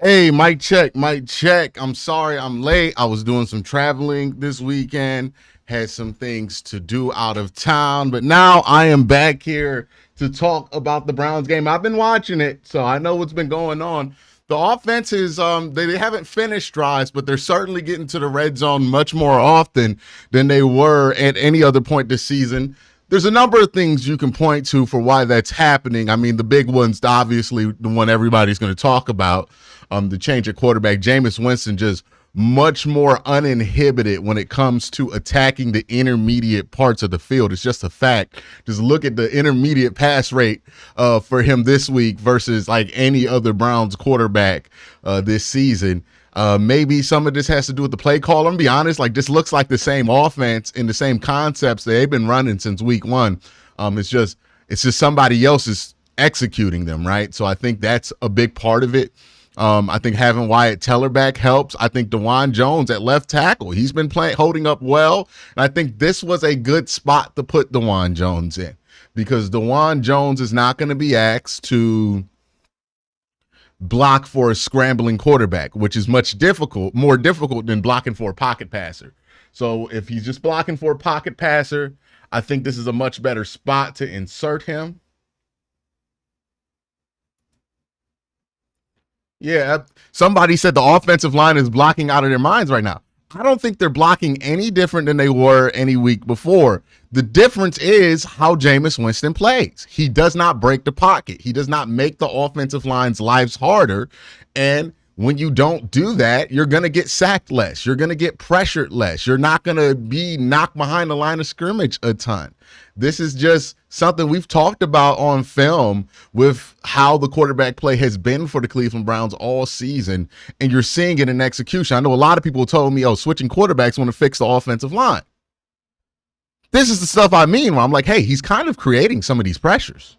Hey, mic check, mic check. I'm sorry I'm late. I was doing some traveling this weekend, had some things to do out of town, but now I am back here to talk about the Browns game. I've been watching it, so I know what's been going on. The offense is they haven't finished drives, but they're certainly getting to the red zone much more often than they were at any other point this season. There's a number of things you can point to for why that's happening. I mean, the big one's obviously the one everybody's going to talk about, the change at quarterback. Jameis Winston just much more uninhibited when it comes to attacking the intermediate parts of the field. It's just a fact. Just look at the intermediate pass rate for him this week versus like any other Browns quarterback this season. Maybe some of this has to do with the play call. I'm gonna be honest, like this looks like the same offense and the same concepts that they've been running since week one. It's just somebody else is executing them, right? So I think that's a big part of it. I think having Wyatt Teller back helps. I think DeJuan Jones at left tackle, he's been holding up well. And I think this was a good spot to put DeJuan Jones in because DeJuan Jones is not going to be asked to block for a scrambling quarterback, which is more difficult than blocking for a pocket passer. So if he's just blocking for a pocket passer, I think this is a much better spot to insert him. Yeah, somebody said the offensive line is blocking out of their minds right now. I don't think they're blocking any different than they were any week before. The difference is how Jameis Winston plays. He does not break the pocket. He does not make the offensive line's lives harder. And when you don't do that, you're going to get sacked less. You're going to get pressured less. You're not going to be knocked behind the line of scrimmage a ton. This is just something we've talked about on film with how the quarterback play has been for the Cleveland Browns all season, and you're seeing it in execution. I know a lot of people told me, oh, switching quarterbacks want to fix the offensive line. This is the stuff I mean where I'm like, hey, he's kind of creating some of these pressures.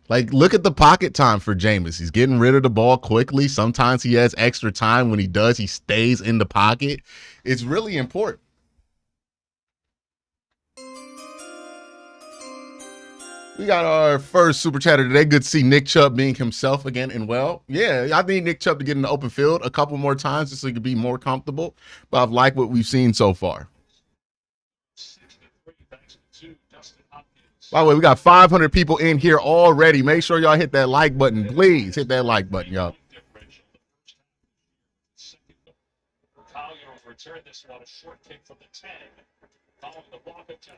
Like, look at the pocket time for Jameis. He's getting rid of the ball quickly. Sometimes he has extra time. When he does, he stays in the pocket. It's really important. We got our first super chatter today. Good to see Nick Chubb being himself again and well. Yeah, I need Nick Chubb to get in the open field a couple more times just so he could be more comfortable. But I've liked what we've seen so far. By the way, we got 500 people in here already. Make sure y'all hit that like button. Please hit that like button, y'all.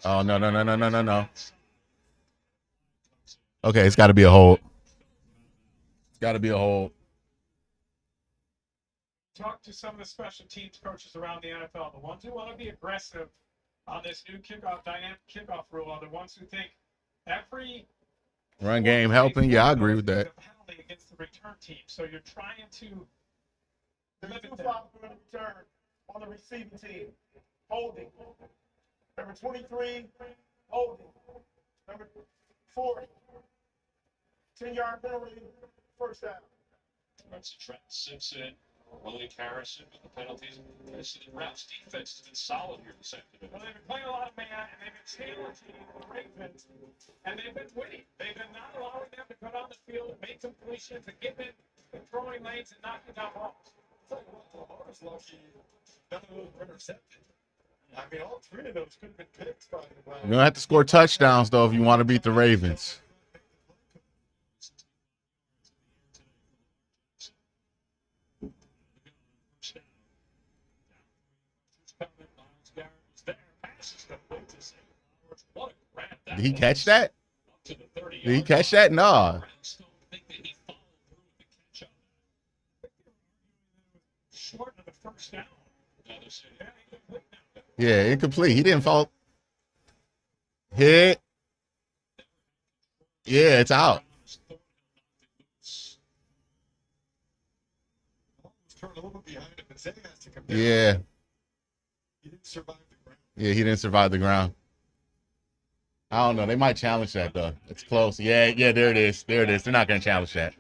Oh, no, no, no, no, no, no, no. Okay, it's got to be a hold. It's got to be a hold. Talk to some of the special teams coaches around the NFL. The ones who want to be aggressive on this new dynamic kickoff rule are the ones who think every run game helping. Yeah, I agree with that. A penalty against the return team. So you're trying to limit that. Return on the receiving team. Holding. Number 23, holding. Number 40. 10-yard penalty, first down. That's Trent Simpson, Willie Harrison with the penalties. The Browns defense has been solid here this afternoon. Well, they've been playing a lot of man, and they've been challenging the Ravens, and they've been winning. They've been not allowing them to go down the field and make completions and get in throwing lanes and knocking down balls. It's lucky none of those were intercepted. I mean, all three of those could have been picks by the Browns. You're going to have to score touchdowns, though, if you want to beat the Ravens. Did he catch that? Did he catch that? No. Yeah, incomplete. He didn't fall. Hit. Yeah, it's out. Yeah. He didn't survive the ground. Yeah, he didn't survive the ground. I don't know. They might challenge that, though. It's close. Yeah, there it is. There it is. They're not going to challenge that.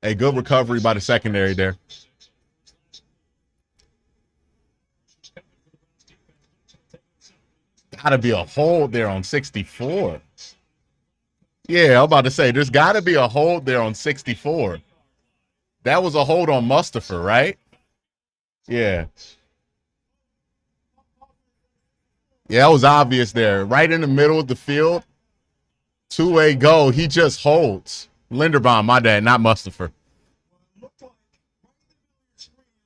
A good recovery by the secondary there. Gotta be a hold there on 64. Yeah, I'm about to say there's got to be a hold there on 64. That was a hold on Mustafa, right? Yeah. Yeah, that was obvious there. Right in the middle of the field. Two-way goal. He just holds. Linderbaum, my dad, not Mustafa.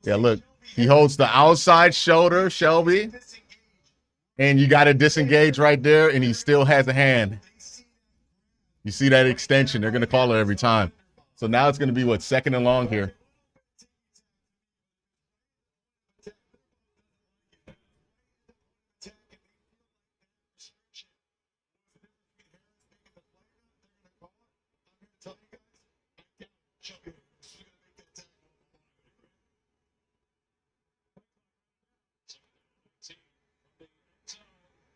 Yeah, look. He holds the outside shoulder, Shelby. And you got to disengage right there, and he still has a hand. You see that extension. They're going to call it every time. So now it's going to be, what, second and long here.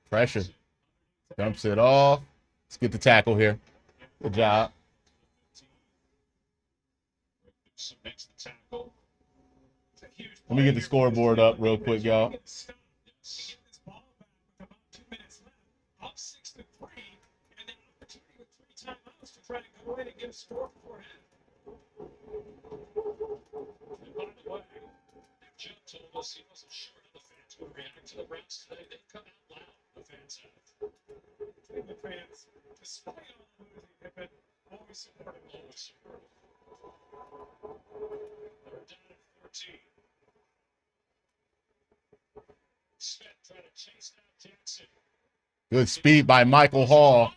Pressure. Dumps it off. Let's get the tackle here. Good job. Let me get the scoreboard up real quick, y'all. Up 6-3, and the opportunity with 3 timeouts to try to go in and get a score beforehand. And by the way, Jim told us he wasn't sure how the fans would react to the Browns today. They come out loud, the fans have. The fans, despite all the losing, have been always supportive. Always supportive. They're down at 14. Smith trying to chase down Jackson. Good speed by Michael Hall.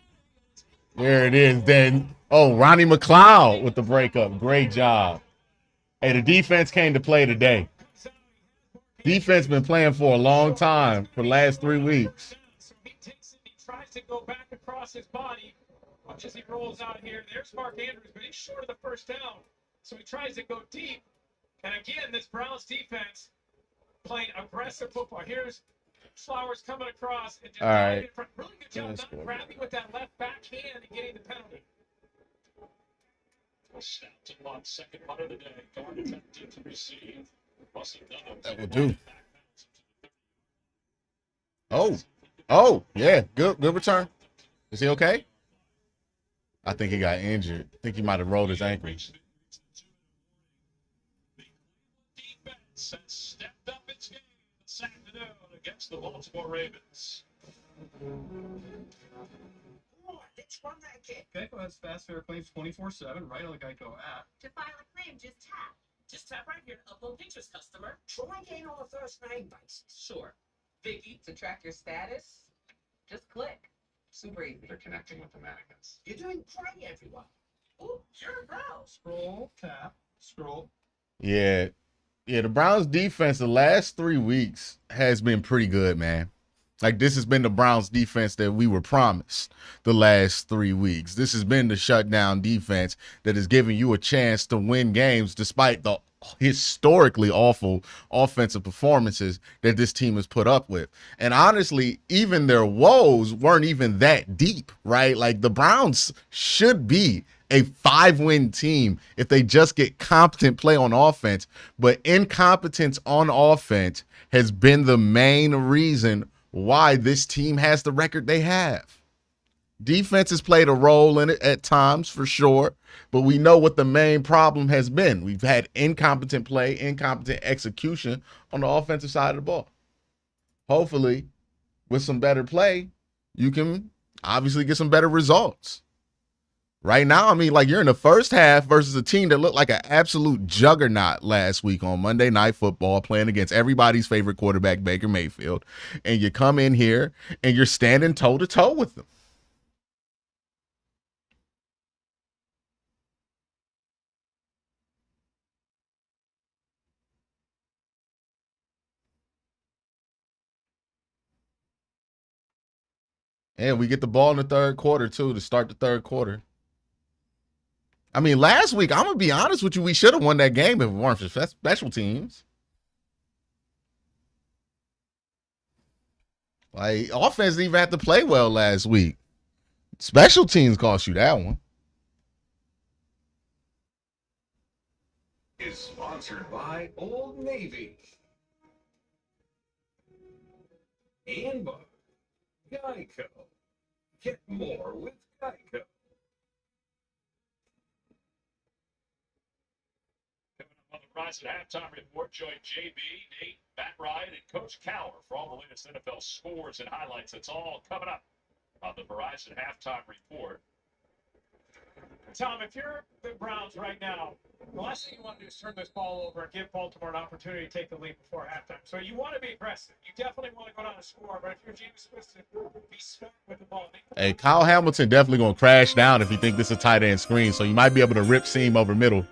There it is. Then, Ronnie McLeod with the breakup. Great job. Hey, the defense came to play today. Defense been playing for a long time, for the last 3 weeks. So he takes it, he tries to go back across his body. Watch as he rolls out here. There's Mark Andrews, but he's short of the first down. So he tries to go deep. And again, this Browns defense playing aggressive football. Here's Flowers coming across and just all right. Really good job not grabbing with that left backhand and getting the penalty. Snap to block, second punt of the day. Guard attempted to receive. Must have done it. That will do. Yeah, good return. Is he okay? I think he got injured. I think he might have rolled his ankle. Defense has stepped up its game this afternoon against the Baltimore Ravens. Let's run that kick. Geico has fast fair claims 24/7 right on the Geico app. To file a claim, just tap. Just tap right here to upload pictures, customer. Try getting all the first name bases. Sure. Vicky. To track your status, just click. Super easy. They're connecting with the mannequins. You're doing great, everyone. Ooh, you're a Browns. Scroll, tap, scroll. Yeah, the Browns defense the last 3 weeks has been pretty good, man. Like, this has been the Browns defense that we were promised the last 3 weeks. This has been the shutdown defense that is giving you a chance to win games despite the historically awful offensive performances that this team has put up with. And honestly, even their woes weren't even that deep, right? Like, the Browns should be a 5-win team if they just get competent play on offense. But incompetence on offense has been the main reason why this team has the record they have. Defense has played a role in it at times, for sure, but we know what the main problem has been. We've had incompetent play, incompetent execution on the offensive side of the ball. Hopefully, with some better play, you can obviously get some better results. Right now, I mean, like, you're in the first half versus a team that looked like an absolute juggernaut last week on Monday Night Football, playing against everybody's favorite quarterback, Baker Mayfield. And you come in here and you're standing toe-to-toe with them. And we get the ball in the third quarter, too, to start the third quarter. I mean, last week, I'm going to be honest with you, we should have won that game if it weren't for special teams. Like, offense didn't even have to play well last week. Special teams cost you that one. Is sponsored by Old Navy. And by Geico. Get more with Geico. Coming up on the Rise at Halftime Report, join JB, Nate, Matt Ryan, and Coach Cower for all the latest NFL scores and highlights. It's all coming up on the Verizon Halftime Report. Tom, if you're the Browns right now, the last thing you want to do is turn this ball over and give Baltimore an opportunity to take the lead before halftime. So you want to be aggressive. You definitely want to go down and score, but if you're James Winston, be smart with the ball. Hey, Kyle Hamilton definitely going to crash down if you think this is a tight end screen, so you might be able to rip seam over middle.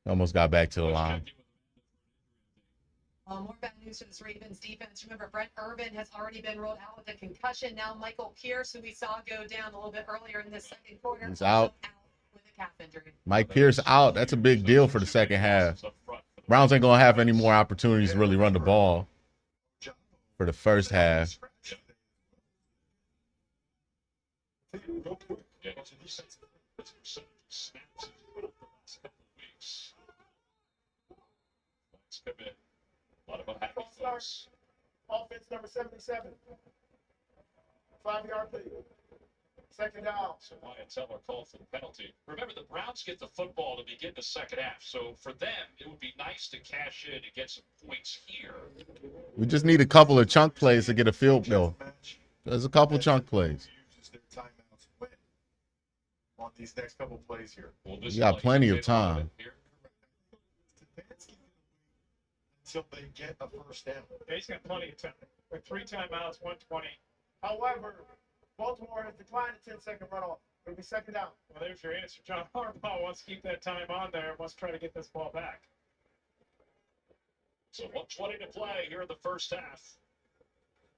Almost got back to the line. More bad news for this Ravens defense. Remember, Brent Urban has already been ruled out with a concussion. Now Michael Pierce, who we saw go down a little bit earlier in this second quarter, He's out with a calf injury. Mike Pierce out. That's a big deal for the second half. Browns ain't going to have any more opportunities to really run the ball for the first half. A lot of unhappy folks. Offense number 77. 5-yard play. Second down. So Wyatt Teller called for the penalty. Remember, the Browns get the football to begin the second half. So for them, it would be nice to cash in and get some points here. We just need a couple of chunk plays to get a field goal. There's a couple chunk plays. Uses their timeouts when on these next couple plays here. Well, You got plenty of time. Until they get a first down. Yeah, he's got plenty of time. With 3 timeouts, 120. However, Baltimore has declined a 10-second runoff. It'll be second down. Well, there's your answer. John Harbaugh wants to keep that time on there. Wants to try to get this ball back. So 120 to play here in the first half.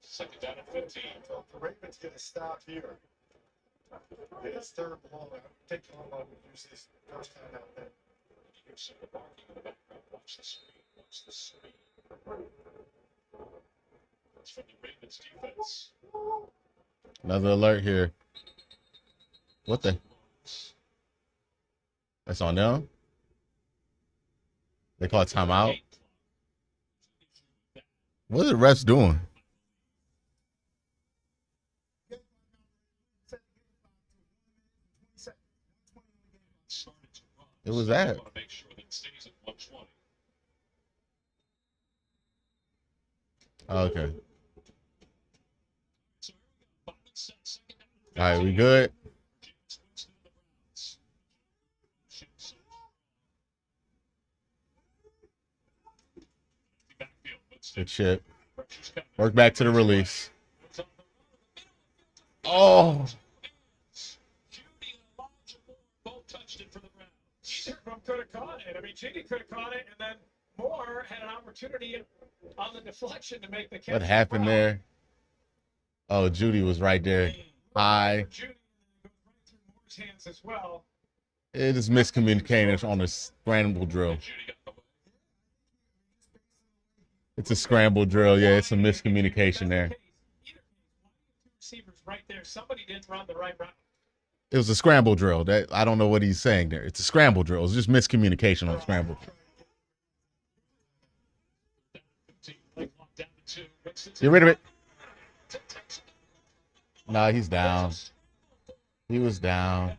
Second down and 15. So the Ravens get a stop here. It's third ball. Take the ball. Use this first time out there. You see the barking in the background. Watch the screen. Watch the screen. That's from the Ravens defense. Another alert here. What the? That's on them? They call timeout? What are the refs doing? It was that. Want to make sure that it stays at 120. Okay. All right, we good? Good shit. Work back to the release. Oh. Either of them could have caught it. I mean, Judy could have caught it, and then Moore had an opportunity on the deflection to make the catch. What happened there? Oh, Judy was right there. High. Judy goes right through Moore's hands as well. It is miscommunication on a scramble drill. It's a scramble drill. Yeah, it's some miscommunication there. Receivers right there. Somebody didn't run the right route. It was a scramble drill. That I don't know what he's saying there. It's a scramble drill. It's just miscommunication on scramble. Get rid of it. Nah, he's down. He was down.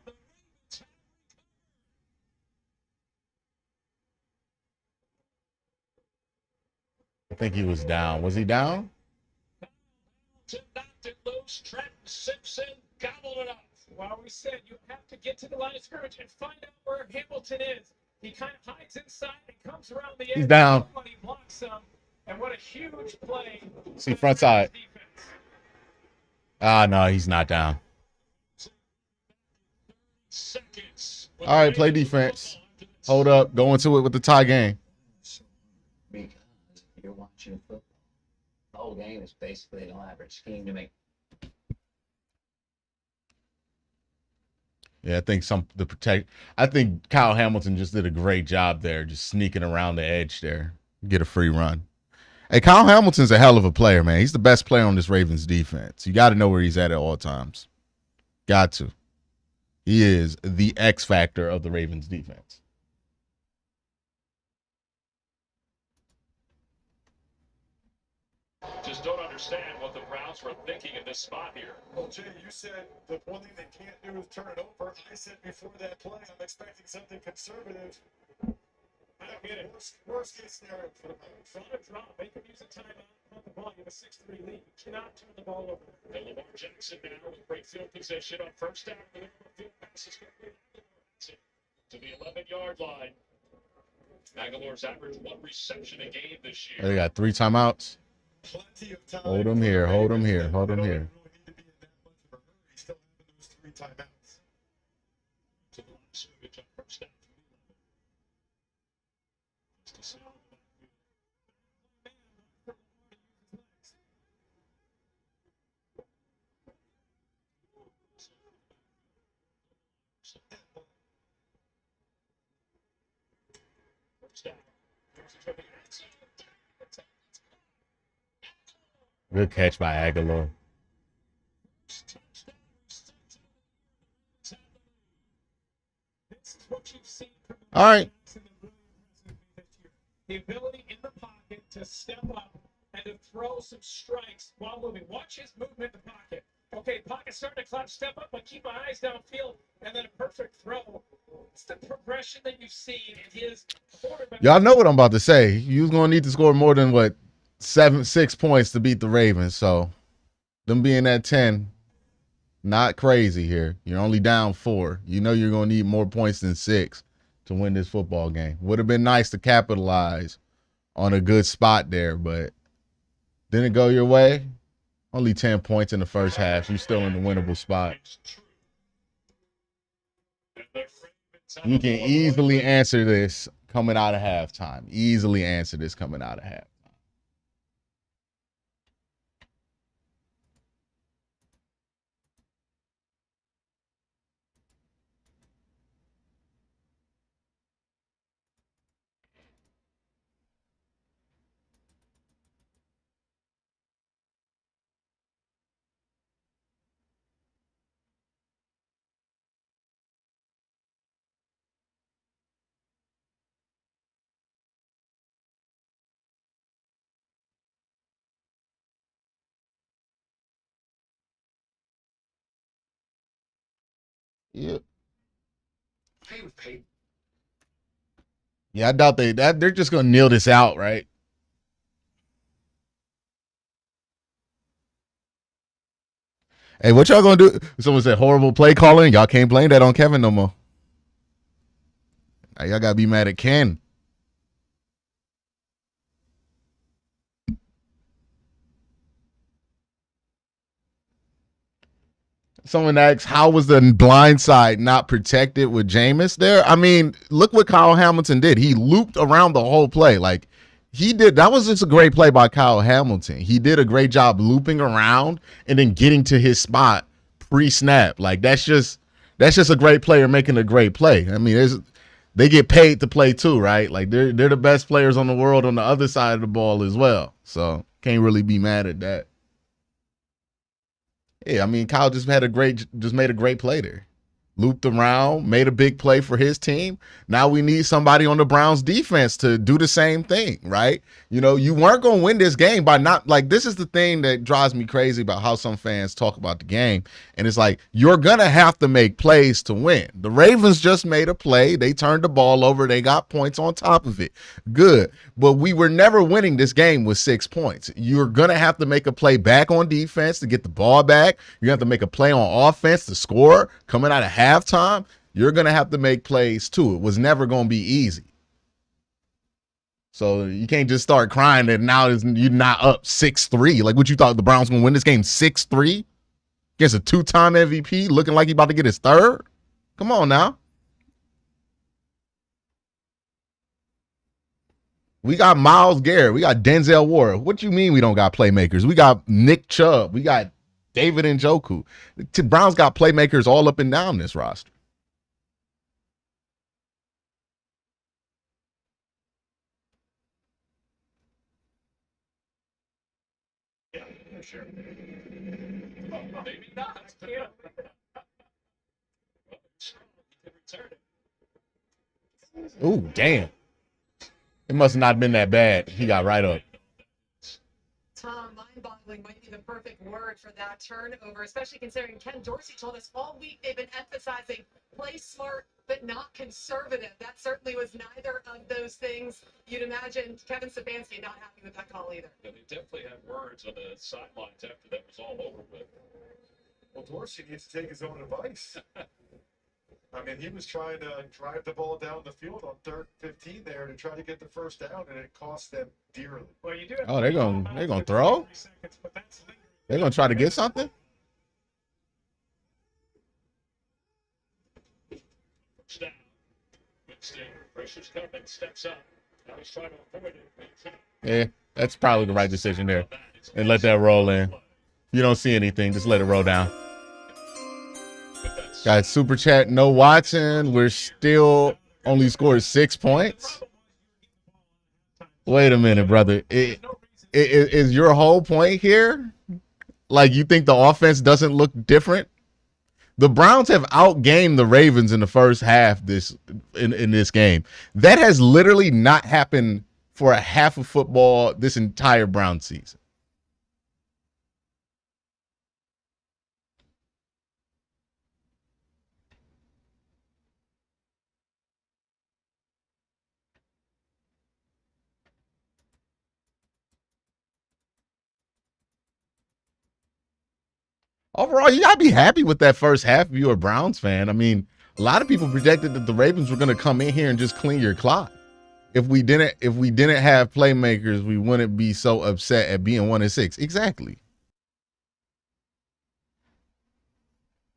I think he was down. Was he down? Simpson gobbled it up. Well, we said you have to get to the line of scrimmage and find out where Hamilton is. He kind of hides inside and comes around the edge. He's down. Somebody blocks him, and what a huge play. See, front side. Ah, no, he's not down. All right, play defense. Hold up. Go into it with the tie game. Because you're watching football. The whole game is basically an elaborate scheme to make. Yeah, I think Kyle Hamilton just did a great job there, just sneaking around the edge there, get a free run. Hey, Kyle Hamilton's a hell of a player, man. He's the best player on this Ravens defense. You got to know where he's at all times. Got to. He is the X factor of the Ravens defense. Just don't understand what the Browns were thinking in this spot here. Well, Jay, you said the one thing they can't do is turn it over. I said before that play, I'm expecting something conservative. I don't get it. Worst case scenario for the Browns. Draw to draw. Make him use a timeout. Punt the ball. You have a 6-3 lead. You cannot turn the ball over. And Lamar Jackson now with great field position on first down. The field passes to the 11-yard line. Aguilar's averaged 1 reception a game this year. They got 3 timeouts. Plenty of time. Hold him here. Hold him here. Hold him here. Really need to be in that much of a hurry. Still having those 3 timeouts. To the line of scrimmage on first down. Good catch by Aguilar. This is what you've seen from the All right. the ability in the pocket to step up and to throw some strikes while moving. Watch his movement in the pocket. Okay, pocket starting to collapse, step up, but keep my eyes downfield, and then a perfect throw. It's the progression that you've seen in his quarterback. Y'all know what I'm about to say. You was gonna need to score more than what 6 points to beat the Ravens. So them being at 10, not crazy here. You're only down 4. You know you're gonna need more points than 6 to win this football game. Would have been nice to capitalize on a good spot there, but didn't go your way. Only 10 points in the first half. You're still in the winnable spot. You can easily answer this coming out of halftime. Easily answer this coming out of halftime. Yep. Yeah, I doubt they're just gonna kneel this out, right? Hey, what y'all gonna do? Someone said horrible play calling. Y'all can't blame that on Kevin no more. Y'all gotta be mad at Ken. Someone asks, how was the blind side not protected with Jameis there? I mean, look what Kyle Hamilton did. He looped around the whole play. Like, he did. That was just a great play by Kyle Hamilton. He did a great job looping around and then getting to his spot pre-snap. Like, that's just a great player making a great play. I mean, they get paid to play too, right? Like, they're the best players on the world on the other side of the ball as well. So, can't really be mad at that. Yeah, I mean, Kyle just made a great play there. Looped around, made a big play for his team. Now we need somebody on the Browns defense to do the same thing, right? You know, you weren't going to win this game by not, like, this is the thing that drives me crazy about how some fans talk about the game. And it's like, you're going to have to make plays to win. The Ravens just made a play. They turned the ball over. They got points on top of it. Good. But we were never winning this game with 6 points. You're going to have to make a play back on defense to get the ball back. You're going to have to make a play on offense to score coming out of halftime. You're going to have to make plays too. It was never going to be easy. So you can't just start crying that now you're not up 6-3. Like, what you thought the Browns going to win this game 6-3 against a 2-time MVP looking like he about to get his 3rd? Come on now. We got Myles Garrett. We got Denzel Ward. What you mean we don't got playmakers? We got Nick Chubb. We got David Njoku. The Browns got playmakers all up and down this roster. Yeah, for sure. Maybe not. alternative. Ooh, damn. It must not have been that bad. He got right up. Tom, mind-boggling might be the perfect word for that turnover, especially considering Ken Dorsey told us all week they've been emphasizing play smart but not conservative. That certainly was neither of those things. You'd imagine Kevin Stefanski not happy with that call either. Yeah, they definitely had words on the sidelines after that was all over with. Well, Dorsey needs to take his own advice. I mean, he was trying to drive the ball down the field on 3rd and 15 there to try to get the first down, and it cost them dearly. Well, you do have Oh, they're gonna throw? 23 seconds, but that's lingering. They're gonna try to get something? First down. Quincy, pressure's coming, steps up. Now he's trying to avoid it. Yeah, that's probably the right decision there. And let that roll in. You don't see anything, just let it roll down. Guys, super chat, no Watson. We're still only scored 6 points. Wait a minute, brother. Is your whole point here? Like, you think the offense doesn't look different? The Browns have outgained the Ravens in the first half in this game. That has literally not happened for a half of football this entire Brown season. Overall, you gotta be happy with that first half if you're a Browns fan. I mean, a lot of people projected that the Ravens were gonna come in here and just clean your clock. If we didn't have playmakers, we wouldn't be so upset at being 1-6. Exactly.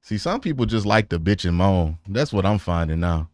See, some people just like to bitch and moan. That's what I'm finding now.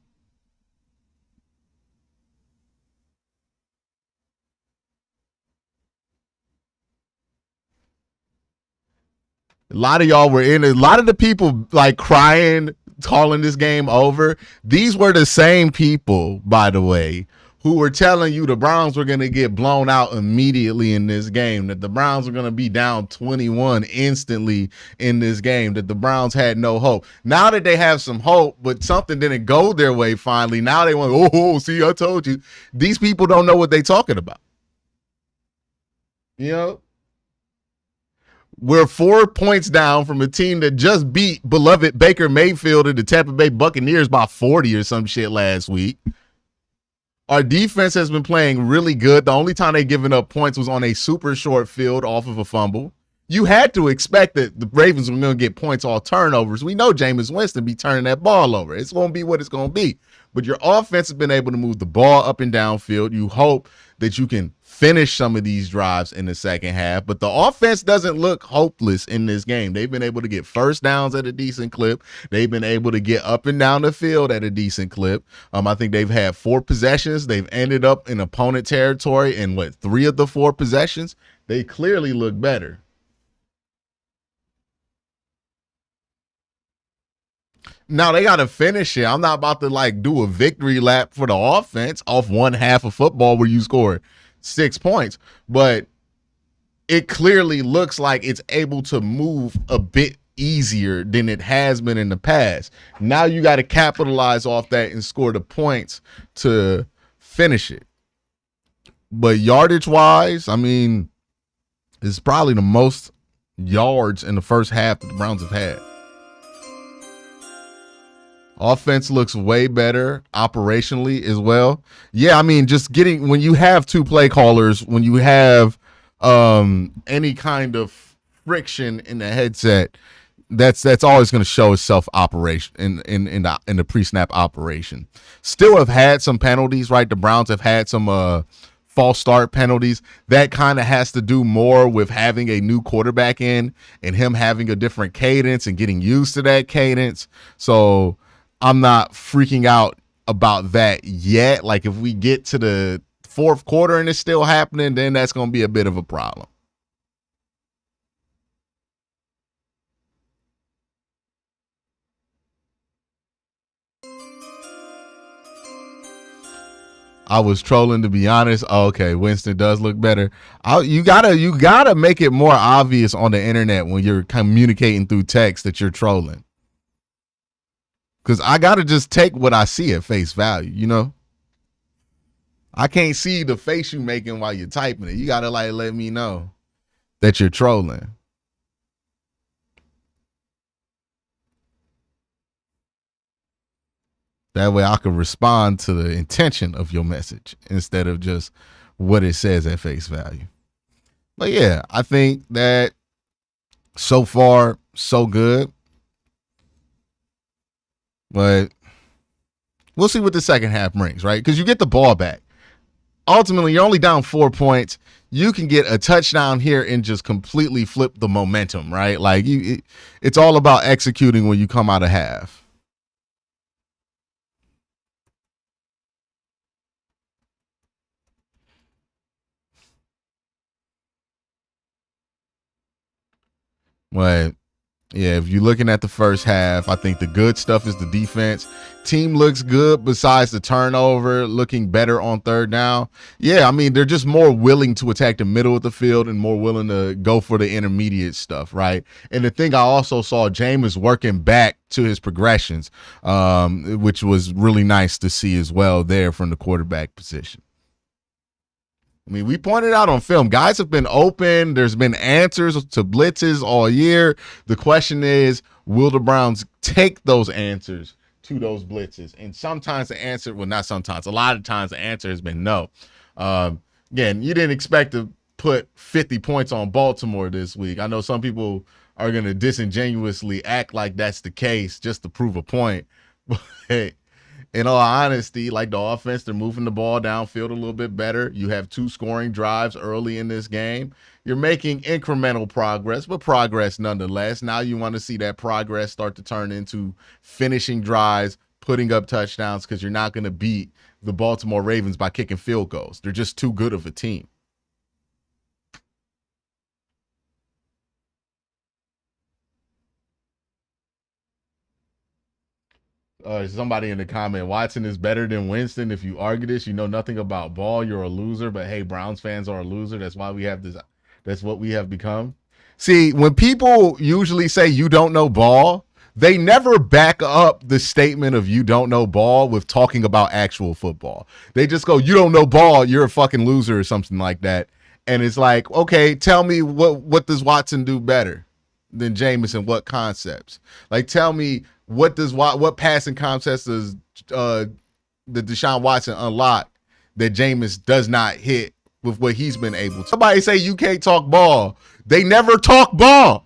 A lot of y'all were in it. A lot of the people like crying, calling this game over. These were the same people, by the way, who were telling you the Browns were going to get blown out immediately in this game, that the Browns were going to be down 21 instantly in this game, that the Browns had no hope. Now that they have some hope, but something didn't go their way finally, now they want, oh, see, I told you. These people don't know what they're talking about. You know? We're 4 points down from a team that just beat beloved Baker Mayfield and the Tampa Bay Buccaneers by 40 or some shit last week. Our defense has been playing really good. The only time they've given up points was on a super short field off of a fumble. You had to expect that the Ravens were going to get points off turnovers. We know Jameis Winston be turning that ball over. It's going to be what it's going to be. But your offense has been able to move the ball up and down field. You hope that you can finish some of these drives in the second half. But the offense doesn't look hopeless in this game. They've been able to get first downs at a decent clip. They've been able to get up and down the field at a decent clip. I think they've had 4 possessions. They've ended up in opponent territory in 3 of the 4 possessions. They clearly look better. Now they got to finish it. I'm not about to do a victory lap for the offense off one half of football where you score 6 points, but it clearly looks like it's able to move a bit easier than it has been in the past. Now you got to capitalize off that and score the points to finish it. But yardage wise, I mean, it's probably the most yards in the first half that the Browns have had. Offense looks way better operationally as well. Yeah, I mean, just when you have 2 play callers, when you have any kind of friction in the headset, that's always going to show itself operation in the pre-snap operation. Still have had some penalties, right? The Browns have had some false start penalties. That kind of has to do more with having a new quarterback in and him having a different cadence and getting used to that cadence. So I'm not freaking out about that yet. Like, if we get to the 4th quarter and it's still happening, then that's going to be a bit of a problem. I was trolling, to be honest. Oh, okay, Winston does look better. You gotta make it more obvious on the internet when you're communicating through text that you're trolling. because I gotta just take what I see at face value. You know, I can't see the face you making while you're typing it. You gotta like let me know that you're trolling. That way I can respond to the intention of your message instead of just what it says at face value. But yeah, I think that so far, so good. But we'll see what the second half brings, right? Because you get the ball back. Ultimately, you're only down 4 points. You can get a touchdown here and just completely flip the momentum, right? Like it's all about executing when you come out of half. But yeah, if you're looking at the first half, I think the good stuff is the defense. Team looks good besides the turnover, looking better on third down. Yeah, I mean, they're just more willing to attack the middle of the field and more willing to go for the intermediate stuff, right? And the thing I also saw, Jameis working back to his progressions, which was really nice to see as well there from the quarterback position. I mean, we pointed out on film, guys have been open. There's been answers to blitzes all year. The question is, will the Browns take those answers to those blitzes? And sometimes the answer, well, not sometimes, a lot of times the answer has been no. Again, you didn't expect to put 50 points on Baltimore this week. I know some people are going to disingenuously act like that's the case just to prove a point. But hey, in all honesty, like the offense, they're moving the ball downfield a little bit better. You have 2 scoring drives early in this game. You're making incremental progress, but progress nonetheless. Now you want to see that progress start to turn into finishing drives, putting up touchdowns, because you're not going to beat the Baltimore Ravens by kicking field goals. They're just too good of a team. Somebody in the comment, Watson is better than Winston. If you argue this, you know nothing about ball. You're a loser. But hey, Browns fans are a loser. That's why we have this. That's what we have become. See, when people usually say you don't know ball, they never back up the statement of you don't know ball with talking about actual football. They just go, you don't know ball, you're a fucking loser or something like that. And it's like, okay, tell me what does Watson do better than Jameis and what concepts? Like, tell me what passing concepts does the Deshaun Watson unlock that Jameis does not hit with what he's been able to? Somebody say you can't talk ball. They never talk ball.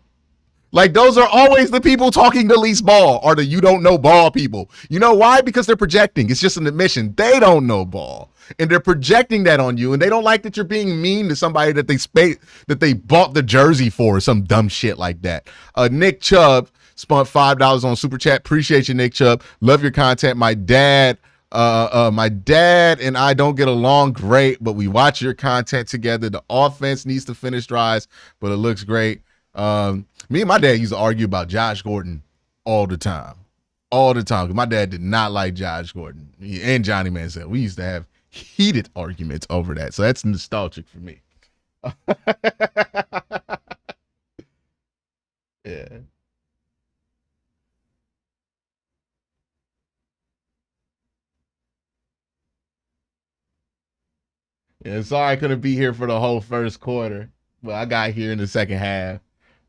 Like, those are always the people talking the least ball, are the you don't know ball people. You know why? Because they're projecting. It's just an admission. They don't know ball. And they're projecting that on you, and they don't like that you're being mean to somebody that they bought the jersey for or some dumb shit like that. Nick Chubb spent $5 on Super Chat. Appreciate you, Nick Chubb. Love your content. My dad and I don't get along great, but we watch your content together. The offense needs to finish drives, but it looks great. Me and my dad used to argue about Josh Gordon all the time. My dad did not like Josh Gordon and Johnny Manziel. We used to have heated arguments over that. So that's nostalgic for me. Yeah. Yeah, sorry I couldn't be here for the whole first quarter, but I got here in the second half.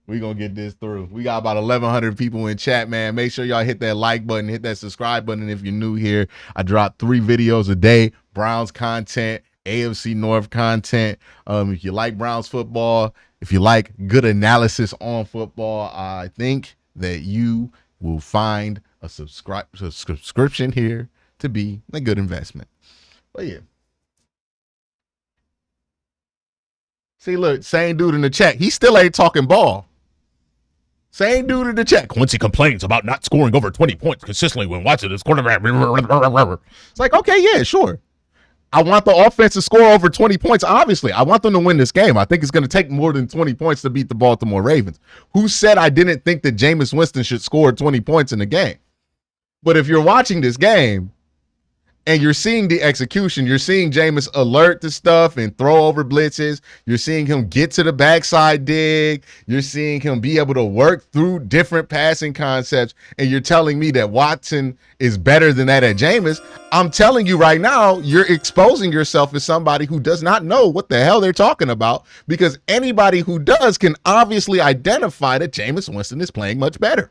We're going to get this through. We got about 1,100 people in chat, man. Make sure y'all hit that like button, hit that subscribe button if you're new here. I drop 3 videos a day, Browns content, AFC North content. If you like Browns football, if you like good analysis on football, I think that you will find a subscription here to be a good investment. But yeah. See, look, same dude in the chat. He still ain't talking ball. Same dude in the chat. Quincy complains about not scoring over 20 points consistently when watching this quarterback. It's like, okay, yeah, sure. I want the offense to score over 20 points, obviously. I want them to win this game. I think it's going to take more than 20 points to beat the Baltimore Ravens. Who said I didn't think that Jameis Winston should score 20 points in the game? But if you're watching this game And you're seeing the execution. You're seeing Jameis alert to stuff and throw over blitzes. You're seeing him get to the backside dig. You're seeing him be able to work through different passing concepts. And you're telling me that Watson is better than that at Jameis. I'm telling you right now, you're exposing yourself as somebody who does not know what the hell they're talking about, because anybody who does can obviously identify that Jameis Winston is playing much better.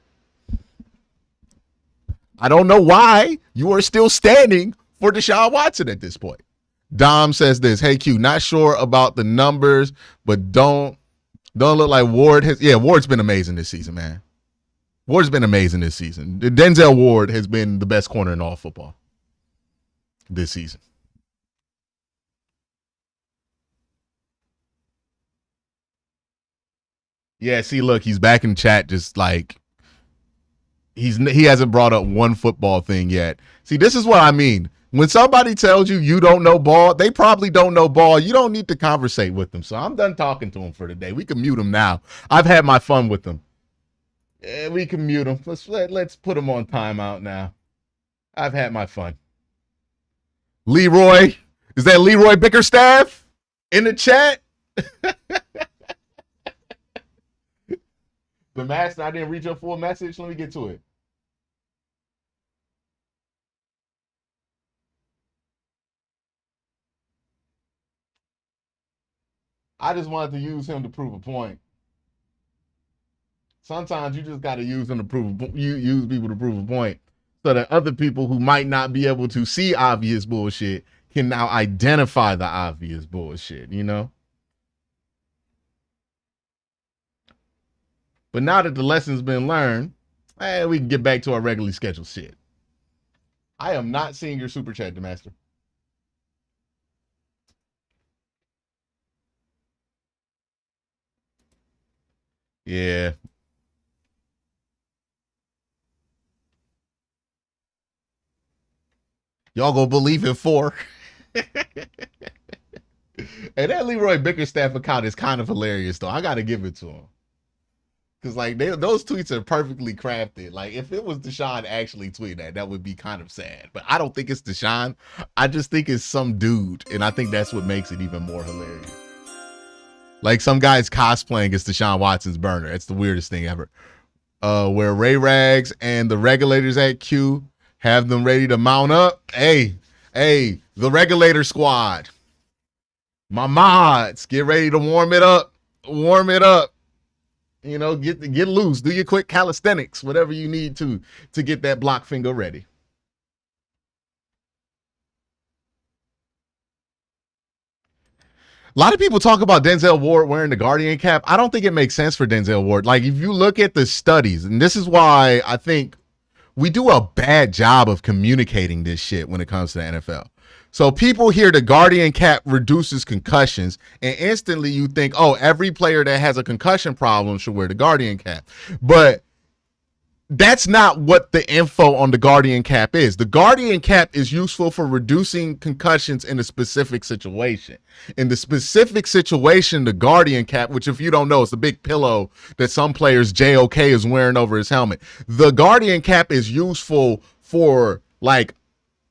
I don't know why you are still standing for Deshaun Watson at this point. Dom says this, hey Q, not sure about the numbers, but don't look like Ward has. Yeah, Ward's been amazing this season, man. Ward's been amazing this season. Denzel Ward has been the best corner in all football this season. Yeah, see, look, he's back in chat just like he hasn't brought up one football thing yet. See, this is what I mean. When somebody tells you you don't know ball, they probably don't know ball. You don't need to conversate with them. So I'm done talking to him for today. We can mute him now. I've had my fun with them. Yeah, we can mute him. Let's put him on timeout now. I've had my fun. Leroy, is that Leroy Bickerstaff in the chat? The master, I didn't read your full message. Let me get to it. I just wanted to use him to prove a point. Sometimes you just got to use them to prove use people to prove a point, so that other people who might not be able to see obvious bullshit can now identify the obvious bullshit, you know? But now that the lesson's been learned, we can get back to our regularly scheduled shit. I am not seeing your super chat, Demaster. Yeah. Y'all gonna believe in 4. And that Leroy Bickerstaff account is kind of hilarious, though. I gotta give it to him. Because, like, those tweets are perfectly crafted. Like, if it was Deshaun actually tweeting that would be kind of sad. But I don't think it's Deshaun. I just think it's some dude. And I think that's what makes it even more hilarious. Like, some guy's cosplaying as Deshaun Watson's burner. It's the weirdest thing ever. Where Ray Rags and the regulators at Q have them ready to mount up. Hey, the regulator squad. My mods, get ready to warm it up. Warm it up. You know, get loose. Do your quick calisthenics, whatever you need to get that block finger ready. A lot of people talk about Denzel Ward wearing the Guardian cap. I don't think it makes sense for Denzel Ward. Like, if you look at the studies, and this is why I think we do a bad job of communicating this shit when it comes to the NFL. So people hear the Guardian cap reduces concussions, and instantly you think, oh, every player that has a concussion problem should wear the Guardian cap. But that's not what the info on the Guardian cap is. The Guardian cap is useful for reducing concussions in a specific situation. In the specific situation, the Guardian cap, which if you don't know, it's the big pillow that some players JOK is wearing over his helmet. The Guardian cap is useful for, like,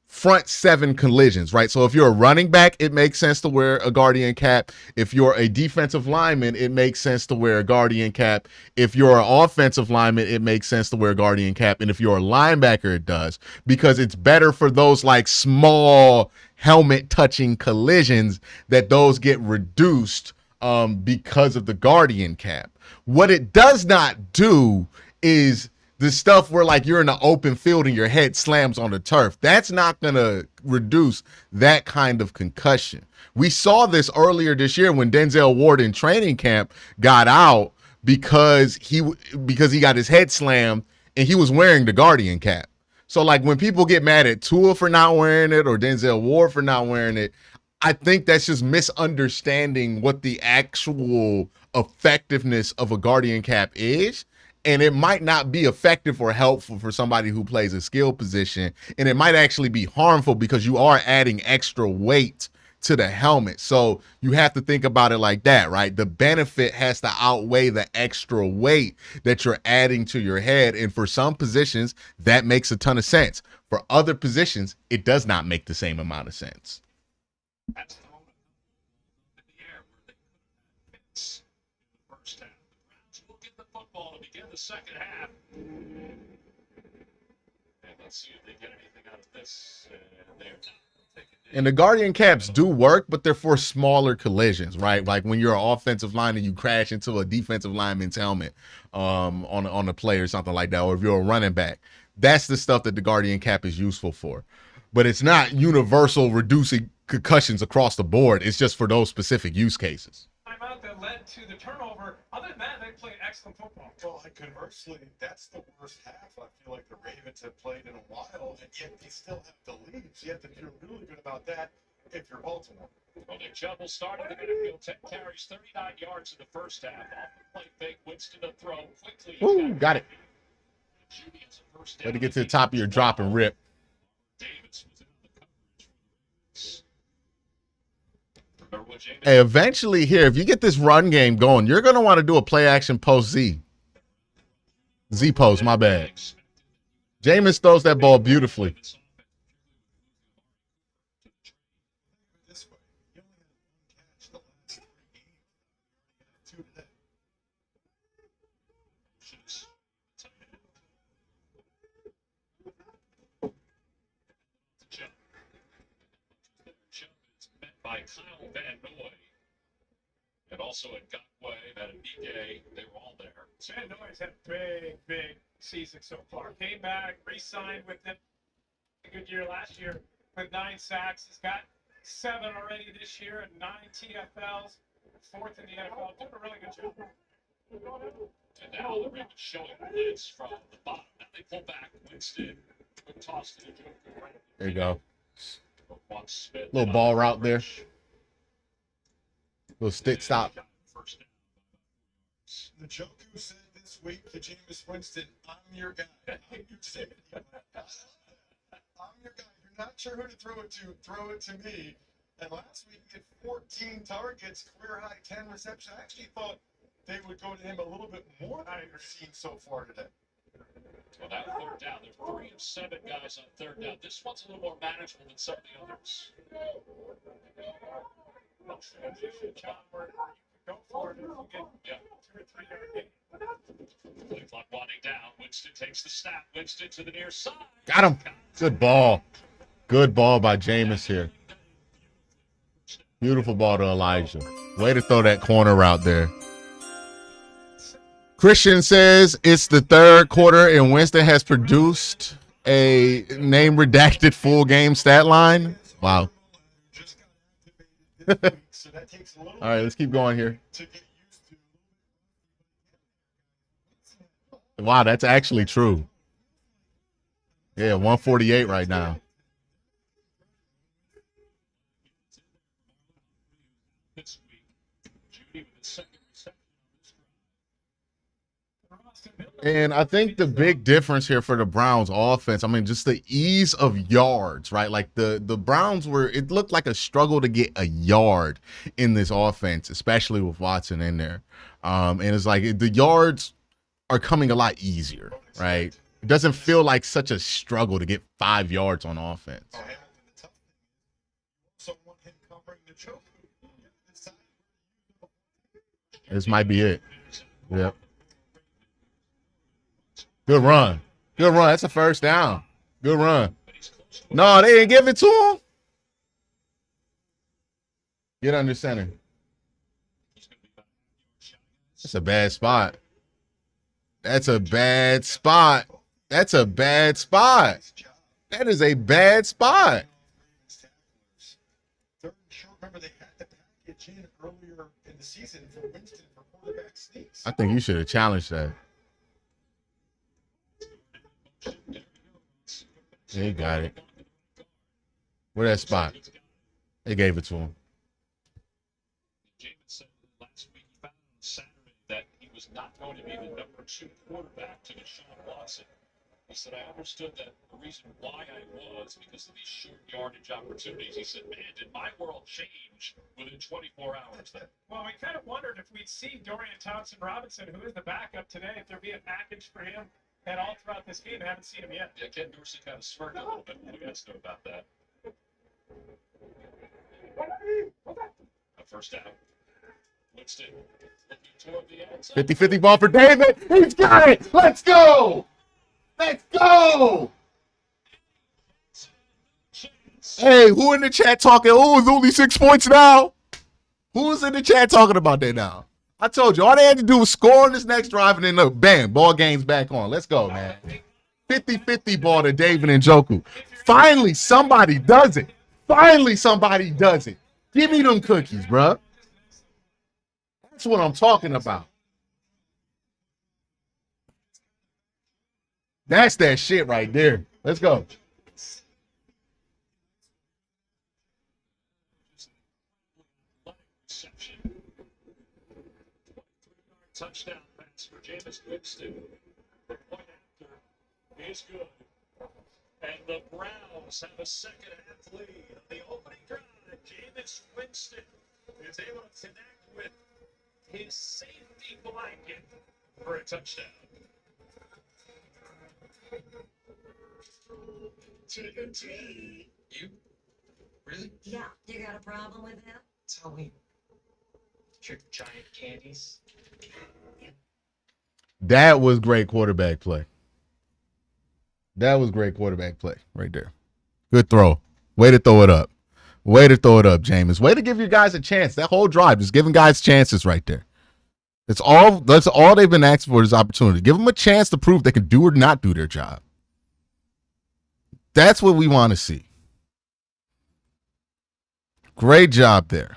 front 7 collisions, right? So if you're a running back, it makes sense to wear a Guardian cap. If you're a defensive lineman, it makes sense to wear a Guardian cap. If you're an offensive lineman, it makes sense to wear a Guardian cap. And if you're a linebacker, it does, because it's better for those like small helmet touching collisions, that those get reduced because of the Guardian cap. What it does not do is the stuff where, like, you're in the open field and your head slams on the turf. That's not going to reduce that kind of concussion. We saw this earlier this year when Denzel Ward in training camp got out because he got his head slammed and he was wearing the Guardian cap. So, like, when people get mad at Tua for not wearing it or Denzel Ward for not wearing it, I think that's just misunderstanding what the actual effectiveness of a Guardian cap is. And it might not be effective or helpful for somebody who plays a skill position. And it might actually be harmful because you are adding extra weight to the helmet. So you have to think about it like that, right? The benefit has to outweigh the extra weight that you're adding to your head. And for some positions, that makes a ton of sense. For other positions, it does not make the same amount of sense. That's thrown in the air where they could have hits in the first half. The Browns will get the football to begin the second half. And let's see if they get anything out of this. They're not. And the Guardian caps do work, but they're for smaller collisions, right? Like when you're an offensive line and you crash into a defensive lineman's helmet on a play or something like that, or if you're a running back. That's the stuff that the Guardian cap is useful for. But it's not universal reducing concussions across the board. It's just for those specific use cases. Timeout that led to the turnover. Other than that, they played excellent football. Well, and conversely, that's the worst half I feel like the Ravens have played in a while, and yet they still have the lead. So you have to feel really good about that if you're Baltimore. Well, Nick Chubb will start in the midfield. 10 carries, 39 yards in the first half. Off the play fake, Winston to throw quickly. Ooh, got it. Way to get to the top of your drop and rip. Davis was in the coverage for the Ravens. Hey, eventually here, if you get this run game going, you're going to want to do a play action post Z. Z post, my bad. Jameis throws that ball beautifully. This way, he only had one catch the last 3 games. 2 today. Chubb is met by Kyle Van Noy. And also at Gakwe, Matabike, they were all there. Van Noy's had a big season so far. Came back, re-signed with them. A good year last year with 9 sacks. He's got 7 already this year and 9 TFLs. 4th in the NFL. Doing a really good job. And now the Ravens showing the blitz from the bottom. Now they pull back. Winston, quick toss to the Joker. There you go. Smith, Little ball route there. Little stick stop. First down. The Joku said this week to Jameis Winston, I'm your guy. I'm your safety. I'm your guy. You're not sure who to throw it to. Throw it to me. And last week he had 14 targets, career high 10 receptions. I actually thought they would go to him a little bit more than we've seen so far today. Well, now third down. There are 3 of 7 guys on third down. This one's a little more manageable than some of the others. Transition, John, where you can go for it if you get 2 or 3 yard gain. Play clock winding down. Winston takes the snap. Winston to the near side. Got him. Good ball. Good ball by Jameis here. Beautiful ball to Elijah. Way to throw that corner route there. Christian says it's the 3rd quarter and Winston has produced a name redacted full game stat line. Wow. Just got activated this week, so that takes a little All right, let's keep going here. to get used to. Wow, that's actually true. Yeah, 148 right now. This week, Judy with the second reception on this drive. And I think the big difference here for the Browns offense, I mean, just the ease of yards, right? Like the Browns it looked like a struggle to get a yard in this offense, especially with Watson in there. And it's like the yards are coming a lot easier, right? It doesn't feel like such a struggle to get 5 yards on offense. Oh, Hamilton, the tough thing is, you also want him covering the choke. This might be it. Yep. Good run. Good run. That's a first down. Good run. No, they didn't give it to him. Get under center. That's a bad spot. That's a bad spot. That's a bad spot. That is a bad spot. Third and short. Remember, they had the package in earlier in the season for Winston for quarterback sneaks. I think you should have challenged that. He got it. Where that spot? They gave it to him. Jameis said last week he found on Saturday that he was not going to be the number 2 quarterback to Deshaun Watson. He said, I understood that the reason why I was because of these short yardage opportunities. He said, man, did my world change within 24 hours then? Well, we kind of wondered if we'd see Dorian Thompson-Robinson, who is the backup today, if there'd be a package for him and all throughout this game. I haven't seen him yet. Yeah, Ken Dorsey kind of smirked a little bit. What do you guys know about that? A first down. Winston looking toward the end zone. 50-50 ball for David. He's got it. Let's go. Let's go. Hey, who in the chat talking? Oh, it's only 6 points now. Who's in the chat talking about that now? I told you, all they had to do was score on this next drive, and then look, bam, ball game's back on. Let's go, man. 50-50 ball to David and Njoku. Finally, somebody does it. Finally, somebody does it. Give me them cookies, bruh. That's what I'm talking about. That's that shit right there. Let's go. Touchdown pass for Jameis Winston. The point after is good. And the Browns have a second half lead. On the opening drive, Jameis Winston is able to connect with his safety blanket for a touchdown. Chicken. You? Really? Yeah, you got a problem with that? Tell me. Your giant candies. That was great quarterback play. That was great quarterback play right there. Good throw. Way to throw it up. Way to throw it up, Jameis. Way to give your guys a chance. That whole drive, just giving guys chances right there. That's all they've been asking for is opportunity. Give them a chance to prove they can do or not do their job. That's what we want to see. Great job there.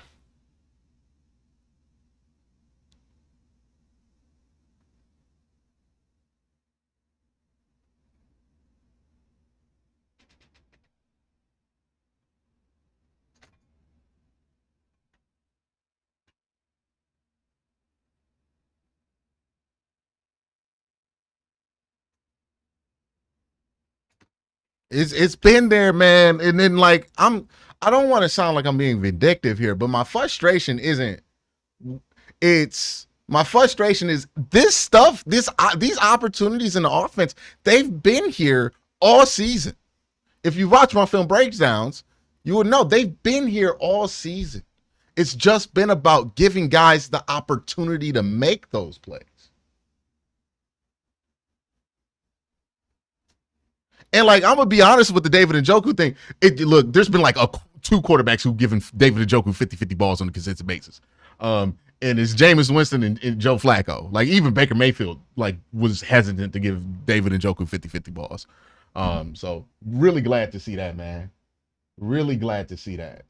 It's been there, man. And then like I don't want to sound like I'm being vindictive here, but my frustration isn't my frustration is this stuff, these opportunities in the offense, they've been here all season. If you watch my film breakdowns, you would know they've been here all season. It's just been about giving guys the opportunity to make those plays. And like, I'm gonna be honest with the David Njoku thing. Look, there's been like two quarterbacks who've given David Njoku 50-50 balls on a consistent basis. And it's Jameis Winston and Joe Flacco. Like even Baker Mayfield like was hesitant to give David Njoku 50-50 balls. So really glad to see that, man. Really glad to see that.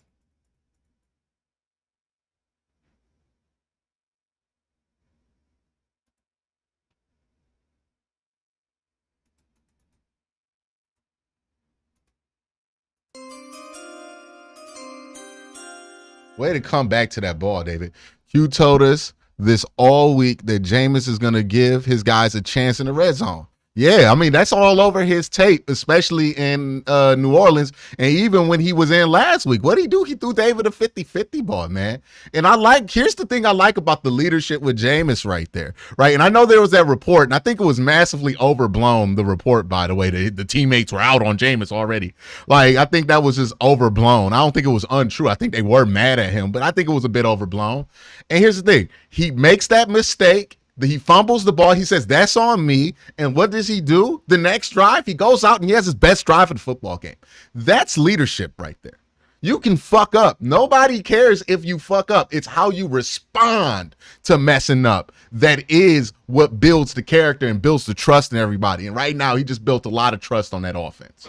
Way to come back to that ball, David. You told us this all week that Jameis is going to give his guys a chance in the red zone. Yeah, I mean, that's all over his tape, especially in New Orleans. And even when he was in last week, what did he do? He threw David a 50-50 ball, man. And here's the thing I like about the leadership with Jameis right there, right? And I know there was that report, and I think it was massively overblown, the report, by the way. The teammates were out on Jameis already. Like, I think that was just overblown. I don't think it was untrue. I think they were mad at him, but I think it was a bit overblown. And here's the thing. He makes that mistake. He fumbles the ball. He says, that's on me. And what does he do? The next drive, he goes out and he has his best drive of the football game. That's leadership right there. You can fuck up. Nobody cares if you fuck up. It's how you respond to messing up that is what builds the character and builds the trust in everybody. And right now, he just built a lot of trust on that offense.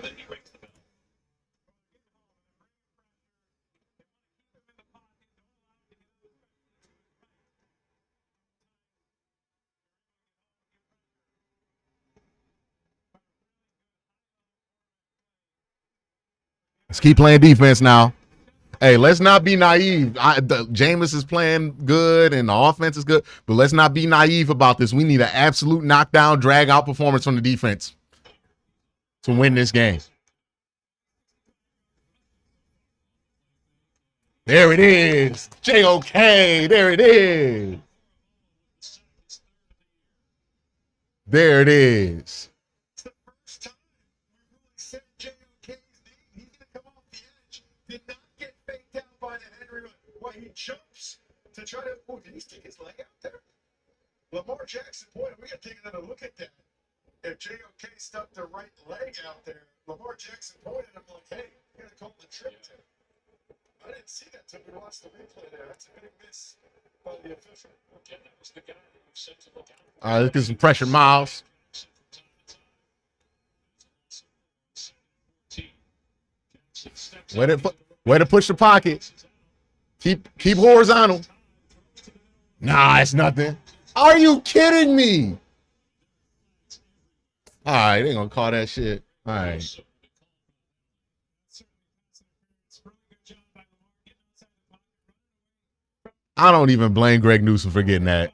Let's keep playing defense now. Hey, let's not be naive. Jameis is playing good and the offense is good, but let's not be naive about this. We need an absolute knockdown, drag out performance from the defense. to win this game. There it is. JOK. There it is. There it is. It's the first time we really said JOK's name. He's going to come off the edge. Did not get faked out by the Henry. Well, he jumps to try to. Oh, did he stick his leg out there? Lamar Jackson, boy, we got to take another look at that. If JOK stuck the right leg out there, Lamar Jackson pointed him like, hey, you got to call the trick there. I didn't see that until we watched the replay there. That's a big miss by the official. Again, that was the guy that you said to look out for. All right, let's get some pressure, Miles. Way to push the pocket. Keep horizontal. Nah, it's nothing. Are you kidding me? All right, they gonna call that shit. All right. I don't even blame Greg Newsome for getting that.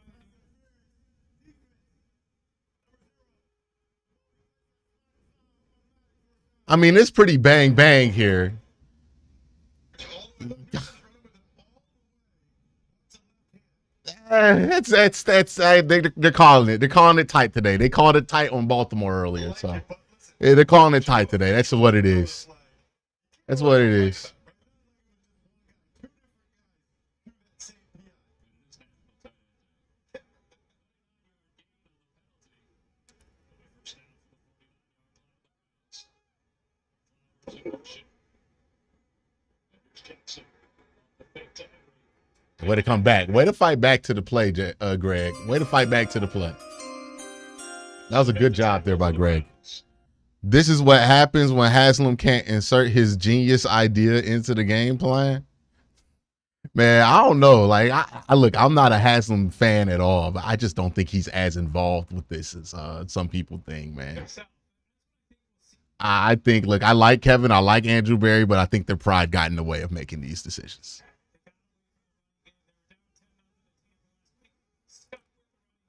I mean, it's pretty bang bang here. They're calling it. They're calling it tight today. They called it tight on Baltimore earlier, so yeah, they're calling it tight today. That's what it is. That's what it is. Way to come back. Way to fight back to the play, Greg. Way to fight back to the play. That was a good job there by Greg. This is what happens when Haslam can't insert his genius idea into the game plan. Man, I don't know. Like, I look, I'm not a Haslam fan at all, but I just don't think he's as involved with this as some people think, man. I think, look, I like Kevin, I like Andrew Berry, but I think their pride got in the way of making these decisions.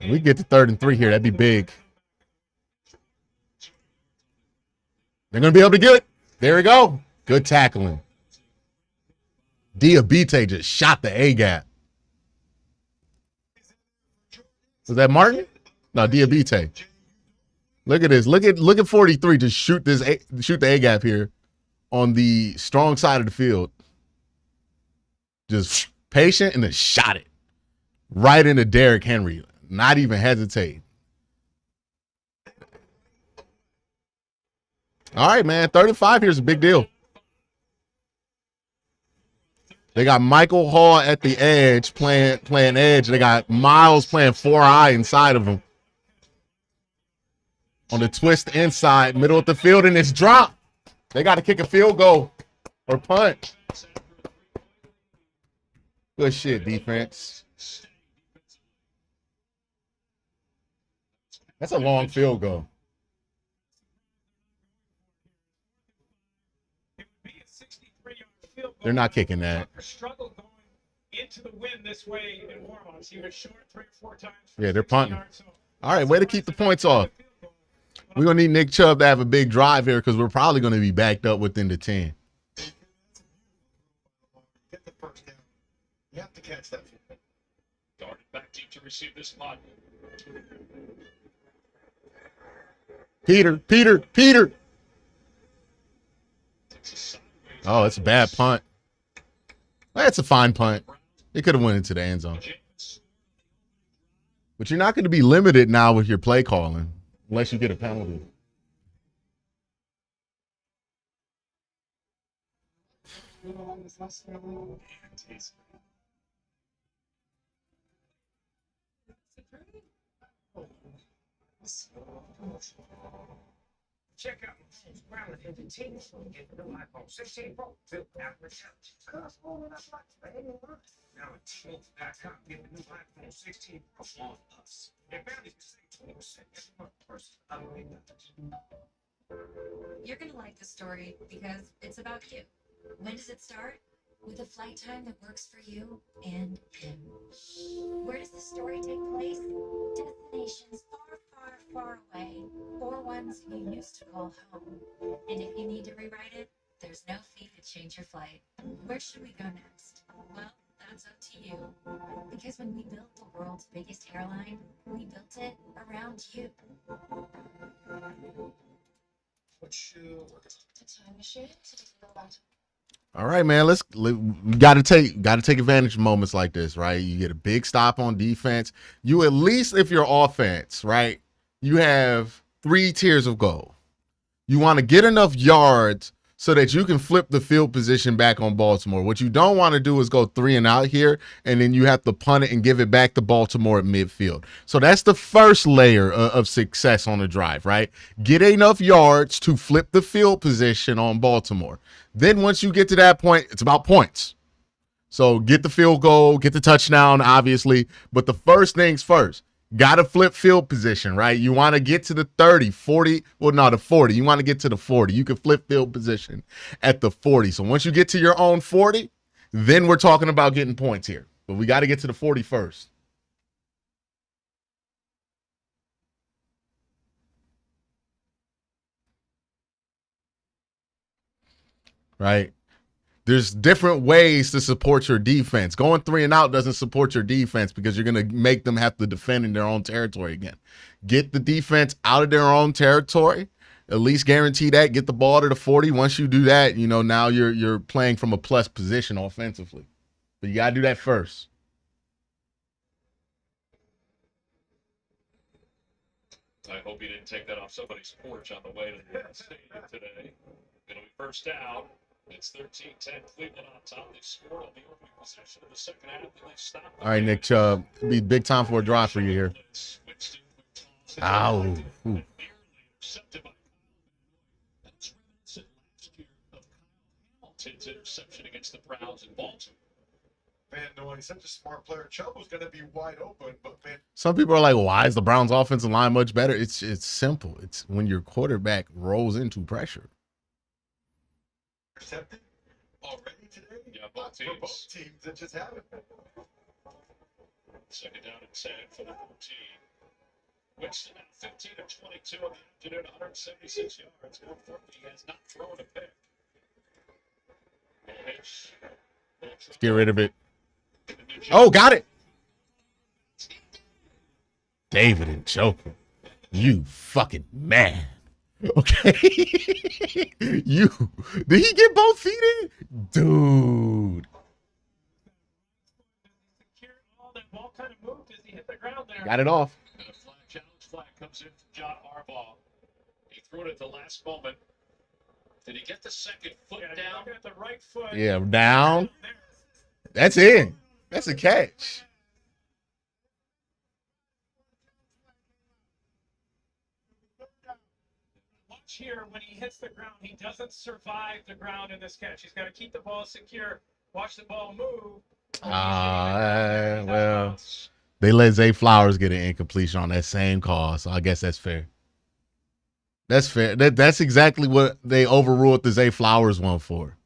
We get to 3rd and 3 here. That'd be big. They're going to be able to get it. There we go. Good tackling. Diabite just shot the A-gap. Was that Martin? No, Diabite. Look at this. Look at 43 just shoot the A-gap here on the strong side of the field. Just patient and then shot it. Right into Derrick Henry. Not even hesitate. All right, man. 35 here is a big deal. They got Michael Hall at the edge playing edge. They got Miles playing 4-eye inside of him. On the twist inside, middle of the field, and it's dropped. They got to kick a field goal or punt. Good shit, defense. That's a long field goal. They're not kicking that. Struggle going into the wind this way in warm-ups. He was short 3 or 4 times. Yeah, they're punting. All right, way to keep the points off. We're going to need Nick Chubb to have a big drive here because we're probably going to be backed up within the 10. Get the first down. You have to catch that. Darted back deep to receive this punt. Peter. Oh, it's a bad punt. That's a fine punt. It could have went into the end zone. But you're not going to be limited now with your play calling unless you get a penalty. Check out Brown Entertainment and get the new iPhone 16 Pro built after challenge. Cost more than for 80 months. Now at T-Mobile.com, get the new iPhone 16 Pro on us. And families can save 20% every month versus other methods. You're going to like the story because it's about you. When does it start? with a flight time that works for you and him. Where does the story take place? Destinations far, far, far away, or ones you used to call home. And if you need to rewrite it, there's no fee to change your flight. Where should we go next? Well, that's up to you. Because when we built the world's biggest airline, we built it around you. Time machine to do that. All right, man. We gotta take advantage of moments like this, right? You get a big stop on defense. You at least, if you're offense, right, you have 3 tiers of goal. You want to get enough yards so that you can flip the field position back on Baltimore. What you don't want to do is go 3 and out here, and then you have to punt it and give it back to Baltimore at midfield. So that's the first layer of success on the drive, right? Get enough yards to flip the field position on Baltimore. Then once you get to that point, it's about points. So get the field goal, get the touchdown, obviously. But the first things first. Got to flip field position, right? You want to get to the 30, 40. Well, no, the 40. You want to get to the 40. You can flip field position at the 40. So once you get to your own 40, then we're talking about getting points here. But we got to get to the 40 first. Right? There's different ways to support your defense. Going 3 and out doesn't support your defense because you're going to make them have to defend in their own territory again. Get the defense out of their own territory. At least guarantee that. Get the ball to the 40. Once you do that, you know, now you're playing from a plus position offensively. But you got to do that first. I hope he didn't take that off somebody's porch on the way to the stadium today. It'll be first down. It's 13-10 Cleveland on top. They scored on the opening possession of the second half. They stopped. All right, Nick Chubb. It'll be big time for a drive for you here. Ow. Ooh. Hamilton's interception against the Browns in Baltimore. Van Noy, such a smart player. Chubb was going to be wide open, but man, Some people are like, why is the Browns offensive line much better? It's simple. It's when your quarterback rolls into pressure. intercepted already today. Yeah, both For teams. both teams that just happened. Second down and 10 for the 14. Winston at 15 of 22 on the afternoon, 176 yards. More importantly, he has not thrown a pick. Let's get rid of it. Oh, got it. David and Joker. You fucking man. Okay. You. Did he get both feet in? Dude. Oh, that ball kind of moved as he hit the ground there. Got it off. And a flag, challenge flag comes in from John Harbaugh. He threw it at the last moment. Did he get the second foot down? Looking at the right foot. Yeah, down. That's in. That's a catch. Watch here when he hits the ground. He doesn't survive the ground in this catch. He's got to keep the ball secure. Watch the ball move. Well, they let Zay Flowers get an incompletion on that same call, so I guess that's fair. That's fair. That's exactly what they overruled the Zay Flowers one for.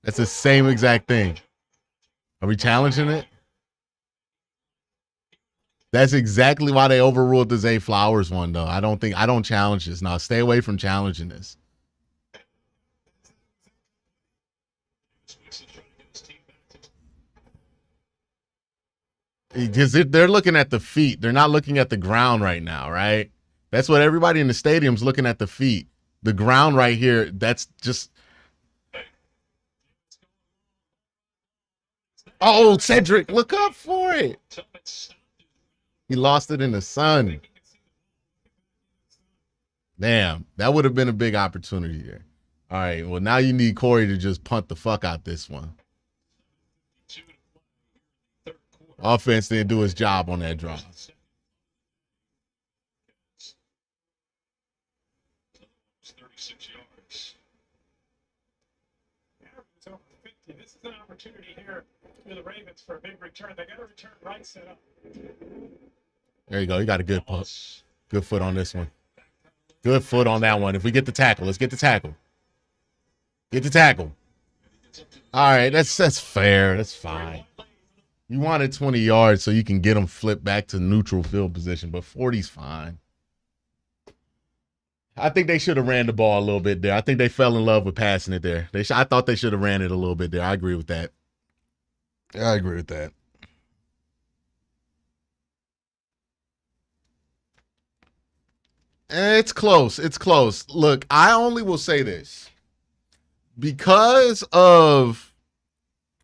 That's the same exact thing. Are we challenging it? That's exactly why they overruled the Zay Flowers one, though. I don't challenge this. Now, stay away from challenging this. Because they're looking at the feet. They're not looking at the ground right now, right? That's what everybody in the stadium's looking at, the feet. The ground right here, that's just... Oh, Cedric, look up for it. He lost it in the sun. Damn, that would have been a big opportunity there. All right, well, now you need Corey to just punt the fuck out this one. Offense didn't do his job on that drive. This is an opportunity here for the Ravens for a big return. They got to return right set up. There you go. You got a good foot on this one. Good foot on that one. If we get the tackle, let's get the tackle. Get the tackle. All right, that's fair. That's fine. You wanted 20 yards so you can get them flipped back to neutral field position, but 40's fine. I think they should have ran the ball a little bit there. I think they fell in love with passing it there. I thought they should have ran it a little bit there. I agree with that. I agree with that. It's close. It's close. Look, I only will say this. Because of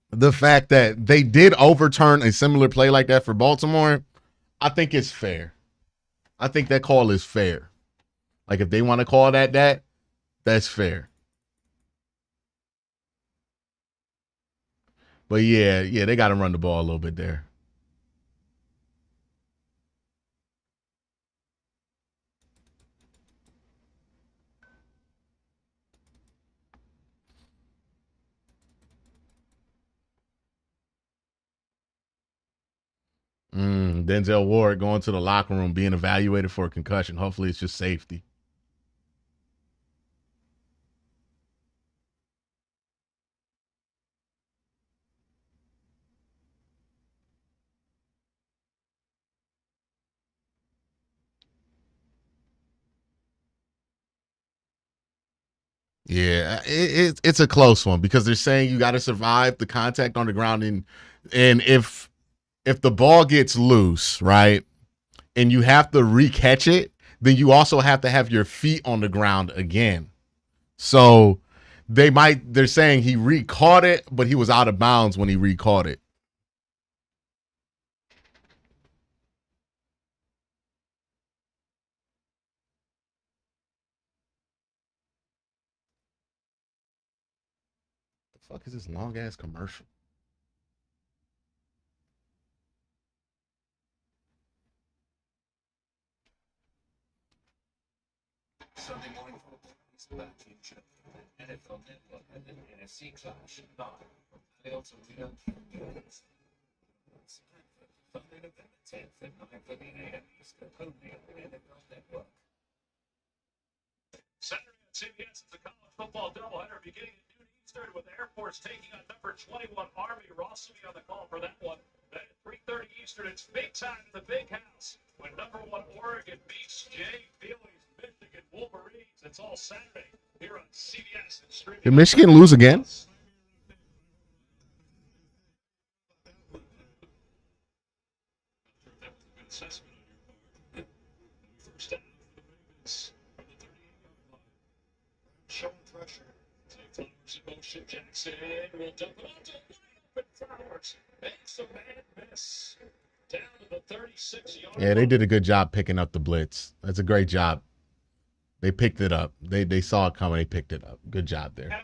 the fact that they did overturn a similar play like that for Baltimore, I think it's fair. I think that call is fair. Like, if they want to call that's fair. But yeah, they got to run the ball a little bit there. Denzel Ward going to the locker room, being evaluated for a concussion. Hopefully it's just safety. Yeah, it's a close one because they're saying you got to survive the contact on the ground, and if the ball gets loose, right, and you have to re-catch it, then you also have to have your feet on the ground again. So they're saying he re-caught it, but he was out of bounds when he re-caught it. The fuck is this long ass commercial? Sunday morning football is back in NFL Network and an NFC clash. Hail to Rita. Sunday, November 10th at 9:30 a.m. Eastern, only on the NFL Network. Saturday on CBS is the college football doubleheader beginning at noon Eastern with Air Force taking on number 21 Army. Ross will be on the call for that one. Then at 3:30 Eastern, it's big time in the big house when number 1 Oregon beats Jay Feely's Michigan Wolverines. It's all Saturday here on CBS and streaming. Did Michigan lose again? Assessment on your part. First down for the Ravens from the 38-yard line. Showing pressure. Flowers in motion. Jackson will dump it onto wide open Flowers. Makes a bad miss. Down to the 36-yard line. Yeah, they did a good job picking up the blitz. That's a great job. They picked it up. They saw it coming. They picked it up. Good job there.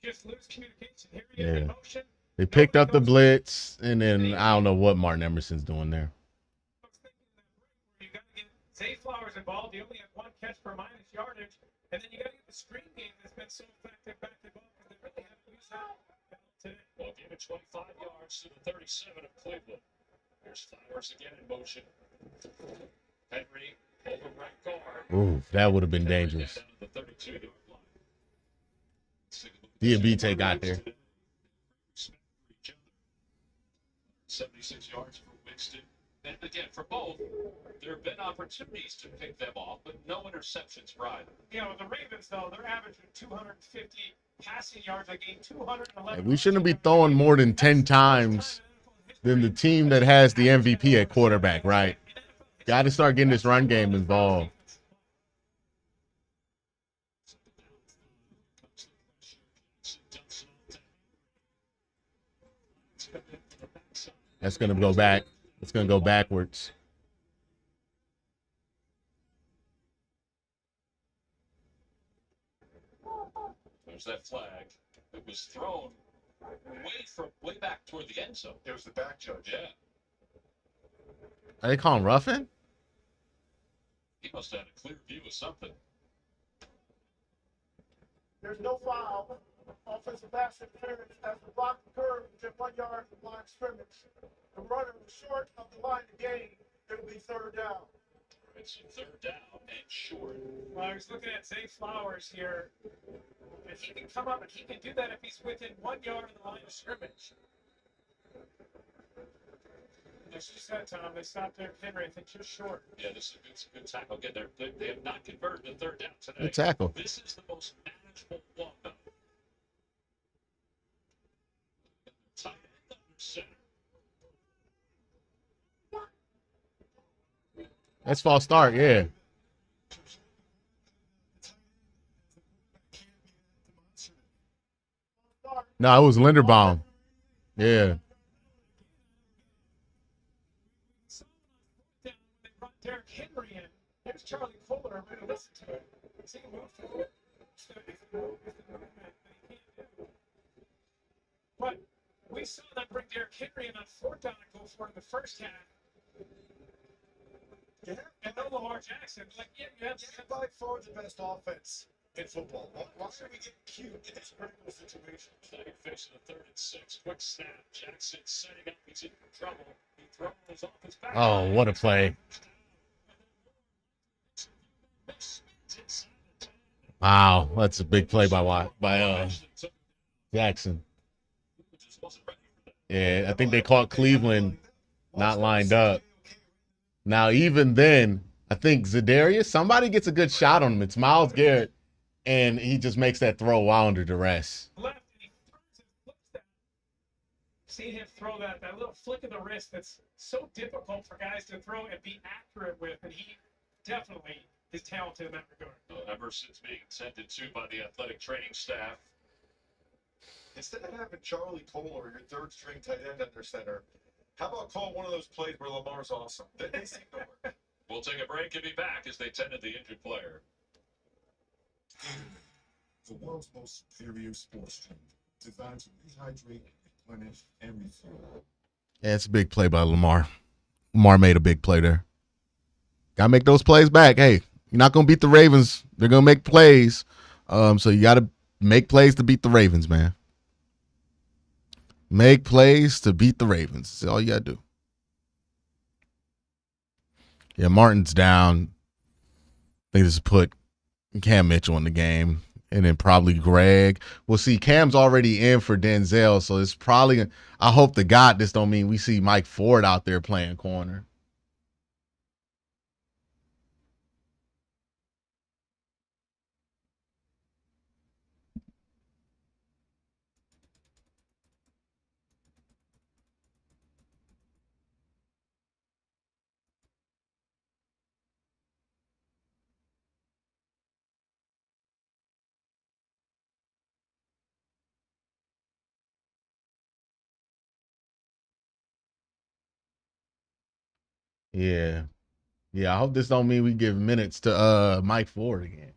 Just lose communication. Here he Yeah. is in motion. They picked up the blitz, and then I don't know what Martin Emerson's doing there. You got to get Zay Flowers involved. He only had 1 catch for minus yardage, and then you got to get the screen game that's been so effective back to ball because they really haven't used that today. Well, give it 25 yards to the 37 of Cleveland. Here's Flowers again in motion. Henry over right guard. Ooh, that would have been dangerous. Down to the 32-yard line. Diabite got there. 76 yards for Winston. And again, for both, there have been opportunities to pick them off, but no interceptions for either. You know, the Ravens, though, they're averaging 250 passing yards. They gained 211. We shouldn't be throwing more than 10 times than the team that has the MVP at quarterback, right? Got to start getting this run game involved. That's going to go back. It's going to go backwards. There's that flag. It was thrown way back toward the end zone. It was the back judge. Yeah. Are they calling roughing? He must have had a clear view of something. There's no foul. Offensive pass interference as the block occurred within 1 yard of the line of scrimmage. The runner was short of the line to gain. It will be 3rd down. It's third down and short. Well, I was looking at Zay Flowers here, and he can come up and he can do that if he's within 1 yard of the line of scrimmage. As you said, Tom, they stopped Derrick Henry, I think, just short. Yeah, this is a good tackle. Again, they have not converted the third down today. Good tackle. This is the most manageable one, though. Tight end under center. That's false start, yeah. No, it was Linderbaum. Yeah. So when they brought Derrick Henry in, there's Charlie Fuller. I'm going to listen to it. See him move through it. But we saw them bring Derrick Henry in on fourth down and go for it in the first half. Yeah, And no Lamar Jackson. Like, yeah, you have by far the best offense in football. Why should we get cute in these critical situations? Now you're facing a 3rd and 6. Quick snap. Jackson setting up. He's in trouble. He throws off his back. Oh, what a play. Wow, that's a big play by Jackson. Yeah, I think they caught Cleveland not lined up. Now, even then, I think Zadarius, somebody gets a good shot on him. It's Myles Garrett, and he just makes that throw while under duress. left and he turns and flips that. Seen him throw that little flick of the wrist that's so difficult for guys to throw and be accurate with, and he definitely is talented in that regard. Ever since being tended to by the athletic training staff. Instead of having Charlie Fuller, your third string tight end under center, how about call one of those plays where Lamar's awesome? They seem to work. We'll take a break and be back as they tended the injured player. The world's most superior sports drink, designed to rehydrate, replenish, and refuel. Yeah, it's a big play by Lamar. Lamar made a big play there. Got to make those plays back. Hey, you're not going to beat the Ravens. They're going to make plays. So you got to make plays to beat the Ravens, man. Make plays to beat the Ravens. That's all you got to do. Yeah, Martin's down. I think this put Cam Mitchell in the game. And then probably Greg. We'll see. Cam's already in for Denzel. So it's probably, I hope to God this don't mean we see Mike Ford out there playing corner. Yeah. Yeah, I hope this don't mean we give minutes to Mike Ford again.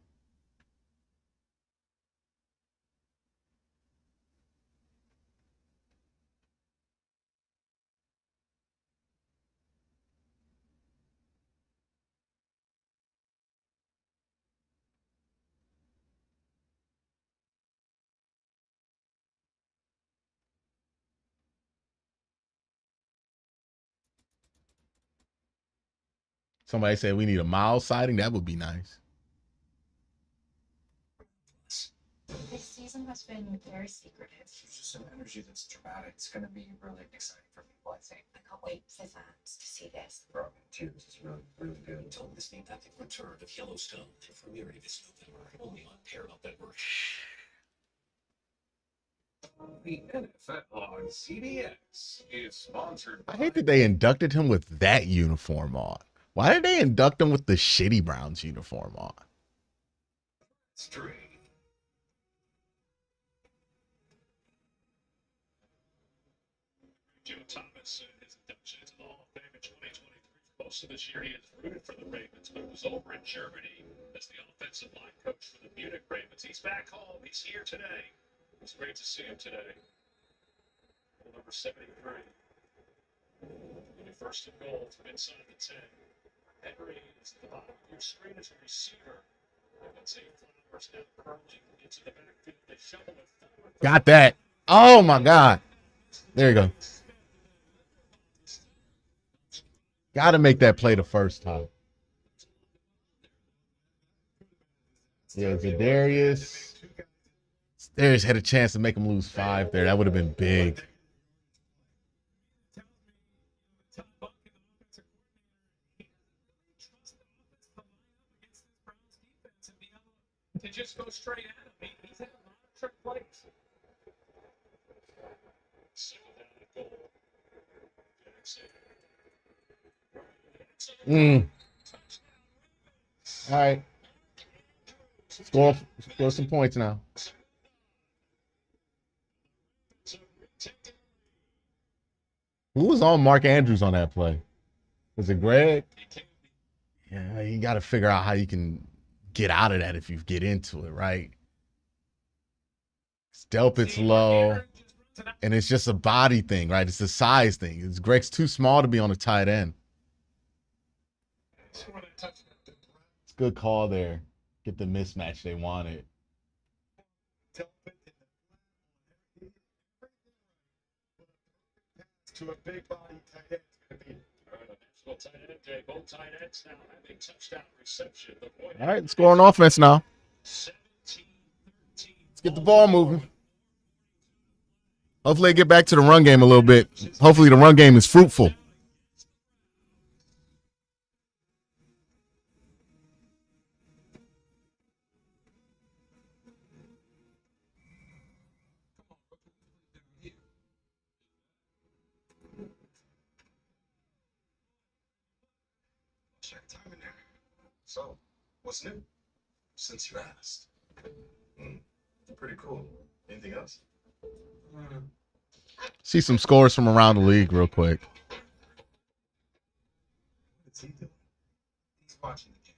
Somebody said we need a Miles sighting. That would be nice. This season has been very secretive. There's just some energy that's dramatic. It's going to be really exciting for people, I think. I can't wait for fans to see this. Bro, Tears is really, really good. Don't this mean epic return of Yellowstone premiering this November only on Paramount Network. The NFL on CBS is sponsored I hate that they inducted him with that uniform on. Why did they induct him with the shitty Browns uniform on? Street. Joe Thomas and his induction into the Hall of Fame in 2023. Most of this year he has rooted for the Ravens, but it was over in Germany as the offensive line coach for the Munich Ravens. He's back home. He's here today. It's great to see him today. Number 73. First and goal from inside the 10. Henry is at the bottom of your screen as a receiver. Let's see Flowers now curling into the backfield. They shovel it forward. Got that. Oh, my God. There you go. Got to make that play the first time. Yeah, Zadarius. Zadarius had a chance to make him lose 5 there. That would have been big. Tom Buck and the offensive coordinator, he doesn't really trust the offense to line up against this Browns defense and be able to just go straight at him. He's had a lot of trick plays. All right. Score some points now. Who was on Mark Andrews on that play? Was it Greg? Yeah, you got to figure out how you can get out of that if you get into it, right? Delpit's low, and it's just a body thing, right? It's a size thing. Greg's too small to be on a tight end. It's a good call there. Get the mismatch they wanted. To a big body tight end is going to be. All right, tight end day. Both tight ends now having touchdown reception. All right, let's go on offense now. 17-13. Let's get the ball moving. Hopefully, get back to the run game a little bit. Hopefully, the run game is fruitful. Check time in there. So, what's new? Since you asked. Pretty cool. Anything else? See some scores from around the league real quick. What's he doing? He's watching the game.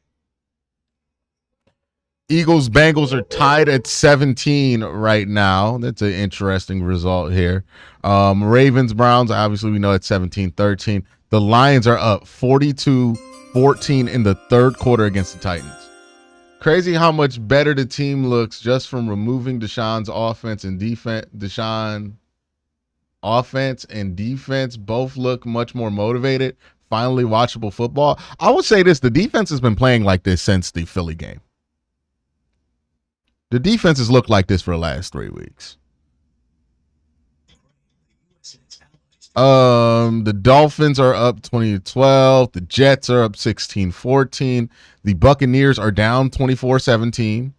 Eagles, Bengals are tied at 17 right now. That's an interesting result here. Ravens, Browns, obviously we know it's 17-13. The Lions are up 42-14 in the third quarter against the Titans. Crazy how much better the team looks just from removing Deshaun's offense and defense. Deshaun offense and defense both look much more motivated. Finally watchable football. I would say this, the defense has been playing like this since the Philly game. The defense has looked like this for the last 3 weeks. The Dolphins are up 20-12. The Jets are up 16-14. The Buccaneers are down 24-17.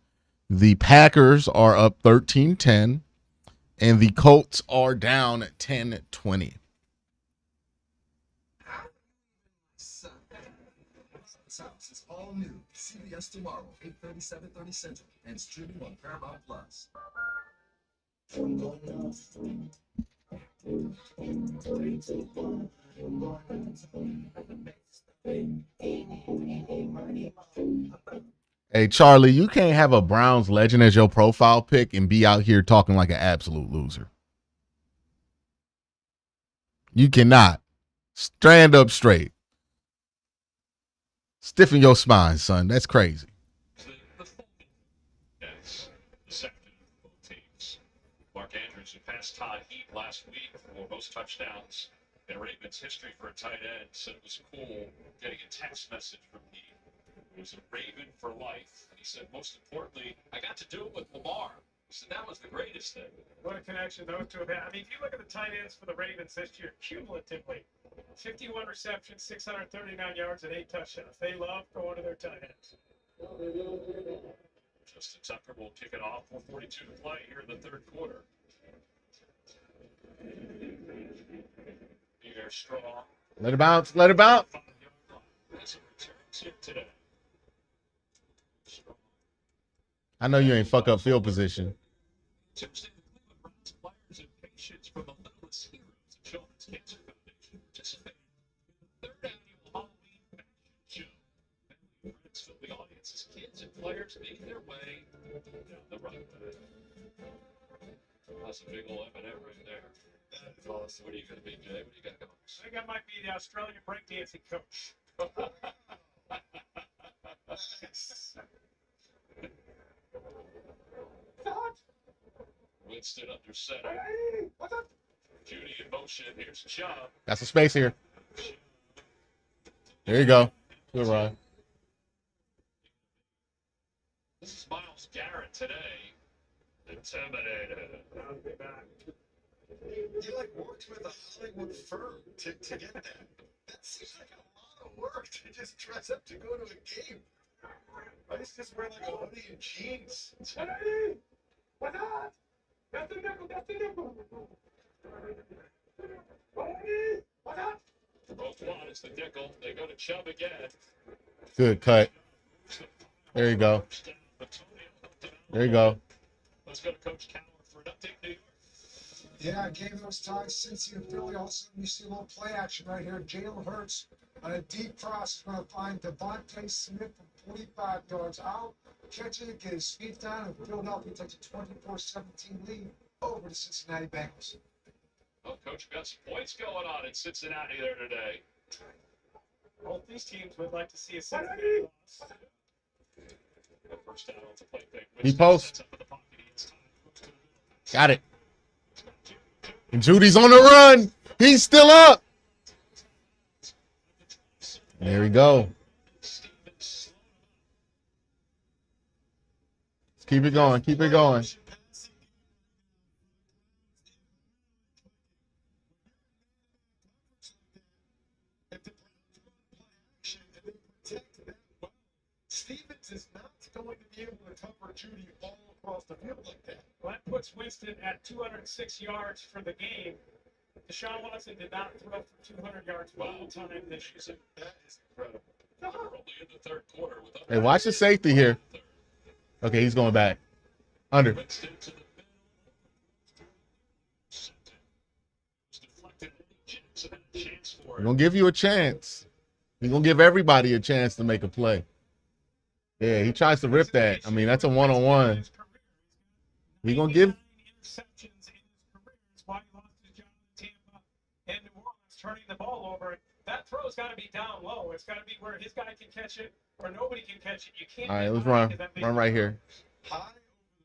The Packers are up 13-10. And the Colts are down 10-20. It's all new. CBS tomorrow, 8:30, 7:30 Central, and streaming on Paramount Plus. Hey, Charlie, you can't have a Browns legend as your profile pic and be out here talking like an absolute loser. You cannot. Stand up straight. Stiffen your spine, son. That's crazy. Yes, the second of both teams. Mark Andrews, who passed Todd Heap last week for most touchdowns in Ravens history for a tight end, said it was cool getting a text message from Heap. It was a Raven for life. And he said, most importantly, I got to do it with Lamar. He said that was the greatest thing. What a connection those two have had. I mean, if you look at the tight ends for the Ravens this year, cumulatively, 51 receptions, 639 yards, and 8 touchdowns. They love going to their tight ends. Justin Tucker will kick it off. 4:42 to play here in the third quarter. Pierre Straw. Let it bounce. Let it bounce. As it returns here today. I know you ain't fuck up field position. Tuesday, the Cleveland Browns players and patients from the Littlest Heroes of Children's Cancer Foundation participated in the third annual Halloween fashion show. Family and friends filled the audience as kids and players made their way down the runway. That's a big old M&M right there. That is awesome. What are you going to be, Jay? What do you got going? I think I might be the Australian breakdancing coach. Winston under center. Judy in motion. Here's Chubb. Got some space here. There you go. Good run. This is Miles Garrett today. The Terminator. I'll be back. He like worked with a Hollywood firm to get that. That seems like a lot of work to just dress up to go to a game. I used to just wear like a hoodie and jeans. Hey, what's up? That's the nickel. That's the nickel. Hey, what's up? Both one is the nickel. They go to Chubb again. Good cut. There you go. There you go. Let's go to Coach Coward for an update, New York. Yeah, game those ties, Cincy and Philly. All of a sudden, you see a little play action right here. Jalen Hurts on a deep cross is going to find Devontae Smith from 45 yards out. Catches it, get his feet down, and Philadelphia takes a 24-17 lead over the Cincinnati Bengals. Well, Coach, we got some points going on in Cincinnati there today. Both these teams would like to see a Cincinnati loss. First down, it's a play fake. He posts. Got it. And Judy's on the run. He's still up. There we go. Let's keep it going. Keep it going. Stevens is not going to be able to cover Judy all across the field like that. Well, that puts Winston at 206 yards for the game. Deshaun Watson did not throw for 200 yards one time this season. That is incredible. Probably in the third quarter. Hey, watch the safety here. Okay, he's going back. Under. We're going to give you a chance. We're going to give everybody a chance to make a play. Yeah, he tries to rip that. I mean, that's a one-on-one. We're going to give. Interceptions in his career is why he lost his job in Tampa and New Orleans, turning the ball over. That throw's got to be down low. It's got to be where his guy can catch it or nobody can catch it. You can't. All right, let's run. Run right here. High over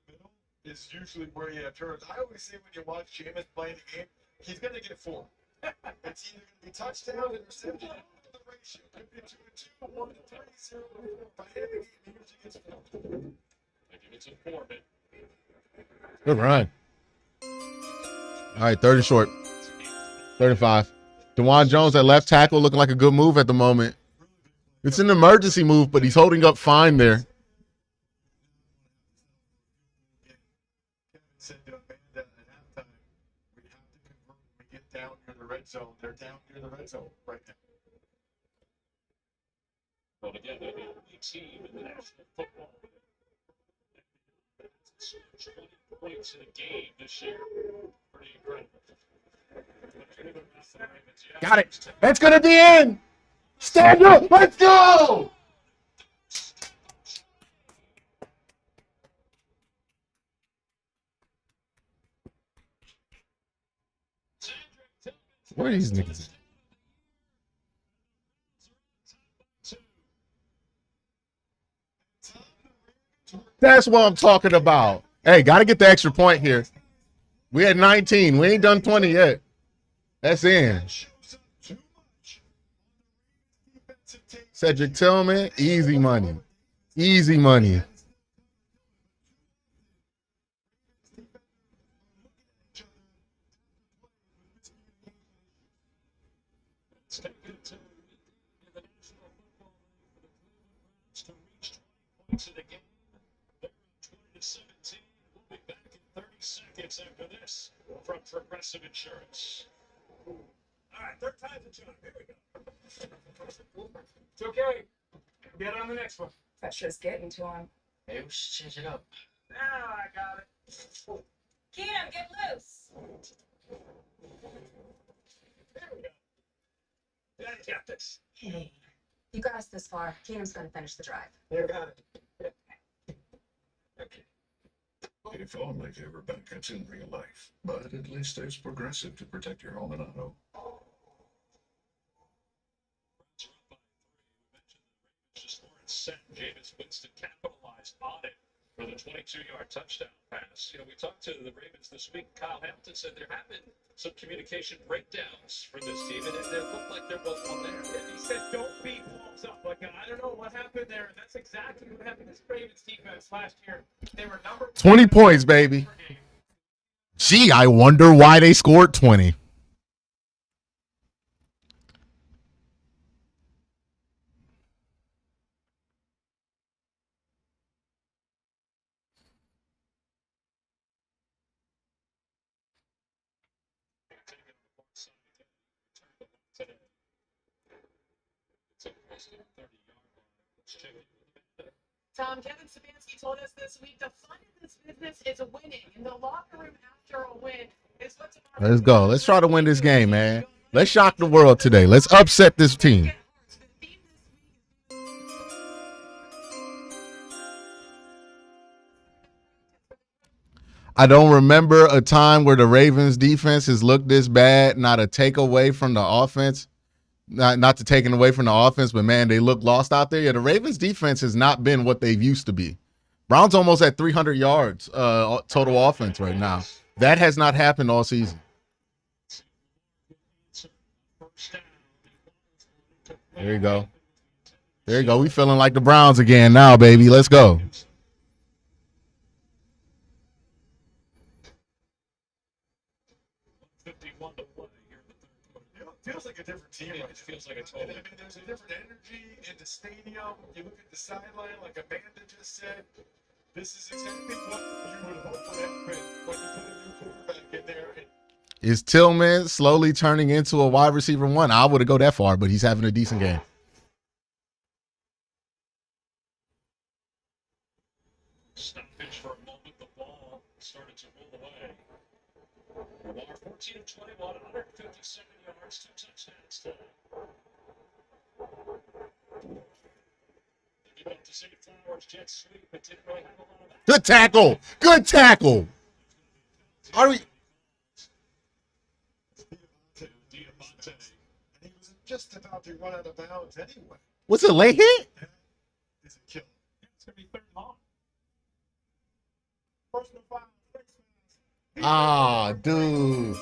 the middle is usually where you have turns. I always say when you watch Jameis playing the game, he's going to get 4. It's either going to be touchdown, interception, the ratio. Could be 2-2, 1-3, 0-4. By the end of the game, he usually gets 4. I give it to Corbin. Good run. All right, 30 short. 35. DeJuan Jones at left tackle looking like a good move at the moment. It's an emergency move, but he's holding up fine there. Said to Amanda at halftime, we have to convert when we get down near the red zone. They're down near the red zone right now. Well, again, they're the only team in the National Football League. 20 points in a game this year. Pretty incredible. Got it. That's going to be in. Stand up. Let's go. Where are these niggas at? That's what I'm talking about. Hey, got to get the extra point here. We at 19. We ain't done 20 yet. That's in. Cedric Tillman, easy money. Easy money. It's taken to the National Football League for the Cleveland Browns to reach 20 points in a game. They're up 20-17. We'll be back in 30 seconds after this from Progressive Insurance. All right, third time's a charm. Here we go. It's okay. Get on the next one. That's just getting to him. Maybe we should change it up. Now I got it. Keenum, get loose. There we go. Daddy got this. Hey, you got us this far. Keenum's going to finish the drive. You got it. Okay. If only they were backups in real life, but at least there's Progressive to protect your home and auto. Just more set. Jameis Winston capitalized on it for the 22-yard touchdown pass. You know, we talked to the Ravens this week. Kyle Hamilton said they're having some communication breakdowns for this team, and it looked like there was one there. And he said, don't beat Mahomes up. Like, I don't know what happened there. And that's exactly what happened to this Ravens defense last year. They were number 20 points, baby. Gee, I wonder why they scored 20. Tom, Kevin Stefanski told us this week the fun in this business is winning. In the locker room after a win is what's about. Let's go. Let's try to win this game, man. Let's shock the world today. Let's upset this team. I don't remember a time where the Ravens defense has looked this bad. Not a takeaway from the offense. Not to taking away from the offense, but man, they look lost out there. Yeah, the Ravens defense has not been what they've used to be. Browns almost at 300 yards total offense right now. That has not happened all season. There you go. There you go. We feeling like the Browns again now, baby. Let's go. Feels like a different team right now. It feels like a total. I mean, there's a different energy in the stadium. You look at the sideline, like Amanda just said. This is exactly what you would hope would happen when you put a new quarterback in there. Is Tillman slowly turning into a wide receiver one? I wouldn't go that far, but he's having a decent game. Stoppage for a moment. The ball started to roll away. Lamar 14 of 21, 157 yards, 2 touchdowns today. About to see Flowers jet sweep, but didn't really have a lot of that. Good tackle. Good tackle. Are we? And he was just about to run out of bounds anyway. What's a late hit? Is a kill. It's going to be third and long. Personal foul. Ah, dude.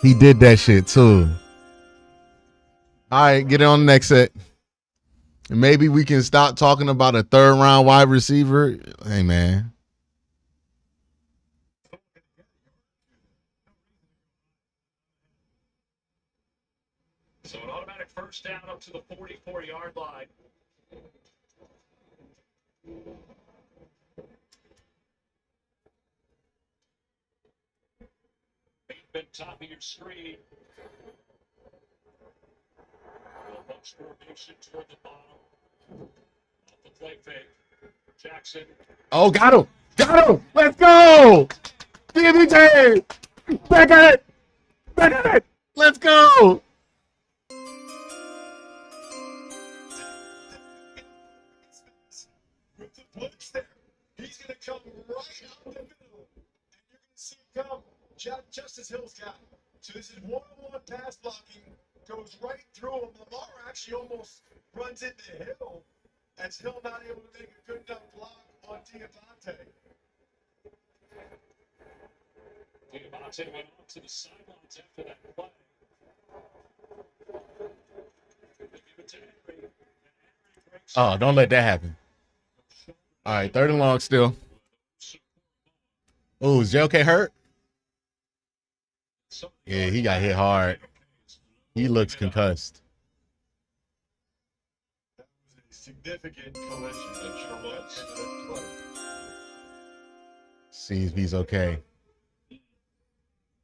He did that shit too. All right, get on the next set. And maybe we can stop talking about a third round wide receiver. Hey, man. So an automatic first down up to the 44-yard line. Been top of your screen. Bunch formation toward the bottom. Off the play fake. Jackson. Oh, got him. Got him. Let's go. DBJ. Back at it. Back at it. Let's go. With the blitz there, he's going to come right out the middle. And you're going to see him come just as Hill's got. So this is one-on-one pass blocking, goes right through him. Lamar actually almost runs into Hill, as Hill not able to make a good enough block on Diamante. Diamante went on to the sidelines after that play. They give it to Henry. And Henry breaks. Oh, don't let that happen. All right, third and long still. Oh, is JOK hurt? Yeah, he got hit hard. He looks concussed. That was a significant collision. That sure was. See if he's okay.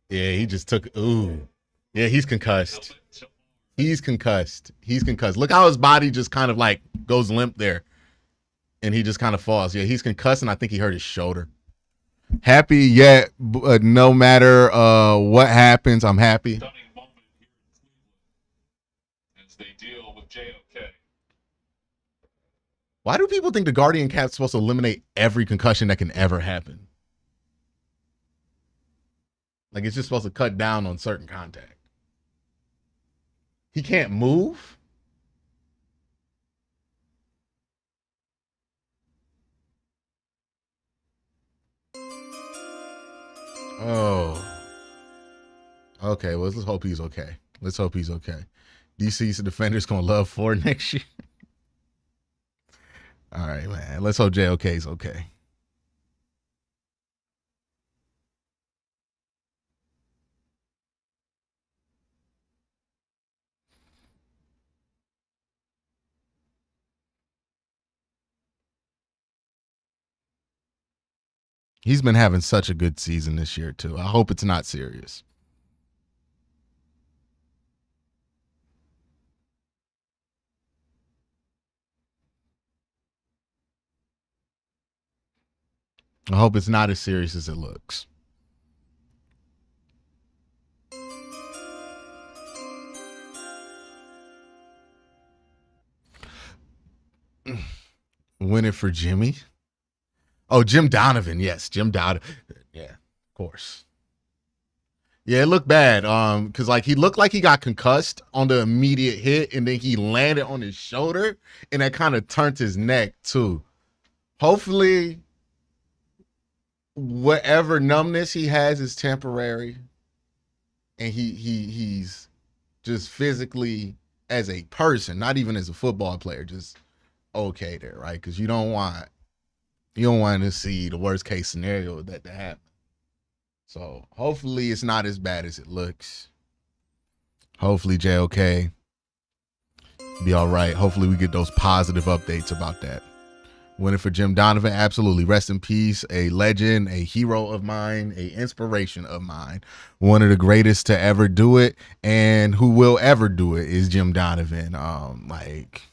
Yeah, he just took. Ooh. Yeah, he's concussed. He's concussed. He's concussed. Look how his body just kind of like goes limp there. And he just kind of falls. Yeah, he's concussed, and I think he hurt his shoulder. Happy yet, no matter what happens, I'm happy. Stunning moment here in Cleveland as they deal with JOK. Why do people think the Guardian Cap's supposed to eliminate every concussion that can ever happen? Like it's just supposed to cut down on certain contact. He can't move? Oh. Okay, well, let's hope he's okay. Let's hope he's okay. DC's defender's going to love Ford next year. All right, man. Let's hope JOK's okay. He's been having such a good season this year, too. I hope it's not serious. I hope it's not as serious as it looks. Win it for Jimmy. Oh, Jim Donovan. Yes, Jim Donovan. Yeah, of course. Yeah, it looked bad. Because like he looked like he got concussed on the immediate hit, and then he landed on his shoulder, and that kind of turned his neck too. Hopefully, whatever numbness he has is temporary, and he's just physically as a person, not even as a football player, just okay there, right? Because you don't want to see the worst case scenario that happen. So hopefully it's not as bad as it looks. Hopefully JOK be all right. Hopefully we get those positive updates about that. Winning for Jim Donovan, absolutely. Rest in peace. A legend, a hero of mine, a inspiration of mine. One of the greatest to ever do it, and who will ever do it is Jim Donovan. Like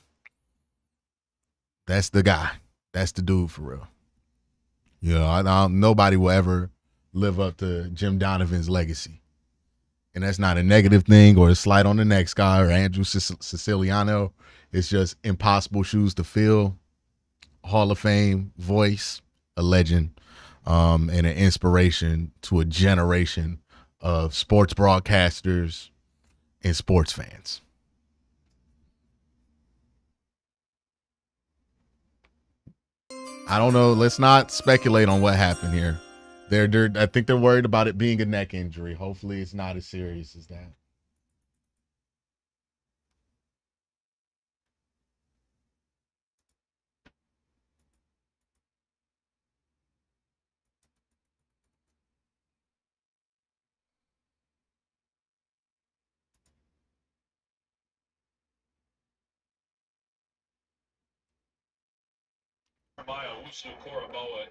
that's the guy. That's the dude for real. You know, nobody will ever live up to Jim Donovan's legacy. And that's not a negative thing or a slight on the next guy or Andrew Siciliano. It's just impossible shoes to fill. Hall of Fame voice, a legend, and an inspiration to a generation of sports broadcasters and sports fans. I don't know. Let's not speculate on what happened here. I think they're worried about it being a neck injury. Hopefully it's not as serious as that.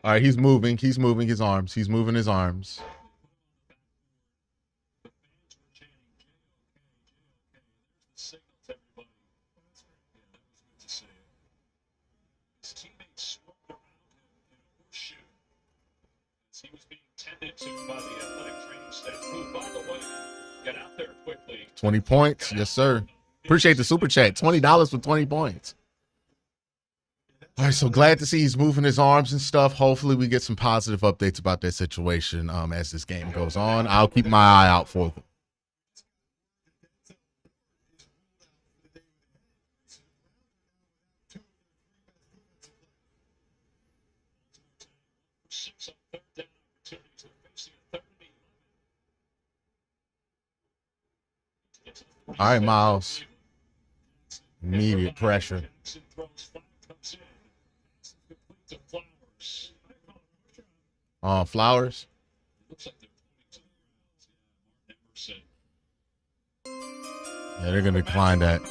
All right, he's moving. He's moving his arms. He's moving his arms. He was being tended to by the athletic training staff, who, by the way, got out there quickly. 20 points. Yes, sir. Appreciate the super chat. $20 for 20 points. All right, so glad to see he's moving his arms and stuff. Hopefully we get some positive updates about that situation as this game goes on. I'll keep my eye out for them. All right, Miles. Immediate pressure. Flowers. Yeah, they're gonna decline that.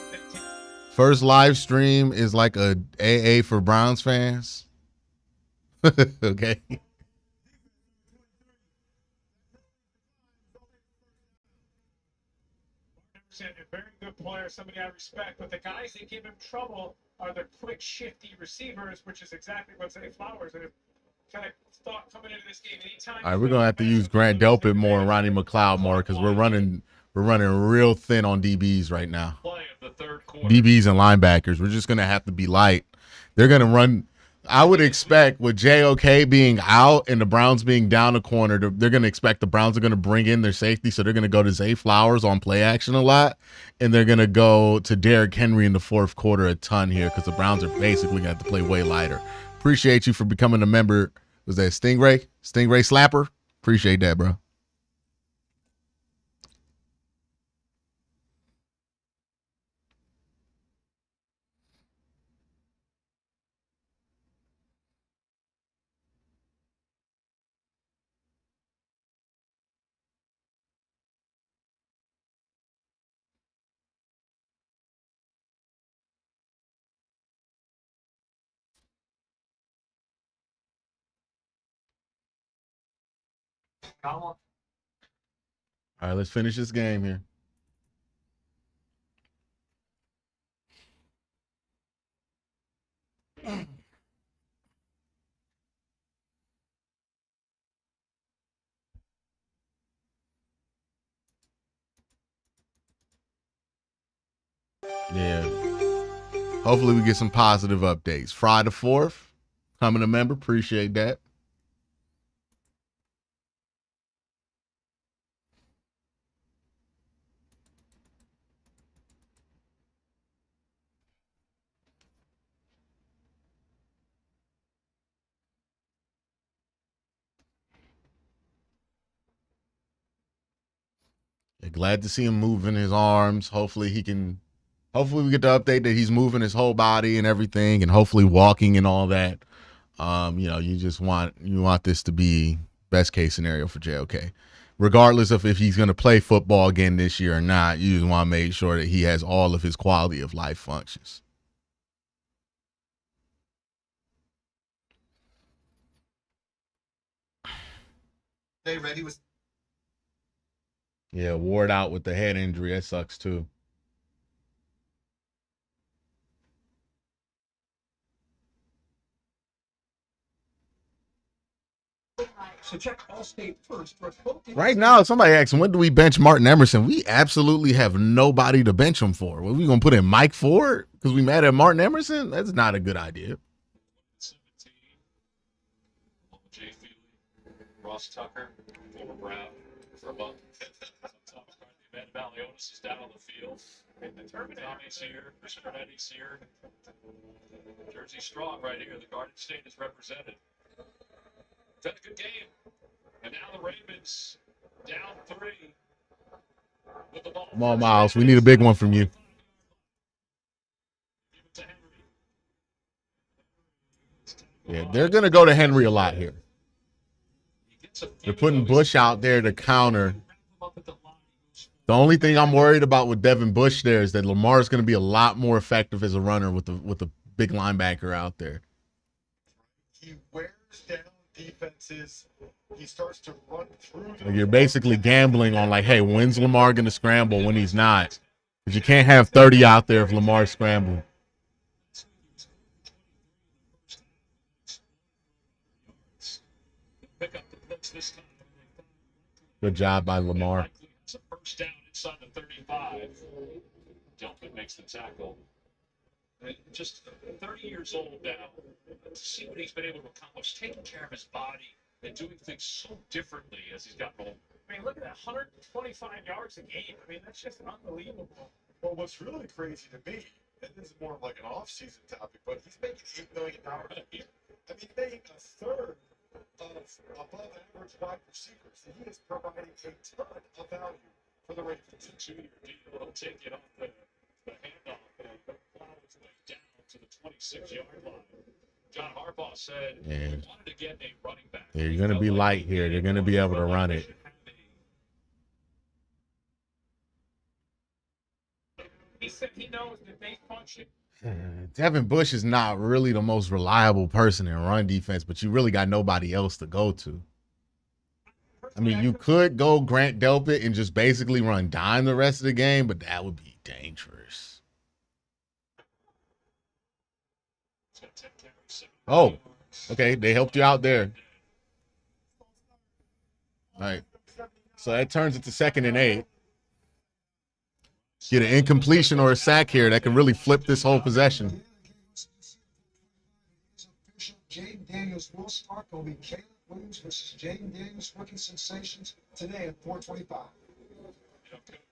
First live stream is like a AA for Browns fans. Okay. A very good player, somebody I respect, but the guys that give him trouble are the quick, shifty receivers, which is exactly what Zay Flowers have kind of thought coming into this game. Anytime all right, we're gonna have to use Grant Delpit more and Ronnie McLeod more because we're running real thin on DBs right now. DBs and linebackers. We're just gonna have to be light. They're gonna run. I would expect with JOK being out and the Browns being down a corner, they're going to expect the Browns are going to bring in their safety. So they're going to go to Zay Flowers on play action a lot. And they're going to go to Derrick Henry in the fourth quarter a ton here because the Browns are basically going to have to play way lighter. Appreciate you for becoming a member. Was that Stingray? Stingray Slapper? Appreciate that, bro. All right, let's finish this game here. Yeah. Hopefully we get some positive updates. Friday the 4th, coming a member. Appreciate that. Yeah, glad to see him moving his arms. Hopefully we get the update that he's moving his whole body and everything, and hopefully walking and all that. You want this to be best case scenario for JOK. Regardless of if he's going to play football again this year or not, you just want to make sure that he has all of his quality of life functions. They ready with. Yeah, Ward out with the head injury. That sucks too. So check Allstate first for quote. Right now, somebody asked, when do we bench Martin Emerson? We absolutely have nobody to bench him for. What, we going to put in Mike Ford because we mad at Martin Emerson? That's not a good idea. 17. Jay Feely, Ross Tucker, former Brown, for a month. Thomas McCarthy, Van Valionis is down on the field. Tommy's here, Chris Burnetti's here. Jersey strong right here. The Garden State is represented. It's had a good game. And now the Ravens down 3 with the ball. Come on, Miles. We need a big one from you. Yeah, they're going to go to Henry a lot here. They're putting Bush out there to counter. The only thing I'm worried about with Devin Bush there is that Lamar is going to be a lot more effective as a runner with the big linebacker out there. He wears down defenses. He starts to run through. Like you're basically gambling on like, hey, when's Lamar going to scramble when he's not? Because you can't have 30 out there if Lamar's scrambling. Good job by Lamar. It's a first down inside the 35. Delpit makes the tackle. Just 30 years old now. To see what he's been able to accomplish, taking care of his body and doing things so differently as he's gotten older. I mean, look at that, 125 yards a game. I mean, that's just unbelievable. Well, what's really crazy to me, and this is more of like an off-season topic, but he's making $8 million a year. I mean, making a third of above-average wide receivers, and he is providing a ton of value for the Ravens. It's a 2-year deal. He'll take it off the handoff and plow his way down to the 26-yard line. John Harbaugh said he wanted to get a running back. Yeah, you're going to be light here. They're going to be able to run it. He said he knows that they function. Devin Bush is not really the most reliable person in run defense, but you really got nobody else to go to. I mean, you could go Grant Delpit and just basically run dime the rest of the game, but that would be dangerous. Oh, okay. They helped you out there. All right. So that turns it to 2nd and 8. Get an incompletion or a sack here that can really flip this whole possession. Jaden Daniels will start. Will be Caleb Williams versus Jaden Daniels, rookie sensations today at 4:25. Coach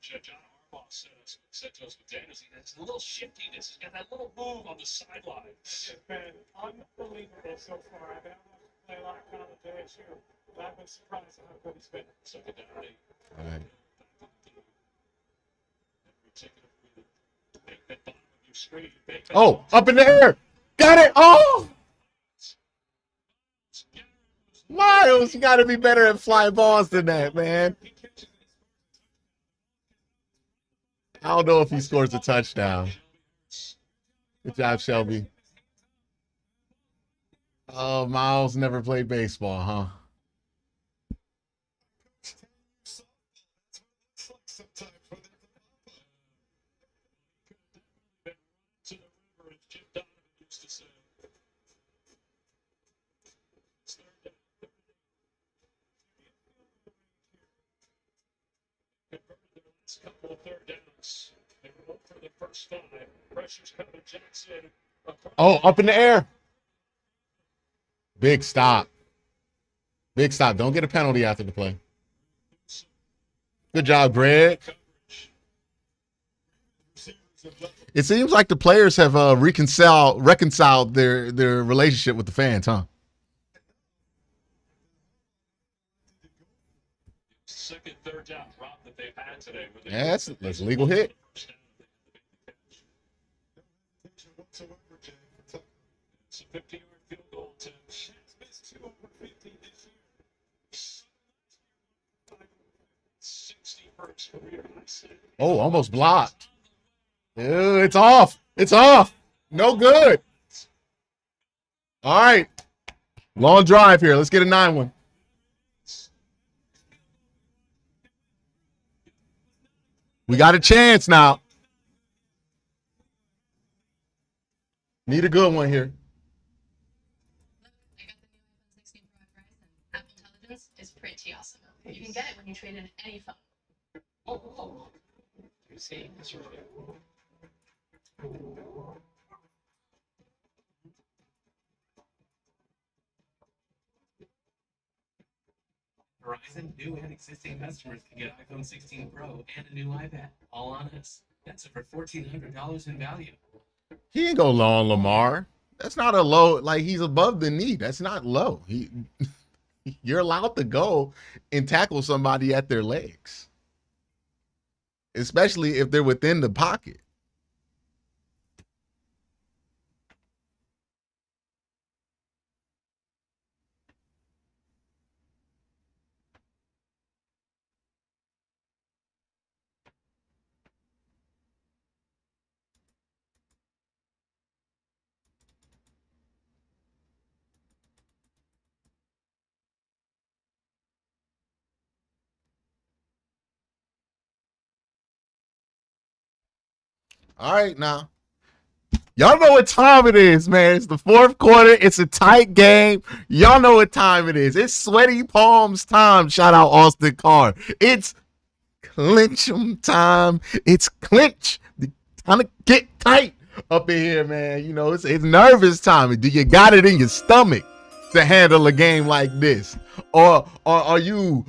John Harbaugh said to us with Daniels, he has a little shiftiness. He's got that little move on the sideline. It's been unbelievable so far. I've been able to play a lot of college ASU, but I've been surprised at how good he's been. Second down 8. All right. Oh, up in the air. Got it. Oh. Miles, you got to be better at flying balls than that, man. I don't know if he scores a touchdown. Good job, Shelby. Oh, Miles never played baseball, huh? last couple of third downs. They were for the first 5. Pressure's coming. Jackson. Oh, up in the air. Big stop. Big stop. Don't get a penalty after the play. Good job, Greg. It seems like the players have reconciled their relationship with the fans, huh? Second, third down drop that they've had today. Yeah, that's a legal hit. It's a 50-yard field goal to missed 2 over 50 this year. 60 for his career. Oh, almost blocked. Dude, it's off. It's off. No good. All right. Long drive here. Let's get a 9-1. We got a chance now. Need a good one here. I got the new iPhone 16 Pro at price, and Apple Intelligence is pretty awesome. You can get it when you trade in any phone. Oh. You see, that's right. Verizon new and existing customers can get iPhone 16 Pro and a new iPad, all on us. That's over $1,400 in value. He ain't go low on Lamar. That's not a low, like he's above the knee. That's not low. You're allowed to go and tackle somebody at their legs, especially if they're within the pocket. All right, now. Y'all know what time it is, man. It's the fourth quarter. It's a tight game. Y'all know what time it is. It's sweaty palms time. Shout out Austin Carr. It's clinch 'em time. It's clinch. Time to get tight up in here, man. You know, it's nervous time. Do you got it in your stomach to handle a game like this? Or are you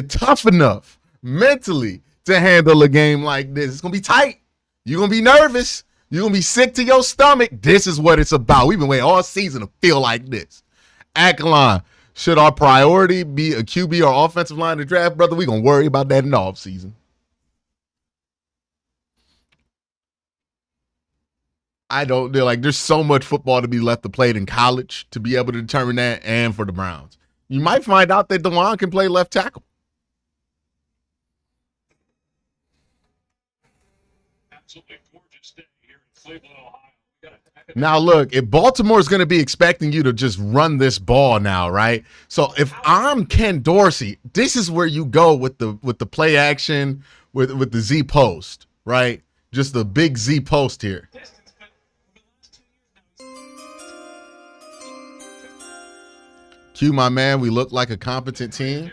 tough enough mentally to handle a game like this? It's gonna be tight. You're gonna be nervous. You're gonna be sick to your stomach. This is what it's about. We've been waiting all season to feel like this. Akalon, should our priority be a QB or offensive line to draft, brother? We're gonna worry about that in the offseason. I don't know. Like, there's so much football to be left to play in college to be able to determine that, and for the Browns. You might find out that DeJuan can play left tackle. Absolutely gorgeous day here in Cleveland, Ohio. Now, look, if Baltimore's going to be expecting you to just run this ball now, right? So if I'm Ken Dorsey, this is where you go with the play action, with the Z post, right? Just the big Z post here. Q, my man, we look like a competent team.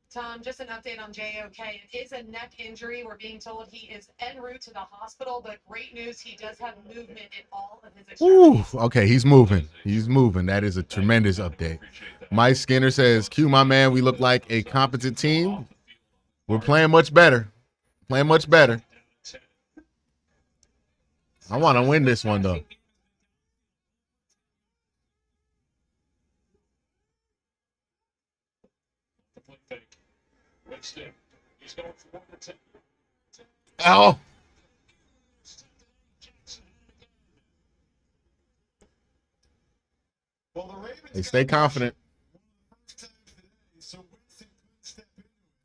Tom, just an update on JOK. It is a neck injury. We're being told he is en route to the hospital, but great news, he does have movement in all of his extremities. Ooh, okay, he's moving. He's moving. That is a tremendous update. Mike Skinner says, Q, my man, we look like a competent team. We're playing much better. Playing much better. I want to win this one, though. Oh. They stay confident.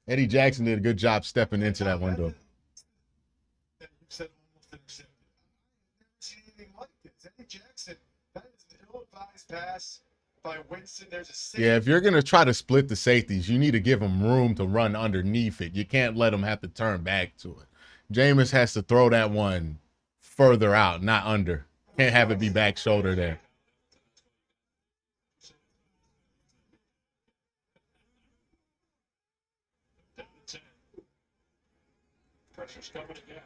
Eddie Jackson did a good job stepping into that window. Eddie Jackson, that is an ill-advised pass by Winston. There's a safety. Yeah, if you're going to try to split the safeties, you need to give them room to run underneath it. You can't let them have to turn back to it. Jameis has to throw that one further out, not under. Can't have it be back shoulder there. pressure's coming again.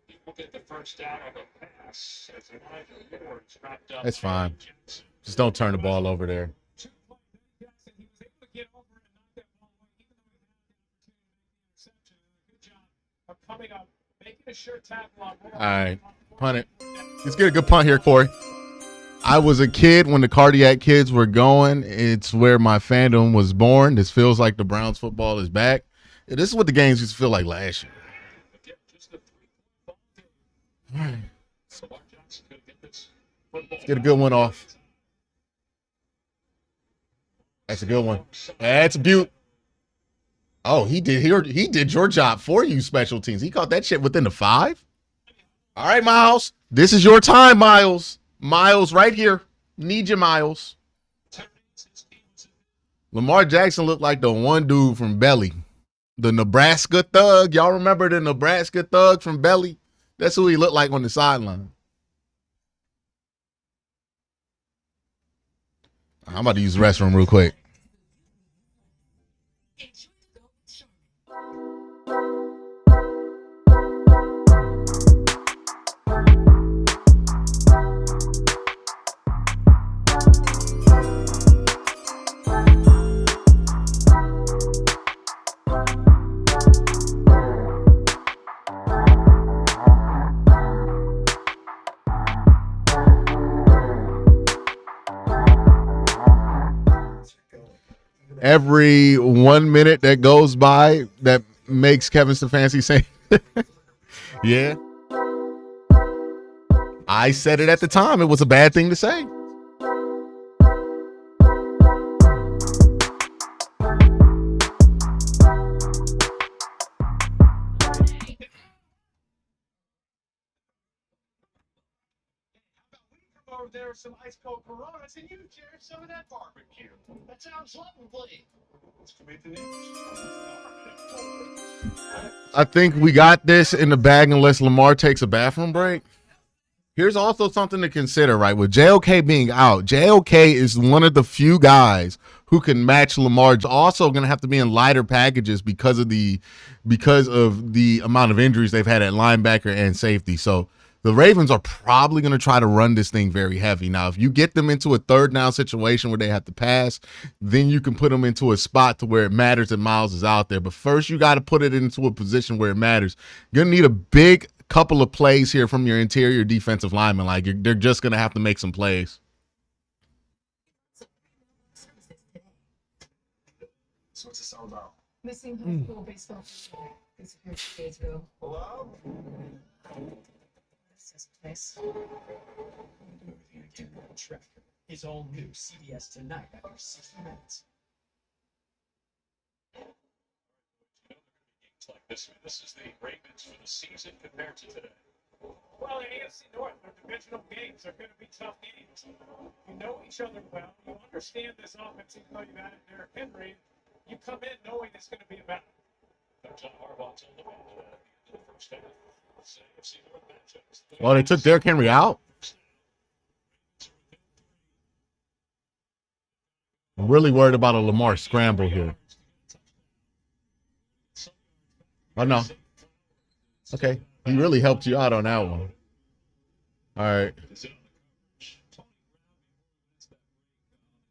He will get the first down on the pass as Elijah Ward's wrapped up. That's fine. Just don't turn the ball over there. Coming up, making a sure tackle on All right, punt it. Let's get a good punt here, Corey. I was a kid when the Cardiac Kids were going. It's where my fandom was born. This feels like the Browns football is back. This is what the games used to feel like last year. All right. Let's get a good one off. That's a good one. That's a beaut. Oh, he did your job for you, special teams. He caught that shit within the 5. All right, Miles. This is your time, Miles. Miles right here. Need you, Miles. Lamar Jackson looked like the one dude from Belly. The Nebraska Thug. Y'all remember the Nebraska Thug from Belly? That's who he looked like on the sideline. I'm about to use the restroom real quick. Every 1 minute that goes by that makes Kevin Stefanski say, yeah. I said it at the time. It was a bad thing to say. over there some ice cold Coronas, and you share some of that barbecue. That sounds lovely. Let's commit to I think we got this in the bag unless Lamar takes a bathroom break. Here's also something to consider, right? With JOK being out, JOK is one of the few guys who can match Lamar. Also going to have to be in lighter packages because of the amount of injuries they've had at linebacker and safety. So the Ravens are probably going to try to run this thing very heavy. Now, if you get them into a third down situation where they have to pass, then you can put them into a spot to where it matters that Miles is out there. But first, you got to put it into a position where it matters. You're going to need a big couple of plays here from your interior defensive linemen. Like, they're just going to have to make some plays. So what's this all about? Missing high school baseball. Disappeared Statesville. Hello? This place. Do everything I can to track her. His all new CBS Tonight after 60 minutes. Like this is the Ravens for the season compared to today. Well, the AFC North, their divisional games are going to be tough games. You know each other well. You understand this offense, even though you've added Derrick Henry. You come in knowing it's going to be a battle. John Harbaugh told them at the end of the first half. AFC North matchups. Well, they took Derrick Henry out. I'm really worried about a Lamar scramble here. Oh, no. Okay. He really helped you out on that one. All right.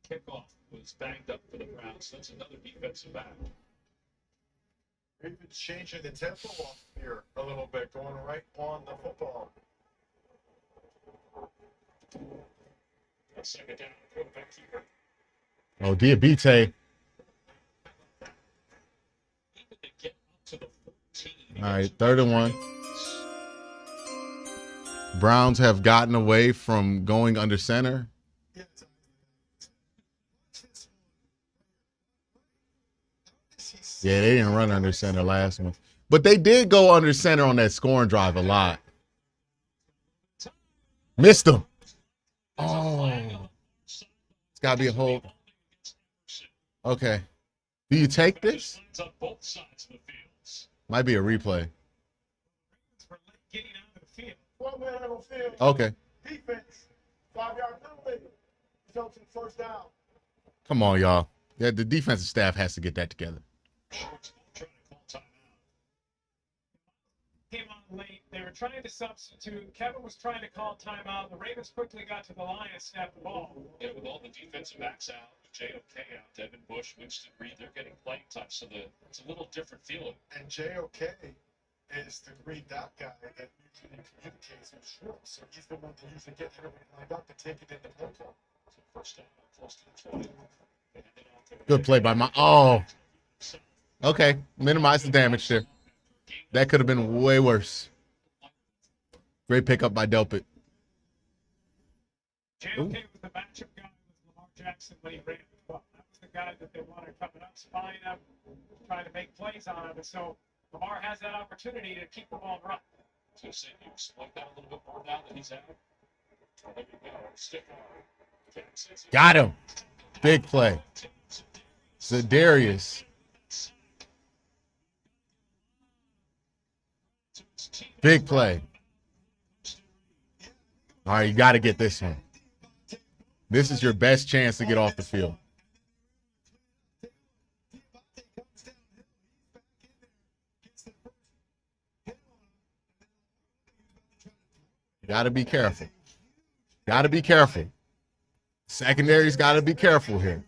Kickoff was banged up for the Browns. That's another defensive back. Ravens changing the tempo off here a little bit, going right on the football. Second down, quarterback keeper. Oh, Diabite. All right, 3rd and 1. Browns have gotten away from going under center. Yeah, they didn't run under center last one. But they did go under center on that scoring drive a lot. Missed them. Oh. It's got to be a hold. Okay. Do you take this? Might be a replay. One man on the field. Okay. Defense. 5-yard penalty. Results in first down. Come on, y'all. Yeah, the defensive staff has to get that together. They were trying to substitute. Kevin was trying to call timeout. The Ravens quickly got to the line and snapped the ball. Yeah, with all the defensive backs out, with JOK out, Devin Bush, Winston Reed, they're getting playing time, so it's a little different feeling. And JOK is the green dot guy that usually communicates with Schwartz. So he's the one that usually gets everybody lined up and take it into play call. So first down, close to the 20. Good play by my. Oh. Okay. Minimize the damage there. That could have been way worse. Great pickup by Delpit. JOK was the matchup guy with Lamar Jackson when he ran the ball. That was the guy that they wanted coming up, spying him, trying to make plays on him. And so Lamar has that opportunity to keep the ball running. So you exploit that a little bit more now that he's out. There you go. Stick on. Got him. Big play. Za'Darius. Big play. All right, you got to get this one. This is your best chance to get off the field. Got to be careful. Got to be careful. Secondary's got to be careful here.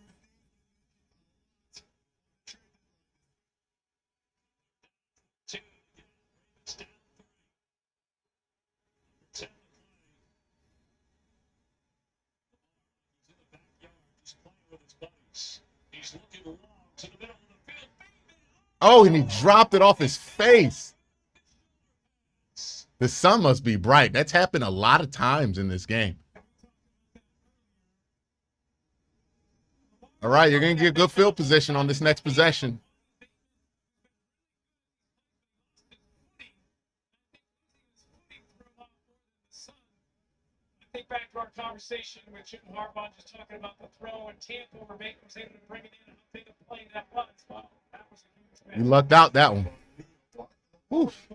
Oh, and he dropped it off his face. The sun must be bright. That's happened a lot of times in this game. All right, you're going to get good field position on this next possession. I think back to our conversation with Jim Harbaugh just talking about the throw and Tampa where Baker was able to bring it in and how big a play that was. Wow, that was a huge play. You lucked out that one. Oof.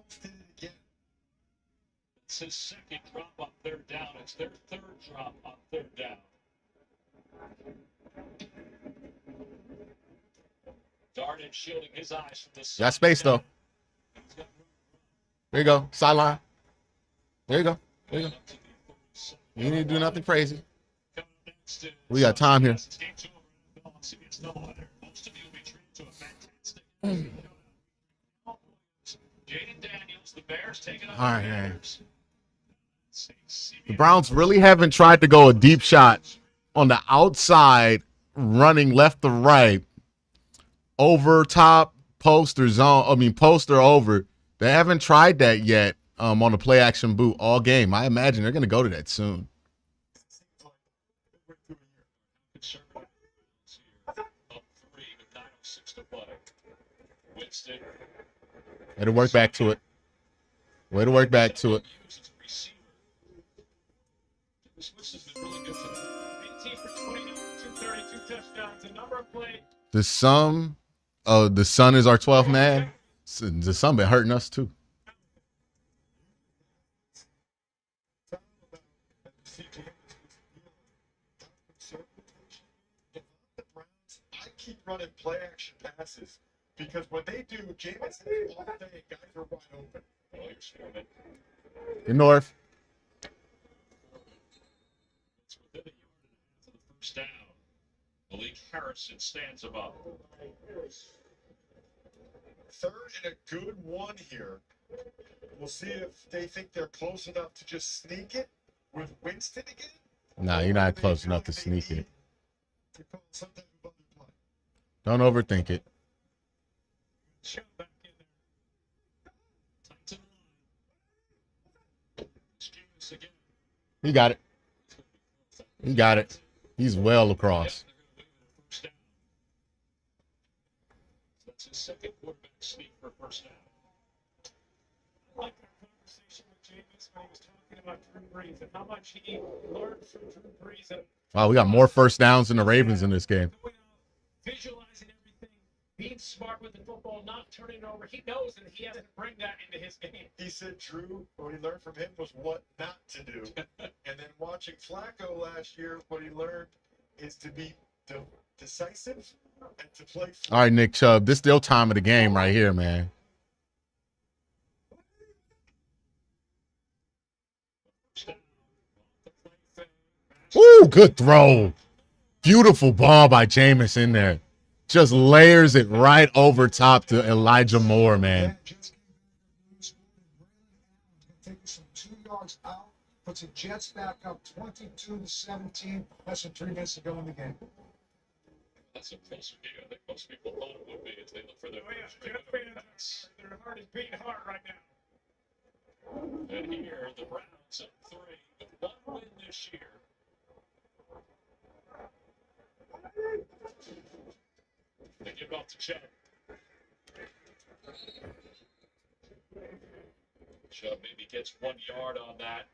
It's his second drop on third down. It's their third drop on third down. Darden shielding his eyes from the Got space, though. There you go. Sideline. There you go. There you go. You need to do nothing crazy. We got time here. All right, man. The Browns really haven't tried to go a deep shot on the outside, running left to right, over top, post or zone. I mean, post or over. They haven't tried that yet on the play action boot all game. I imagine they're going to go to that soon. Way to work back to it. Way to work back to it. The sun is our 12th man. The sun been hurting us too. I keep running play action passes because when they do, Jameis all day, guys are wide open. The North. It's within a yard and a half of the first down. Malik Harrison stands above. Third and a good one here. We'll see if they think they're close enough to just sneak it with Winston again. No, you're not close enough to sneak it. Don't overthink it. He got it. He got it. He's well across. That's his second quarterback sneak for first down. I like that conversation with Jameis when he was talking about Drew Brees and how much he learned from Drew Brees. And Wow, we got more first downs than the Ravens in this game. visualizing everything, being smart with the football, not turning it over. He knows that he has to bring that into his game. He said Drew, what he learned from him was what not to do. And then watching Flacco last year, what he learned is to be decisive and to play. All right, Nick Chubb, this is still time of the game right here, man. Ooh, good throw. Beautiful ball by Jameis in there. Just layers it right over top to Elijah Moore, man. Take some 2 yards out, puts the Jets back up 22-17. Less than 3 minutes to go in the game. That's a closer game. I think most people thought it would be as they look for their Their heart is beating hard right now. And here, the Browns up 3 with 1 win this year. They give it off to Chubb. Chubb maybe gets 1 yard on that.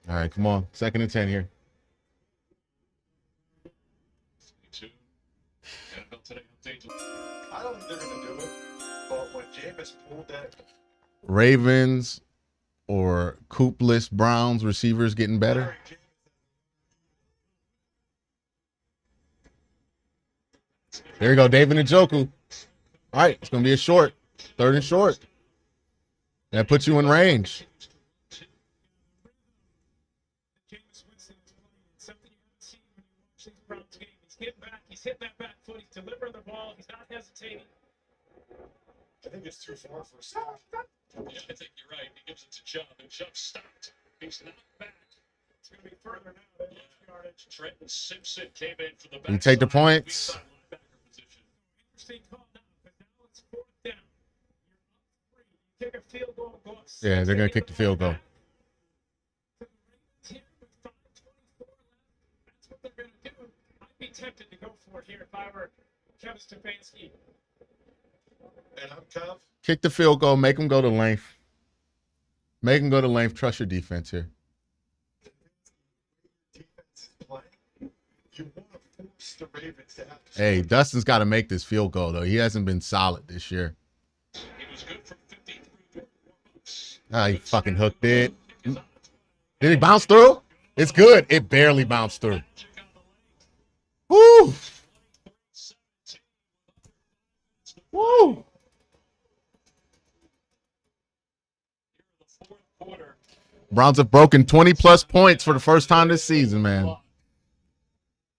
All right, come on. 2nd and 10 here. 22. NFL Today update. I don't think they're going to do it, but when Jameis pulled that, Ravens or Coopless Browns receivers getting better? There you go, David Njoku. All right, it's going to be a short. 3rd and short. That puts you in range. Jameis Winston is playing something you haven't seen when you watch these Browns games. He's getting back. He's hitting that back foot. He's delivering the ball. He's not hesitating. I think it's too far for a stop. Yeah, I think you're right. He gives it to Chubb, and Chubb stopped. He's not back. It's going to be further now than yardage. Trenton Simpson came in for the back. You take the points. Interesting call now, but now it's 4th down. You're up 3. You kick a field goal, go up 6. Yeah, they're going to kick the field goal. Here with 5:24 left. That's what they're going to do. I'd be tempted to go for it here if I were Kevin Stefanski. And I'm tough. Kick the field goal. Make them go to length. Make them go to length. Trust your defense here. Defense is playing. You want to force the Ravens to have to Hey, Dustin's got to make this field goal, though. He hasn't been solid this year. He was good from 53. Ah, he fucking hooked it. Did he bounce through? It's good. It barely bounced through. Woo! Woo! Browns have broken 20-plus points for the first time this season, man.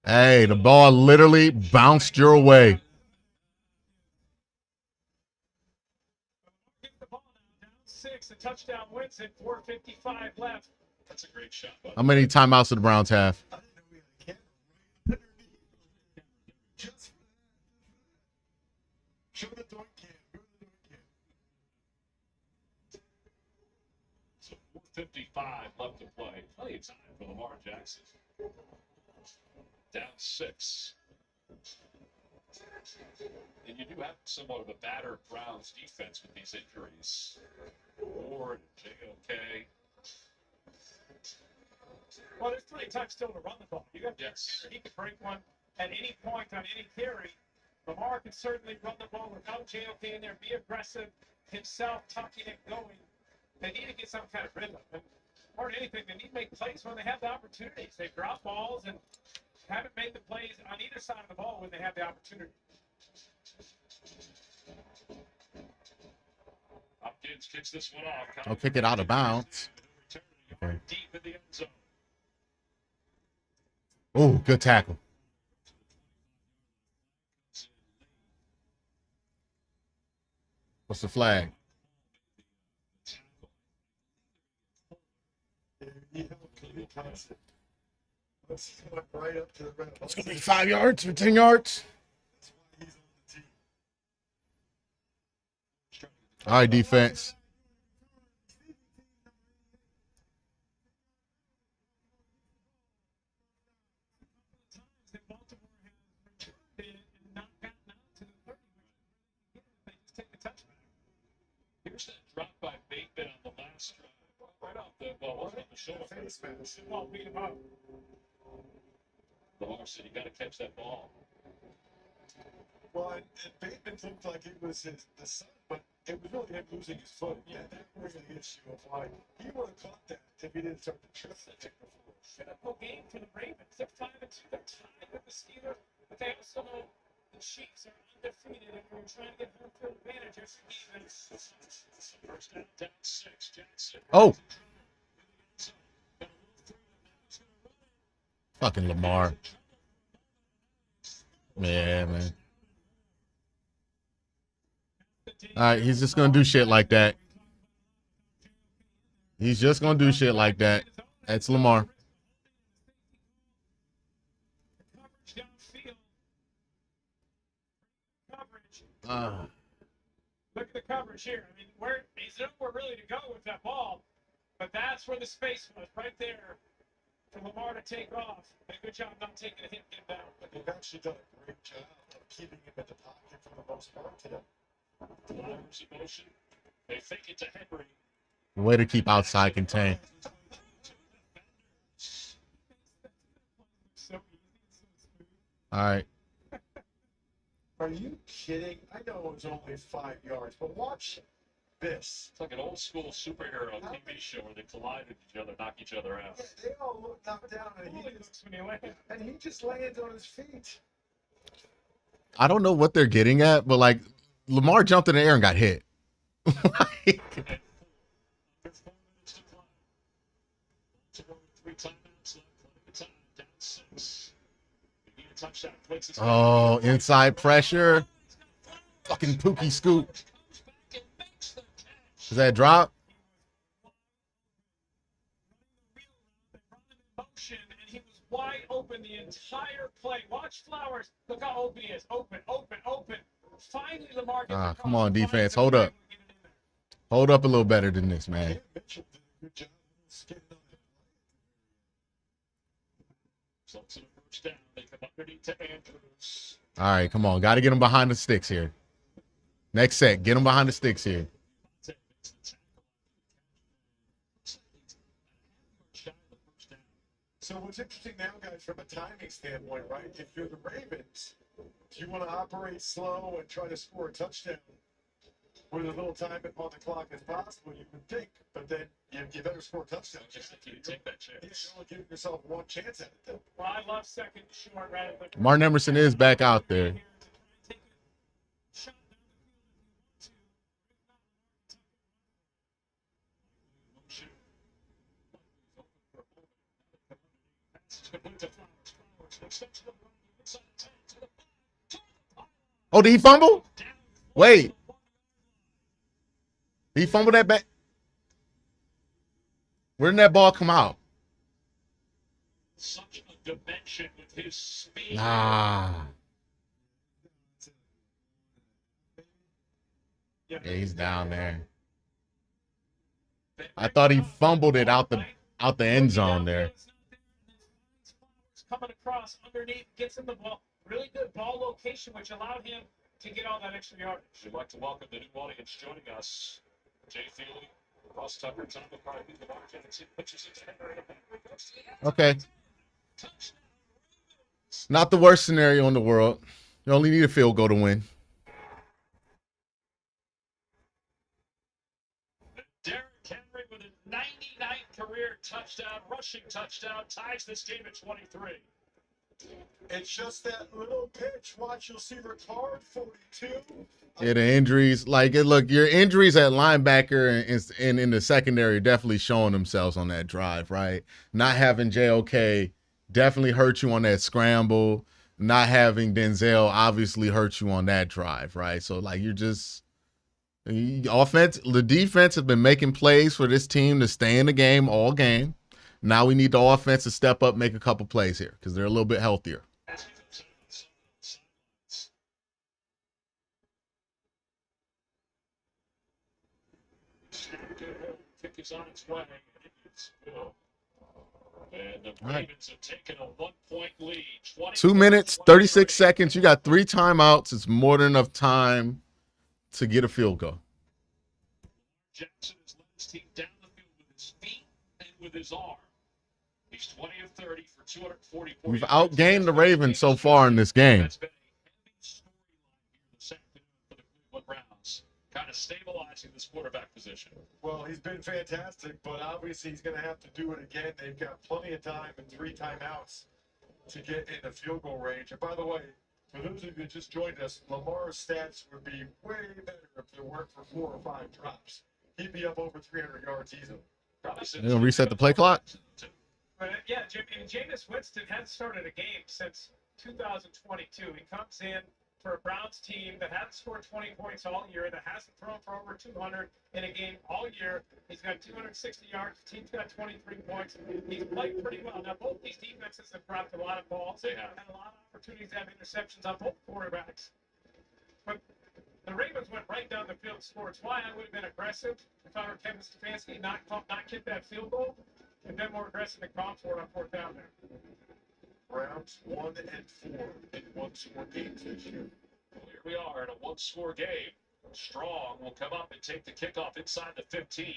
Hey, the ball literally bounced your way. Get the ball now, down 6. A touchdown wins it. 4:55 left. That's a great shot. How many timeouts did the Browns have? I didn't know we had a camera right underneath. Just for that. Show the doink cam. Go to the doink cam. So 4:55 left to play. Plenty of time for Lamar Jackson. Down 6. And you do have somewhat of a battered Browns defense with these injuries. Ward, JOK. Well, there's plenty of time still to run the ball. You got Yes. he could break one at any point on any carry. Lamar can certainly run the ball without JOK in there, be aggressive himself, tucking it, going. They need to get some kind of rhythm. And more than anything, they need to make plays when they have the opportunities. They drop balls and haven't made the plays on either side of the ball when they have the opportunity. Hopkins kicks this one off. I'll kick it out of bounds. Okay. Deep in the end zone. Oh, good tackle. What's the flag? Let's go right up to the red. It's going to be 5 yards or 10 yards. That's why he's on the team. All right, defense. Here's that drop by Bateman on the last drive. Right off the ball, wasn't on the shoulder. Face mask. Ball beat him up. Lamar said, you got to catch that ball. Well, and Bateman looked like it was the son, but it was really him losing his foot. Yeah, that was the issue of why he would have caught that if he didn't start to trip the tick before. Critical game for the Ravens. They're 5-2. They're tied with the Steelers, but they also know the Chiefs are undefeated, and we're trying to get home field advantage. It's even. First down, down 6. Jackson. Oh. Fucking Lamar. Yeah, man. All right, he's just gonna do shit like that. He's just gonna do shit like that. That's Lamar. Look at the coverage here. I mean, he's nowhere really to go with that ball, but that's where the space was, right there, for Lamar to take off. And a good job not taking a hit and get down. But they've actually done a great job of keeping him in the pocket for the most part today. Flowers in motion. They fake it to Henry. Way to keep outside contain. All right. Are you kidding? I know it was only 5 yards, but watch this. It's like an old school superhero TV show where they collide with each other, knock each other out. Yeah, they all look knocked down, and he just lands on his feet. I don't know what they're getting at, but like Lamar jumped in the air and got hit. Oh, inside pressure. Fucking Pookie scoop. Is that a drop? Motion, and he was wide open the entire play. Watch Flowers. Look how open he is. Open, open, open. Finally, Lamar gets Come on, defense. Hold up. Hold up a little better than this, man. All right, come on. Got to get him behind the sticks here. Next set, get him behind the sticks here. So what's interesting now, guys, from a timing standpoint, right? If you're the Ravens, do you want to operate slow and try to score a touchdown with as little time on the clock as possible? You would think, but then you better score a touchdown. You take that chance. You're only giving yourself one chance at it, though. Well, I love second short rather than. Martin Emerson is back out there. Oh, did he fumble? Wait. Did he fumble that back? Where did that ball come out? Such a dimension with his speed. Nah. Yeah, he's down there. I thought he fumbled it out the end zone there. Coming across underneath, gets him the ball. Really good ball location, which allowed him to get all that extra yardage. We'd like to welcome the new audience joining us. Jay Feely, Ross Tucker, Tom McCarthy, the Jackson, pitches it to Henry. Okay. Not the worst scenario in the world. You only need a field goal to win. Derrick Henry with a 99th career touchdown, rushing touchdown, ties this game at 23. It's just that little pitch. Watch, you'll see Ricard 42. Yeah, the injuries. Look, your injuries at linebacker and in the secondary definitely showing themselves on that drive, right? Not having JOK definitely hurt you on that scramble. Not having Denzel obviously hurt you on that drive, right? So, you're just the defense has been making plays for this team to stay in the game all game. Now we need the offense to step up, make a couple plays here because they're a little bit healthier. Is on its way. And the Ravens have taken a 1-point lead. 2 minutes, 36 seconds. You got 3 timeouts. It's more than enough time to get a field goal. Jackson has led his team down the field with his feet and with his arm. He's 20 of 30 for 244. We've outgained the Ravens so far in this game. That's been a heavy storyline here this afternoon for the Cleveland Browns, kind of stabilizing this quarterback position. Well, he's been fantastic, but obviously he's going to have to do it again. They've got plenty of time and 3 timeouts to get in the field goal range. And by the way, for those of you that just joined us, Lamar's stats would be way better if there weren't for 4 or 5 drops. He'd be up over 300 yards easily. They're going to reset the play clock? But yeah, Jameis Winston hasn't started a game since 2022. He comes in for a Browns team that hasn't scored 20 points all year, that hasn't thrown for over 200 in a game all year. He's got 260 yards. The team's got 23 points. He's played pretty well. Now, both these defenses have dropped a lot of balls. They have had a lot of opportunities to have interceptions on both quarterbacks. But the Ravens went right down the field and scored. It's why I would have been aggressive if I were Kevin Stefanski, not kick that field goal, and been more aggressive and gone for it on fourth down there. Browns 1-4 in one-score games this year. Well, here we are in a one-score game. Strong will come up and take the kickoff inside the 15.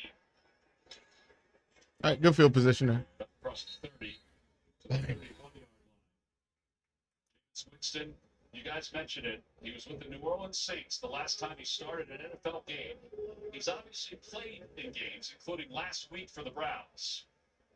All right, good field position there. Across the 30 to the 31-yard line. Winston, you guys mentioned it. He was with the New Orleans Saints the last time he started an NFL game. He's obviously played in games, including last week for the Browns.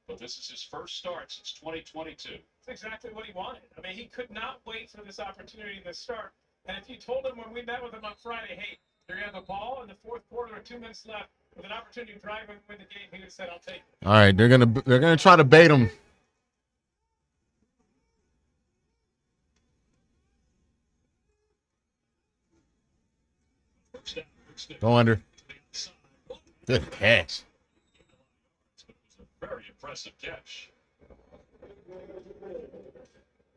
But this is his first start since 2022. That's exactly what he wanted. I mean, he could not wait for this opportunity to start. And if you told him when we met with him on Friday, hey, you're going to have a ball in the fourth quarter with 2 minutes left with an opportunity to drive and win the game, he would have said, I'll take it. All right, they're gonna try to bait him. Go under. Good catch. Very impressive catch.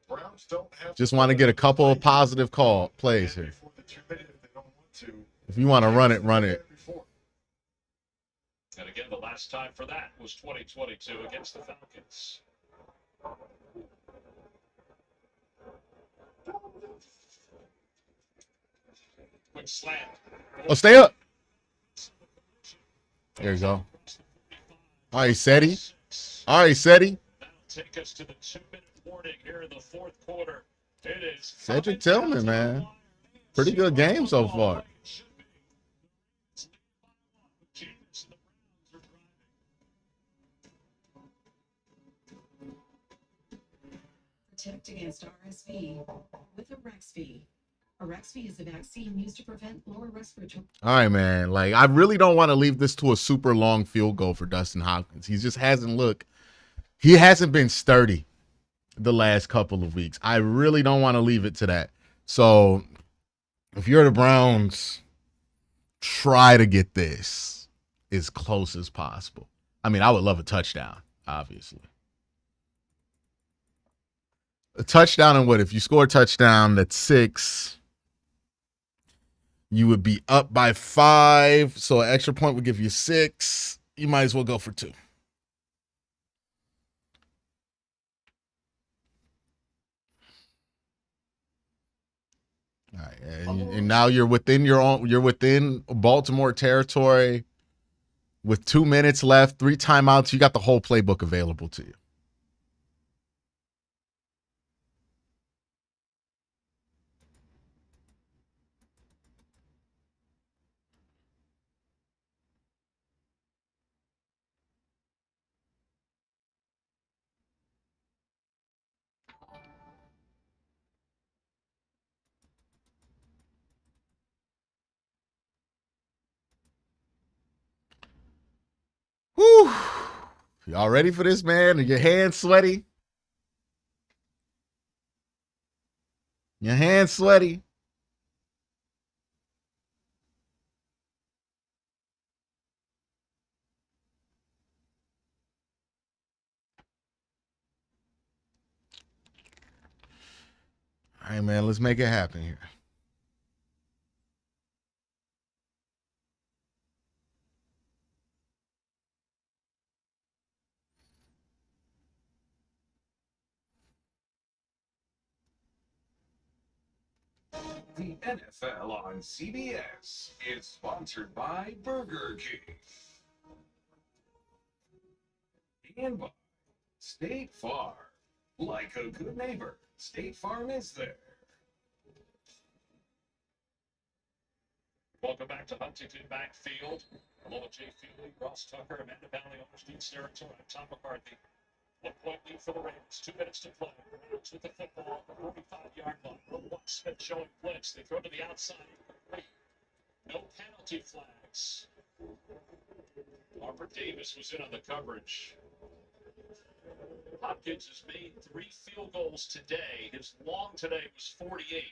Browns don't have Just want to get a couple of positive plays here. before the 2 minutes if they don't want to. If you want to run it, run it. And again, the last time for that was 2022 against the Falcons. Quick slant. Oh, stay up. There you go. All right, Seti. All right, Seti. That'll take us to the 2-minute warning here in the fourth quarter. It is Cedric Tillman, man. Pretty good game so far. Protect against RSV with Arexvy. Arexvy is a vaccine used to prevent lower respiratory. All right, man. Like, I really don't want to leave this to a super long field goal for Dustin Hopkins. He just hasn't he hasn't been sturdy the last couple of weeks. I really don't want to leave it to that. So if you're the Browns, try to get this as close as possible. I mean, I would love a touchdown, obviously. A touchdown and what? If you score a touchdown, that's 6. You would be up by 5. So an extra point would give you 6. You might as well go for 2. All right, and now you're within Baltimore territory with 2 minutes left, 3 timeouts. You got the whole playbook available to you. Whew. Y'all ready for this, man? Are your hands sweaty? Your hands sweaty? All right, man, let's make it happen here. The NFL on CBS is sponsored by Burger King. And by State Farm. Like a good neighbor, State Farm is there. Welcome back to Huntington Backfield. Along with Jay Feely, Ross Tucker, Amanda Valley, Steve Saratoga, I'm Tom McCarthy. 1-point lead for the Ravens. 2 minutes to play. Browns with the football at the 45-yard line. Roquan Smith showing blitz. They throw to the outside. No penalty flags. Harper Davis was in on the coverage. Hopkins has made 3 field goals today. His long today was 48.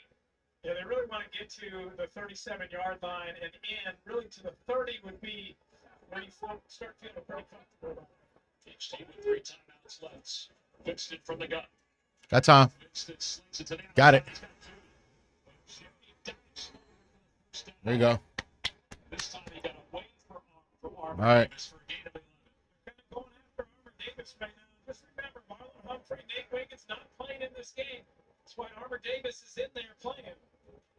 Yeah, they really want to get to the 37-yard line and in. Really to the 30 would be where you start feeling pretty comfortable. Each team with 3 timeouts left. Winston from the gun. Got time. Got it. There you go. This time he got away for All right. for a gain of 11. Going after Armour Davis right now. Just remember, Marlon Humphrey, Nate Wiggins not playing in this game. That's why Armour Davis is in there playing.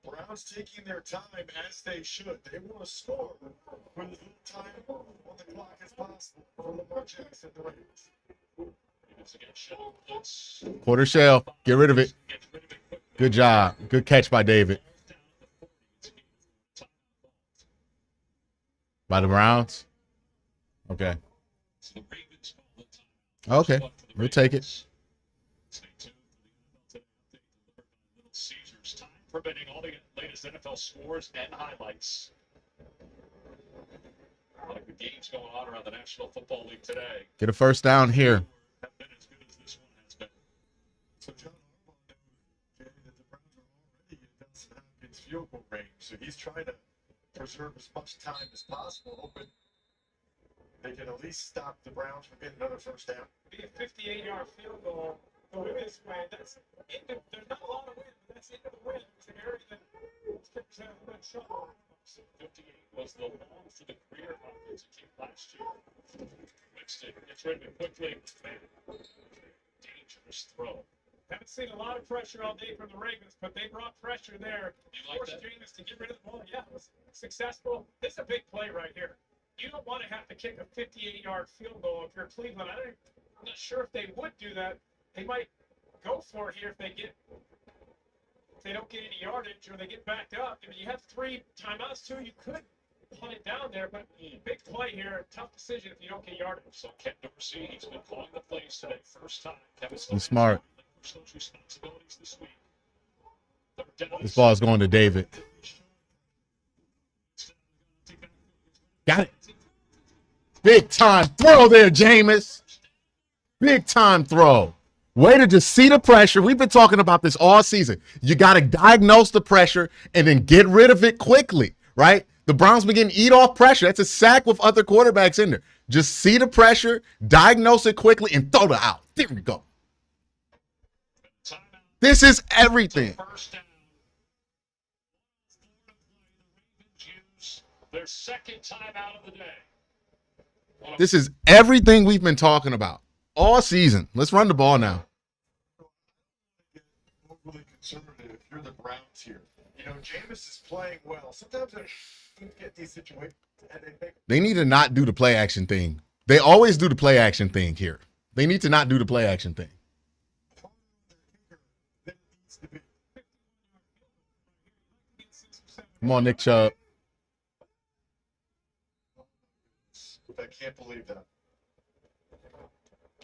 Browns taking their time as they should. They want to score with as little time on the clock as possible for Lamar Jackson, the Ravens. Quarter shell. Get rid of it. Good job. Good catch by David. By the Browns? Okay. Okay. We'll take it. Caesars time permitting all the latest NFL scores and highlights. A lot of good games going on around the National Football League today. Get a first down here. Have been as good as this one has been. So John Harbaugh knows that the Browns are already in Dustin Hopkins' field goal range, so he's trying to preserve as much time as possible, hoping they can at least stop the Browns from getting another first down. Be a 58-yard field goal. Go this way. There's not a lot of wind, but that's into the wind. It's an area that skips out of that shot. 58 was the long for the career Hopkins. It came last year. Winston gets rid of it quickly. Man, dangerous throw. Haven't seen a lot of pressure all day from the Ravens, but they brought pressure there. Forced Jameis to get rid of the ball. Yeah, it was successful. This is a big play right here. You don't want to have to kick a 58-yard field goal if you're Cleveland. I'm not sure if they would do that. They might go for it here if they don't get any yardage or they get backed up. I mean, you have 3 timeouts too. You could punt it down there, but big play here. Tough decision if you don't get yardage. So Ken Dorsey, he's been calling the plays today. First time. He's smart. Those responsibilities this week. This ball is going to David. Got it. Big time throw there, Jameis. Big time throw. Way to just see the pressure. We've been talking about this all season. You got to diagnose the pressure and then get rid of it quickly, right? The Browns begin to eat off pressure. That's a sack with other quarterbacks in there. Just see the pressure, diagnose it quickly, and throw it out. There we go. This is everything. Their second time out of the day. This is everything we've been talking about all season. Let's run the ball now. Overly conservative if you're the Browns here. You know, Jameis is playing well. Sometimes I get these situations and they need to not do the play action thing. They always do the play action thing here. They need to not do the play action thing. Come on, Nick Chubb. I can't believe that.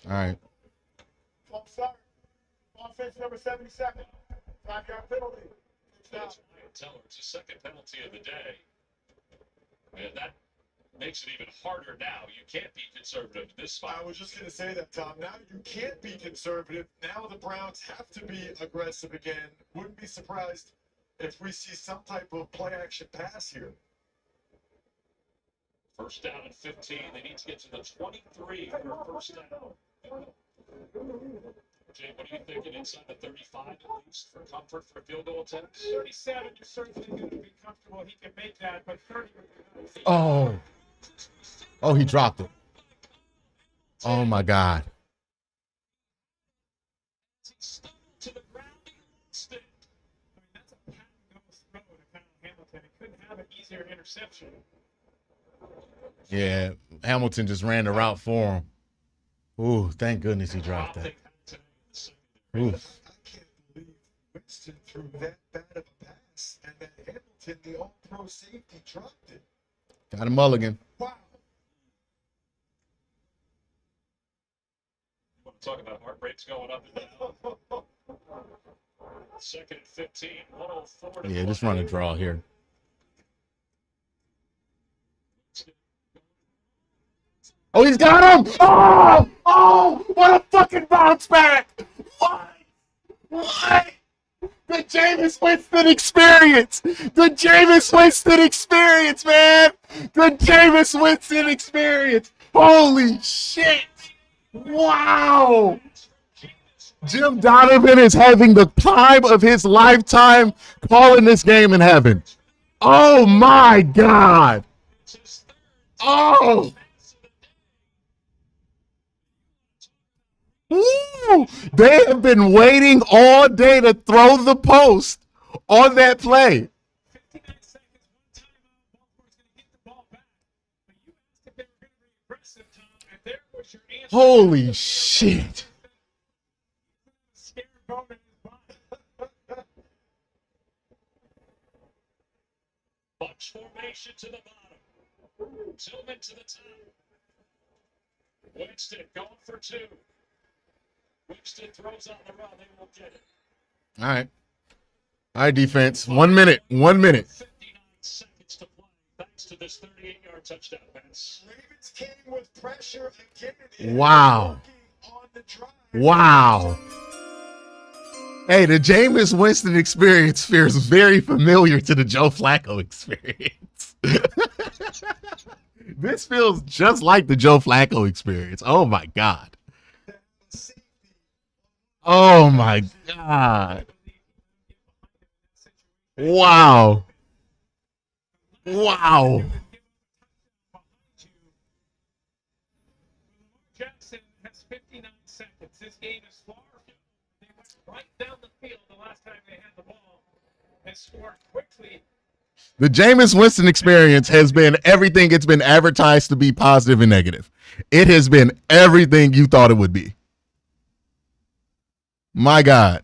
All right. Sorry. Offense number 77. 5-yard penalty. That's Ryan Teller. It's the second penalty of the day. And that makes it even harder now. You can't be conservative in this spot. I was just going to say that, Tom. Now you can't be conservative. Now the Browns have to be aggressive again. Wouldn't be surprised if we see some type of play action pass here. First down and 15. They need to get to the 23 for a first down. Jay, what are you thinking? Inside the 35 at least for comfort for field goal attempts? 37, you're certainly going to be comfortable. He can make that, but 30 would be nice. Oh, he dropped it. Oh, my God. To the ground, I mean, that's a pat-and-go throw to Kyle Hamilton. He couldn't have an easier interception. Yeah, Hamilton just ran the route for him. Ooh, thank goodness he dropped that. Ooh. I can't believe Winston threw that bad of a pass, and that Hamilton, the all-pro safety, dropped it. Got a mulligan. Wow. You want to talk about heart rates going up and down? Second and 15, 104. Yeah, just run a draw here. Oh, he's got him. Oh, what a fucking bounce back. What? The Jameis Winston experience. The Jameis Winston experience, man. The Jameis Winston experience. Holy shit. Wow. Jim Donovan is having the time of his lifetime calling this game in heaven. Oh, my God. Oh. Woo! They have been waiting all day to throw the post on that play. 59 seconds, one timeout. Baltimore's going to get the ball back. But you asked if they were going to be aggressive, Tom, and there was your answer. Holy shit. Scare bone in his body. Bunch formation to the bottom. Tillman to the top. Winston going for two. Winston throws on the run. They won't get it. All right. All right, defense. 1 minute. 1 minute. 59 seconds to play. Thanks to this 38-yard touchdown pass. Ravens came with pressure again. Wow. Wow. Hey, the Jameis Winston experience feels very familiar to the Joe Flacco experience. This feels just like the Joe Flacco experience. Oh, my God. Oh, my God. Wow. Wow. Jackson has 59 seconds. This game is far. They went right down the field the last time they had the ball and scored quickly. The Jameis Winston experience has been everything it's been advertised to be positive and negative. It has been everything you thought it would be. My God.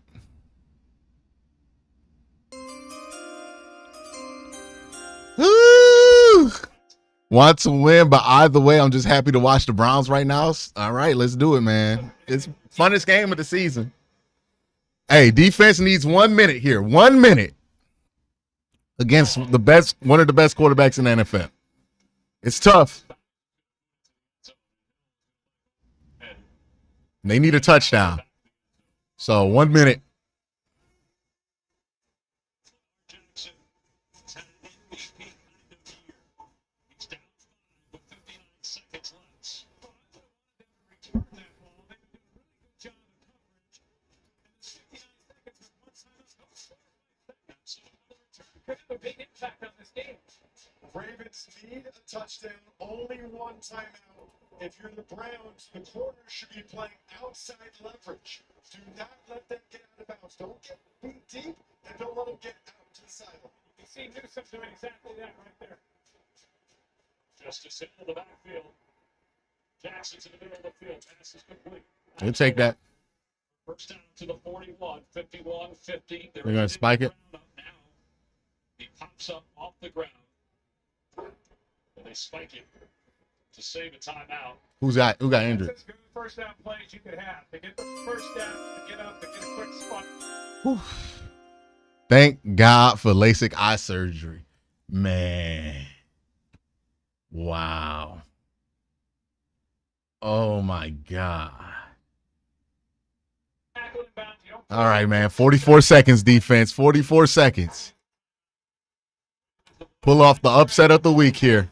Woo! Want to win, but either way, I'm just happy to watch the Browns right now. All right, let's do it, man. It's funnest game of the season. Hey, defense needs 1 minute here. 1 minute against the best, one of the best quarterbacks in the NFL. It's tough. They need a touchdown. So 1 minute. Jackson has had an MVP kind of year. He's down 5 with 59 seconds left. Return that ball. They did a really good job of coverage. And the 59 seconds with one time could have a big impact on this game. Ravens need a touchdown, only one timeout. If you're the Browns, the corners should be playing outside leverage. Do not let them get out of bounds. Don't get beat deep, and don't let them get out to the sideline. You see Newsom doing exactly that right there. Justice into the backfield. Jackson's in the middle of the field. Pass is complete. We'll take that. First down to the 41, 51-50. They're going to spike it. Now. He pops up off the ground. And they spike it to save a timeout. Who got injured? That's as good first down plays you could have. To get the first down, to get up, to get a quick spot. Whew. Thank God for LASIK eye surgery. Man. Wow. Oh, my God. All right, man. 44 seconds, defense. 44 seconds. Pull off the upset of the week here.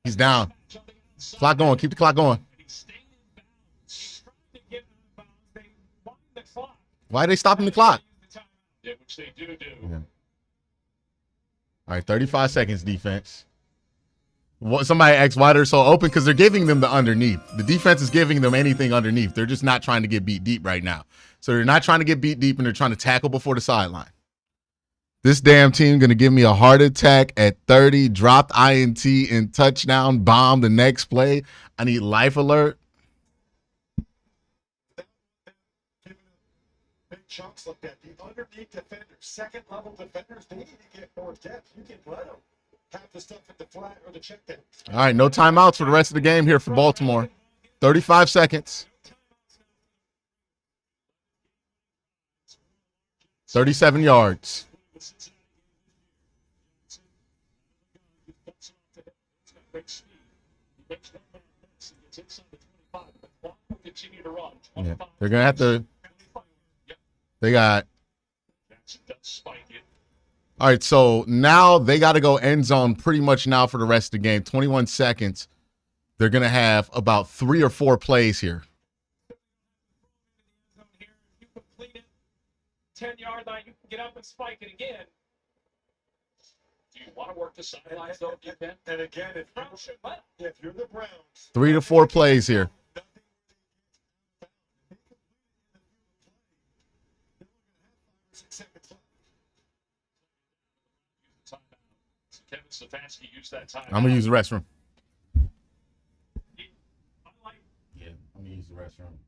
He's down. Clock going. Keep the clock going. Why are they stopping the clock? Yeah, which they do. Okay. All right, 35 seconds, defense. Somebody asked why they're so open, because they're giving them the underneath. The defense is giving them anything underneath. They're just not trying to get beat deep right now. So they're not trying to get beat deep, and they're trying to tackle before the sideline. This damn team going to give me a heart attack at 30, dropped INT and touchdown, bomb the next play. I need life alert. Big chunks like that. The underneath defenders, second level defenders, they need to get more depth. You can let them have the stuff at the flat or the check down. All right, no timeouts for the rest of the game here for Baltimore. 35 seconds. 37 yards. Yeah, they're gonna have to. They got. All right, so now they got to go end zone pretty much now for the rest of the game. 21 seconds. They're gonna have about 3 or 4 plays here. 10-yard line, you can get up and spike it again. Do you want to work the sidelines though? You can. And again, if you're the Browns, 3 to 4 plays here. Kevin Stefanski used that time. I'm gonna use the restroom. Yeah, I'm gonna use the restroom.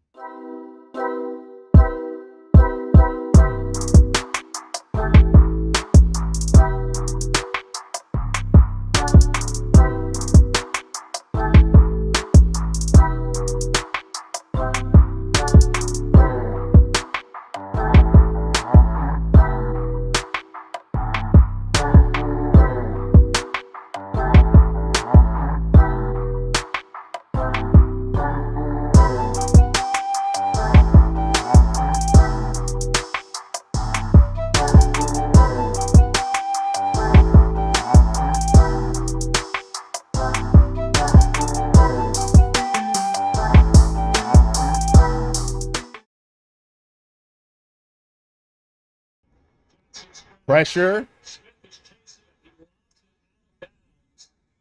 Pressure.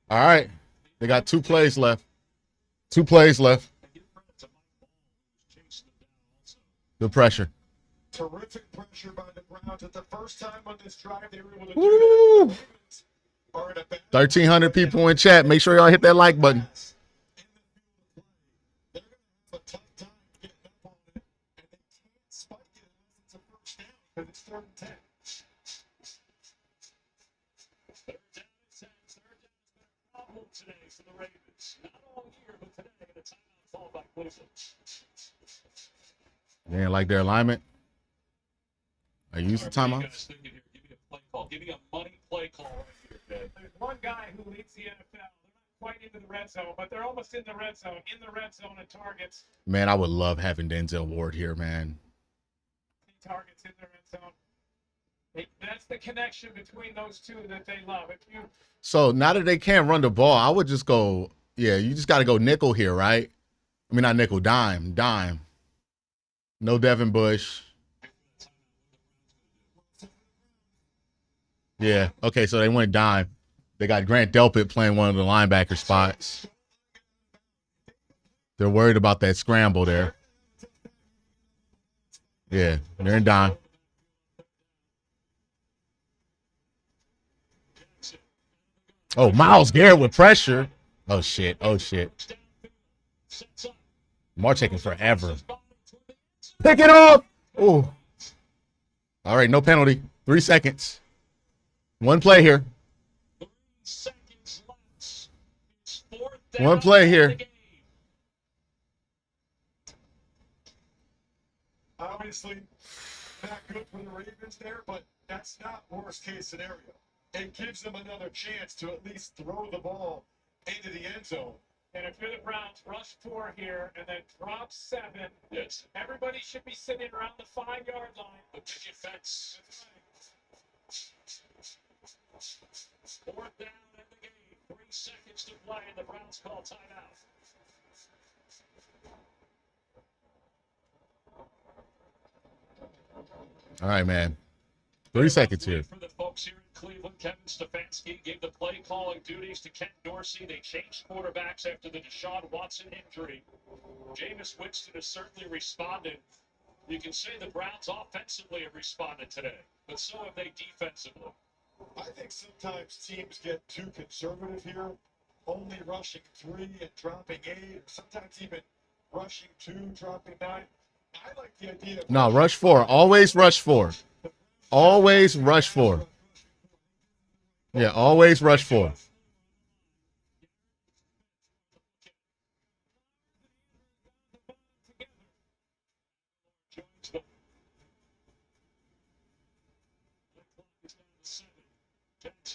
All right. They got 2 plays left. 2 plays left. Good pressure. terrific pressure by the Browns. At the first time on this drive, they were able to Woo! do that. 1,300 people in chat. Make sure y'all hit that like button. It's 3rd and 10. Today for the Ravens. Not all year, but today, and a timeout called by Cleveland. They didn't like their alignment. I used the timeout. Give me a play call. Give me a money play call right here, Dave. There's one guy who leads the NFL. They're not quite into the red zone, but they're almost in the red zone. In the red zone at targets. Man, I would love having Denzel Ward here, man. Targets in the red zone. That's the connection between those two that they love. If you So now that they can't run the ball, I would just go, yeah, you just got to go nickel here, right? I mean, not nickel, dime. No Devin Bush. Yeah, okay, so they went dime. They got Grant Delpit playing one of the linebacker spots. They're worried about that scramble there. Yeah, they're in dime. Oh, Myles Garrett with pressure. Oh, shit. Mark taking forever. Pick it up. Oh. All right, no penalty. 3 seconds. 1 play here. 3 seconds left. It's 4th 1 play here. Obviously, not good for the Ravens there, but that's not worst case scenario. It gives them another chance to at least throw the ball into the end zone. and if you're the Browns, rush 4 here and then drop 7. Yes. Everybody should be sitting around the 5-yard line. The picket fence. 4th down in the game. 3 seconds to play, and the Browns call timeout. All right, man. 3 seconds here. For the folks here in Cleveland, Kevin Stefanski gave the play calling duties to Ken Dorsey. They changed quarterbacks after the Deshaun Watson injury. Jameis Winston has certainly responded. You can say the Browns offensively have responded today, but so have they defensively. I think sometimes teams get too conservative here, only rushing 3 and dropping 8, sometimes even rushing 2, dropping 9. I like the idea of No, rush 4. Always rush 4. Always rush 4. Yeah, always rush 4.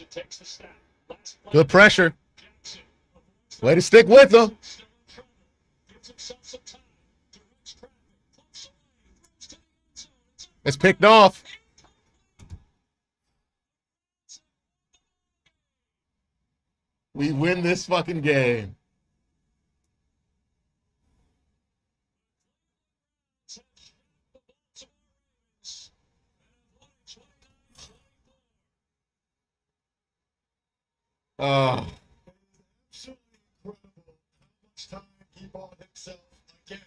Jackson takes the snap. Last play. Good pressure. Jackson. Way to stick with them. Gives himself some time. Directs traffic. Flips away. Throws to the end zone. It's picked off. We win this fucking game. Oh. Absolutely incredible how much time he bought himself again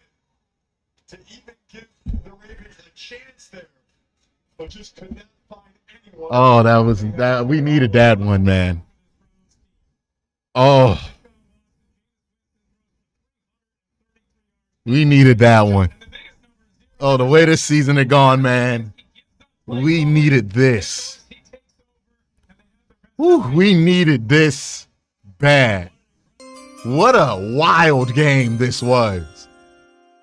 to even give the Ravens a chance there, but just could not find anyone. Oh, that we needed that one, man. Oh. We needed that one. Oh, the way this season had gone, man. We needed this. Whew, we needed this bad. What a wild game this was.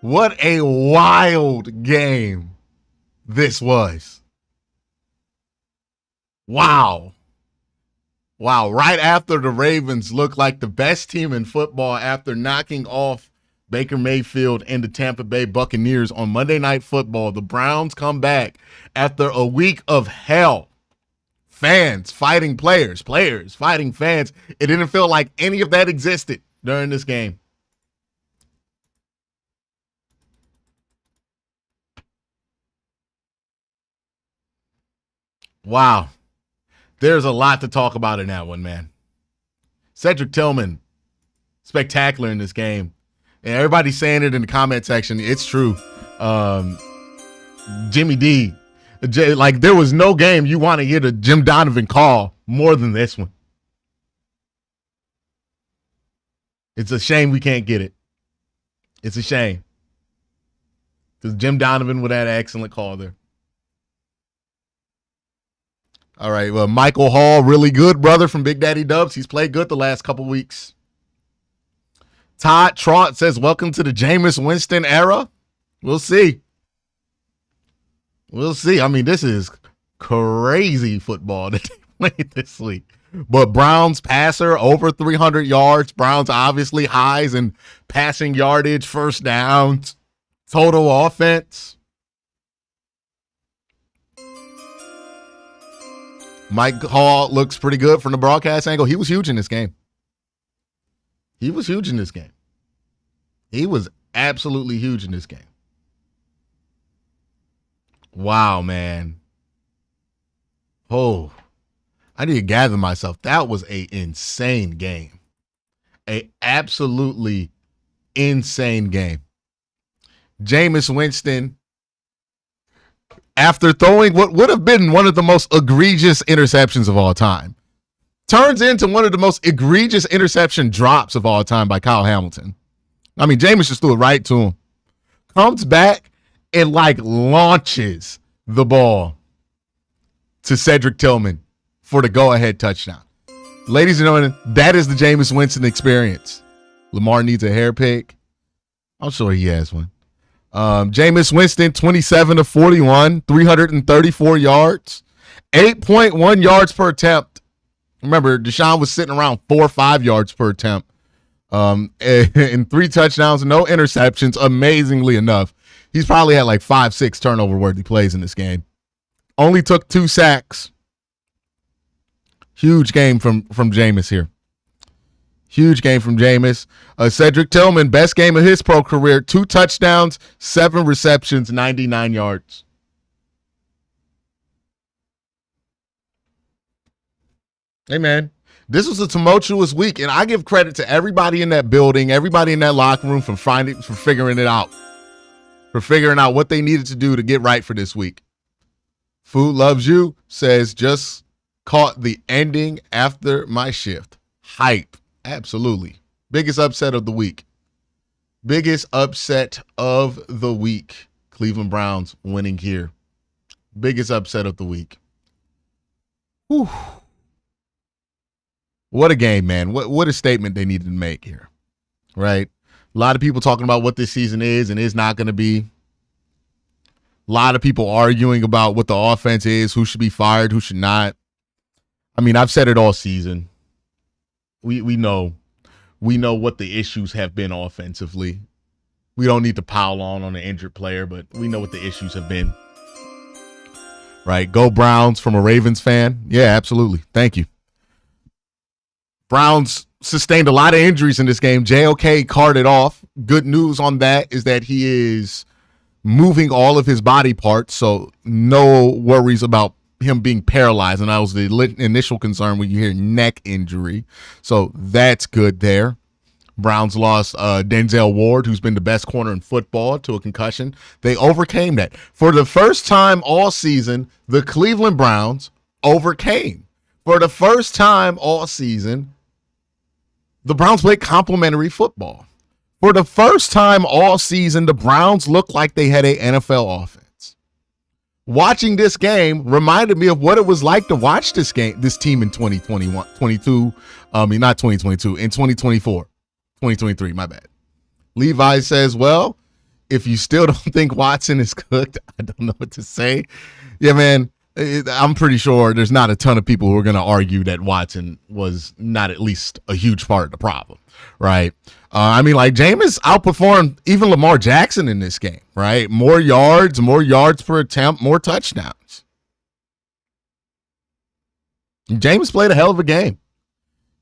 What a wild game this was. Wow. Wow. Right after the Ravens looked like the best team in football after knocking off Baker Mayfield and the Tampa Bay Buccaneers on Monday Night Football, the Browns come back after a week of hell. Fans fighting players, players fighting fans. It didn't feel like any of that existed during this game. Wow. There's a lot to talk about in that one, man. Cedric Tillman, spectacular in this game. And everybody's saying it in the comment section. It's true. Jimmy D, like there was no game you want to hear the Jim Donovan call more than this one. It's a shame we can't get it. It's a shame. Because Jim Donovan would have had an excellent call there. All right, well, Michael Hall, really good, brother, from Big Daddy Dubs. He's played good the last couple weeks. Todd Trott says, welcome to the Jameis Winston era. We'll see. We'll see. I mean, this is crazy football that they played this week. But Browns passer, over 300 yards. Browns obviously highs in passing yardage, first downs, total offense. Mike Hall looks pretty good from the broadcast angle. He was huge in this game. He was huge in this game. He was absolutely huge in this game. Wow, man. Oh, I need to gather myself. That was an insane game. A absolutely insane game. Jameis Winston, after throwing what would have been one of the most egregious interceptions of all time, turns into one of the most egregious interception drops of all time by Kyle Hamilton. I mean, Jameis just threw it right to him. Comes back and launches the ball to Cedric Tillman for the go-ahead touchdown. Ladies and gentlemen, that is the Jameis Winston experience. Lamar needs a hair pick. I'm sure he has one. Jameis Winston, 27 of 41, 334 yards, 8.1 yards per attempt. Remember, Deshaun was sitting around 4 or 5 yards per attempt. And 3 touchdowns, no interceptions. Amazingly enough, he's probably had 5-6 turnover-worthy plays in this game. Only took 2 sacks. Huge game from Jameis here. Huge game from Jameis. Cedric Tillman, best game of his pro career. 2 touchdowns, 7 receptions, 99 yards. Hey, man, this was a tumultuous week, and I give credit to everybody in that building, everybody in that locker room for figuring it out, for figuring out what they needed to do to get right for this week. Food Loves You says, just caught the ending after my shift. Hype. Absolutely. Biggest upset of the week. Biggest upset of the week. Cleveland Browns winning here. Biggest upset of the week. Whew. What a game, man. What a statement they needed to make here. Right? A lot of people talking about what this season is and is not going to be. A lot of people arguing about what the offense is, who should be fired, who should not. I mean, I've said it all season. We know what the issues have been offensively. We don't need to pile on an injured player, but we know what the issues have been. Right? Go Browns from a Ravens fan. Yeah, absolutely. Thank you. Browns sustained a lot of injuries in this game. JOK carted off. Good news on that is that he is moving all of his body parts, so no worries about him being paralyzed. And that was the initial concern when you hear neck injury. So that's good there. Browns lost Denzel Ward, who's been the best corner in football, to a concussion. They overcame that. For the first time all season, the Cleveland Browns overcame. For the first time all season, the Browns played complimentary football. For the first time all season, the Browns looked like they had an NFL offense. Watching this game reminded me of what it was like to watch this team in 2021, 22. Not 2022, in 2024. 2023, my bad. Levi says, well, if you still don't think Watson is cooked, I don't know what to say. Yeah, man, I'm pretty sure there's not a ton of people who are going to argue that Watson was not at least a huge part of the problem, right? I mean, like, Jameis outperformed even Lamar Jackson in this game, right? More yards per attempt, more touchdowns. Jameis played a hell of a game.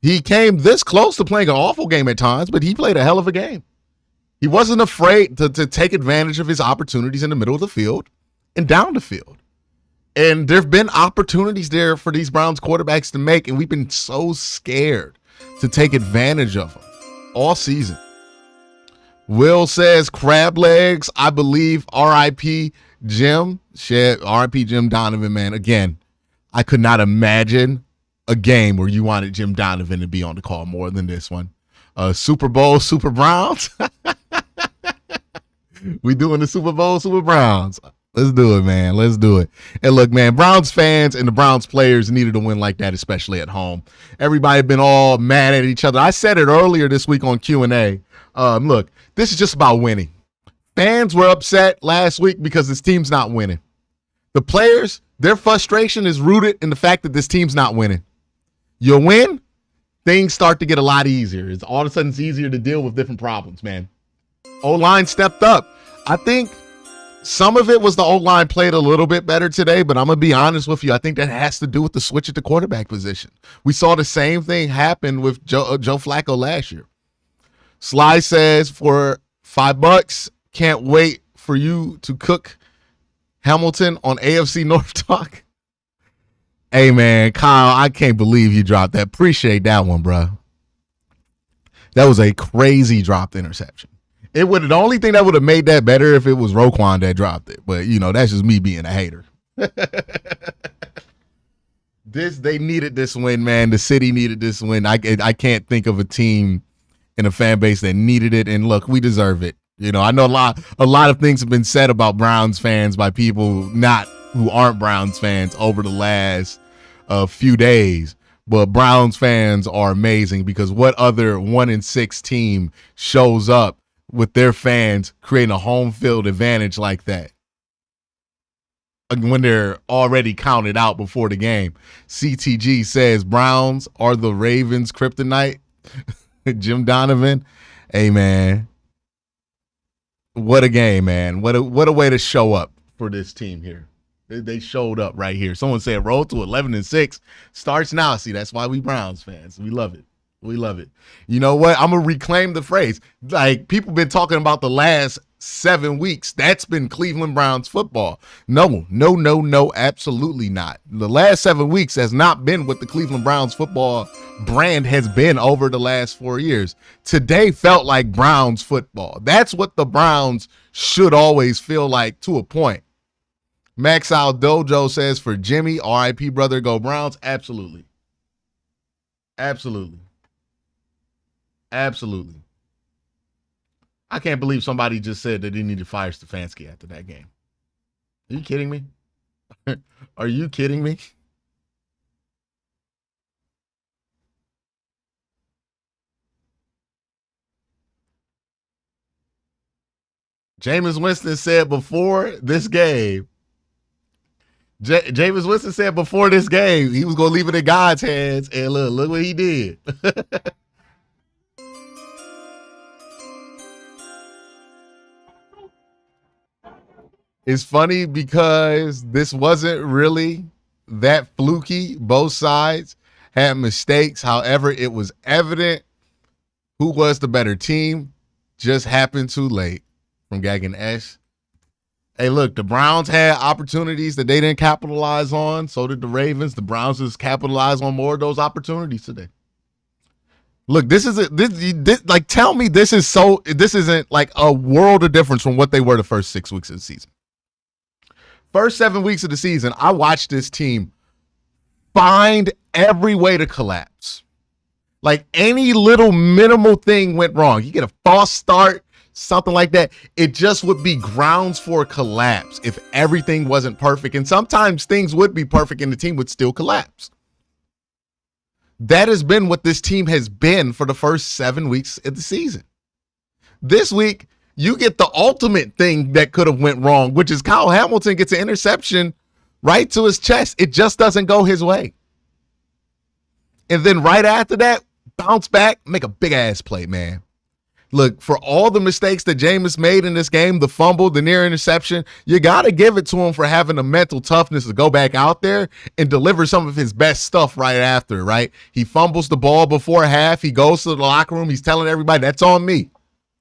He came this close to playing an awful game at times, but he played a hell of a game. He wasn't afraid to take advantage of his opportunities in the middle of the field and down the field. And there have been opportunities there for these Browns quarterbacks to make, and we've been so scared to take advantage of them all season. Will says, crab legs, I believe, R.I.P. Jim. R.I.P. Jim Donovan, man. Again, I could not imagine a game where you wanted Jim Donovan to be on the call more than this one. Super Bowl, Super Browns. We doing the Super Bowl, Super Browns. Let's do it, man. Let's do it. And look, man, Browns fans and the Browns players needed a win like that, especially at home. Everybody been all mad at each other. I said it earlier this week on Q&A. Look, this is just about winning. Fans were upset last week because this team's not winning. The players, their frustration is rooted in the fact that this team's not winning. You win, things start to get a lot easier. It's all of a sudden it's easier to deal with different problems, man. O-line stepped up. I think some of it was the O-line played a little bit better today, but I'm going to be honest with you. I think that has to do with the switch at the quarterback position. We saw the same thing happen with Joe Flacco last year. Sly says, for $5, can't wait for you to cook Hamilton on AFC North Talk. Hey, man, Kyle, I can't believe you dropped that. Appreciate that one, bro. That was a crazy dropped interception. The only thing that would have made that better if it was Roquan that dropped it. But, that's just me being a hater. They needed this win, man. The city needed this win. I can't think of a team in a fan base that needed it. And look, we deserve it. I know a lot of things have been said about Browns fans by people who aren't Browns fans over the last few days. But Browns fans are amazing because what other 1-6 team shows up with their fans creating a home field advantage like that when they're already counted out before the game? CTG says Browns are the Ravens kryptonite. Jim Donovan. Hey, man. What a game, man. What a way to show up for this team here. They showed up right here. Someone said roll to 11-6 starts now. See, that's why we Browns fans. We love it. We love it. You know what? I'm going to reclaim the phrase. Like, people been talking about the last 7 weeks. That's been Cleveland Browns football. No, absolutely not. The last 7 weeks has not been what the Cleveland Browns football brand has been over the last 4 years. Today felt like Browns football. That's what the Browns should always feel like, to a point. Max Al Dojo says, for Jimmy, RIP brother, go Browns. Absolutely. Absolutely. Absolutely. I can't believe somebody just said that they need to fire Stefanski after that game. Are you kidding me? Are you kidding me? Jameis Winston said before this game Jameis Winston said before this game he was going to leave it in God's hands, and look what he did. It's funny because this wasn't really that fluky. Both sides had mistakes. However, it was evident who was the better team. Just happened too late from Gagan S. Hey, look, the Browns had opportunities that they didn't capitalize on. So did the Ravens. The Browns just capitalized on more of those opportunities today. Look, this like, tell me this isn't like a world of difference from what they were the first 6 weeks of the season. First 7 weeks of the season, I watched this team find every way to collapse. Like, any little minimal thing went wrong. You get a false start, something like that. It just would be grounds for collapse if everything wasn't perfect. And sometimes things would be perfect and the team would still collapse. That has been what this team has been for the first 7 weeks of the season. This week, you get the ultimate thing that could have went wrong, which is Kyle Hamilton gets an interception right to his chest. It just doesn't go his way. And then right after that, bounce back, make a big-ass play, man. Look, for all the mistakes that Jameis made in this game, the fumble, the near interception, you got to give it to him for having the mental toughness to go back out there and deliver some of his best stuff right after, right? He fumbles the ball before half. He goes to the locker room. He's telling everybody, that's on me.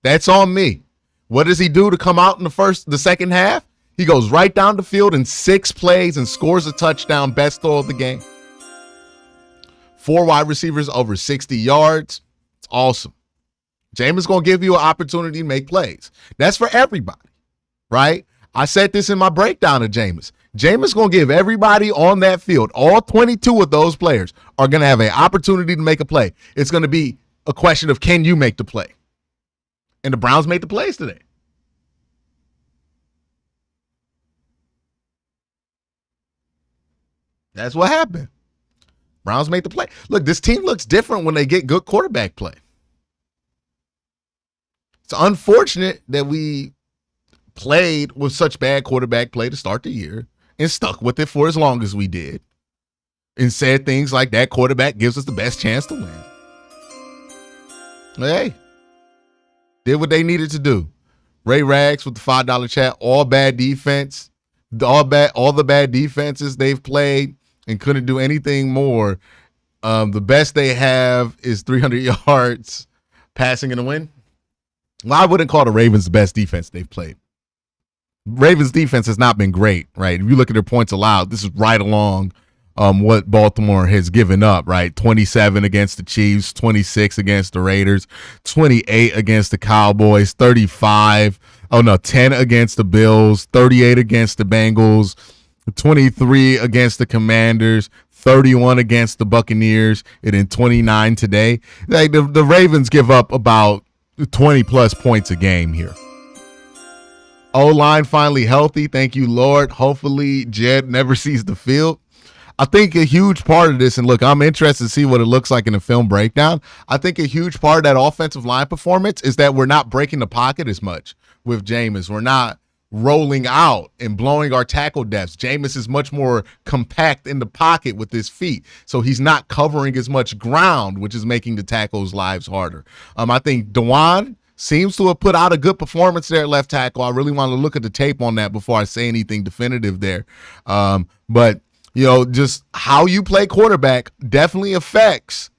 That's on me. What does he do to come out in the second half? He goes right down the field in 6 plays and scores a touchdown, best throw of the game. 4 wide receivers over 60 yards. It's awesome. Jameis going to give you an opportunity to make plays. That's for everybody, right? I said this in my breakdown of Jameis. Jameis going to give everybody on that field, all 22 of those players are going to have an opportunity to make a play. It's going to be a question of, can you make the play? And the Browns made the plays today. That's what happened. Browns made the play. Look, this team looks different when they get good quarterback play. It's unfortunate that we played with such bad quarterback play to start the year and stuck with it for as long as we did and said things like that quarterback gives us the best chance to win. Hey, did what they needed to do. Ray Rags with the $5 chat, all bad defense, all the bad defenses they've played and couldn't do anything more. The best they have is 300 yards passing in a win. Well, I wouldn't call the Ravens the best defense they've played. Ravens defense has not been great, right? If you look at their points allowed, this is right along what Baltimore has given up, right? 27 against the Chiefs, 26 against the Raiders, 28 against the Cowboys, 10 against the Bills, 38 against the Bengals, 23 against the Commanders, 31 against the Buccaneers, and then 29 today. Like the Ravens give up about 20 plus points a game here. O-line finally healthy. Thank you, Lord. Hopefully Jed never sees the field. I think a huge part of this, and look, I'm interested to see what it looks like in the film breakdown. I think a huge part of that offensive line performance is that we're not breaking the pocket as much with Jameis. We're not rolling out and blowing our tackle depths. Jameis is much more compact in the pocket with his feet, so he's not covering as much ground, which is making the tackles' lives harder. I think Dewan seems to have put out a good performance there at left tackle. I really want to look at the tape on that before I say anything definitive there. But just how you play quarterback definitely affects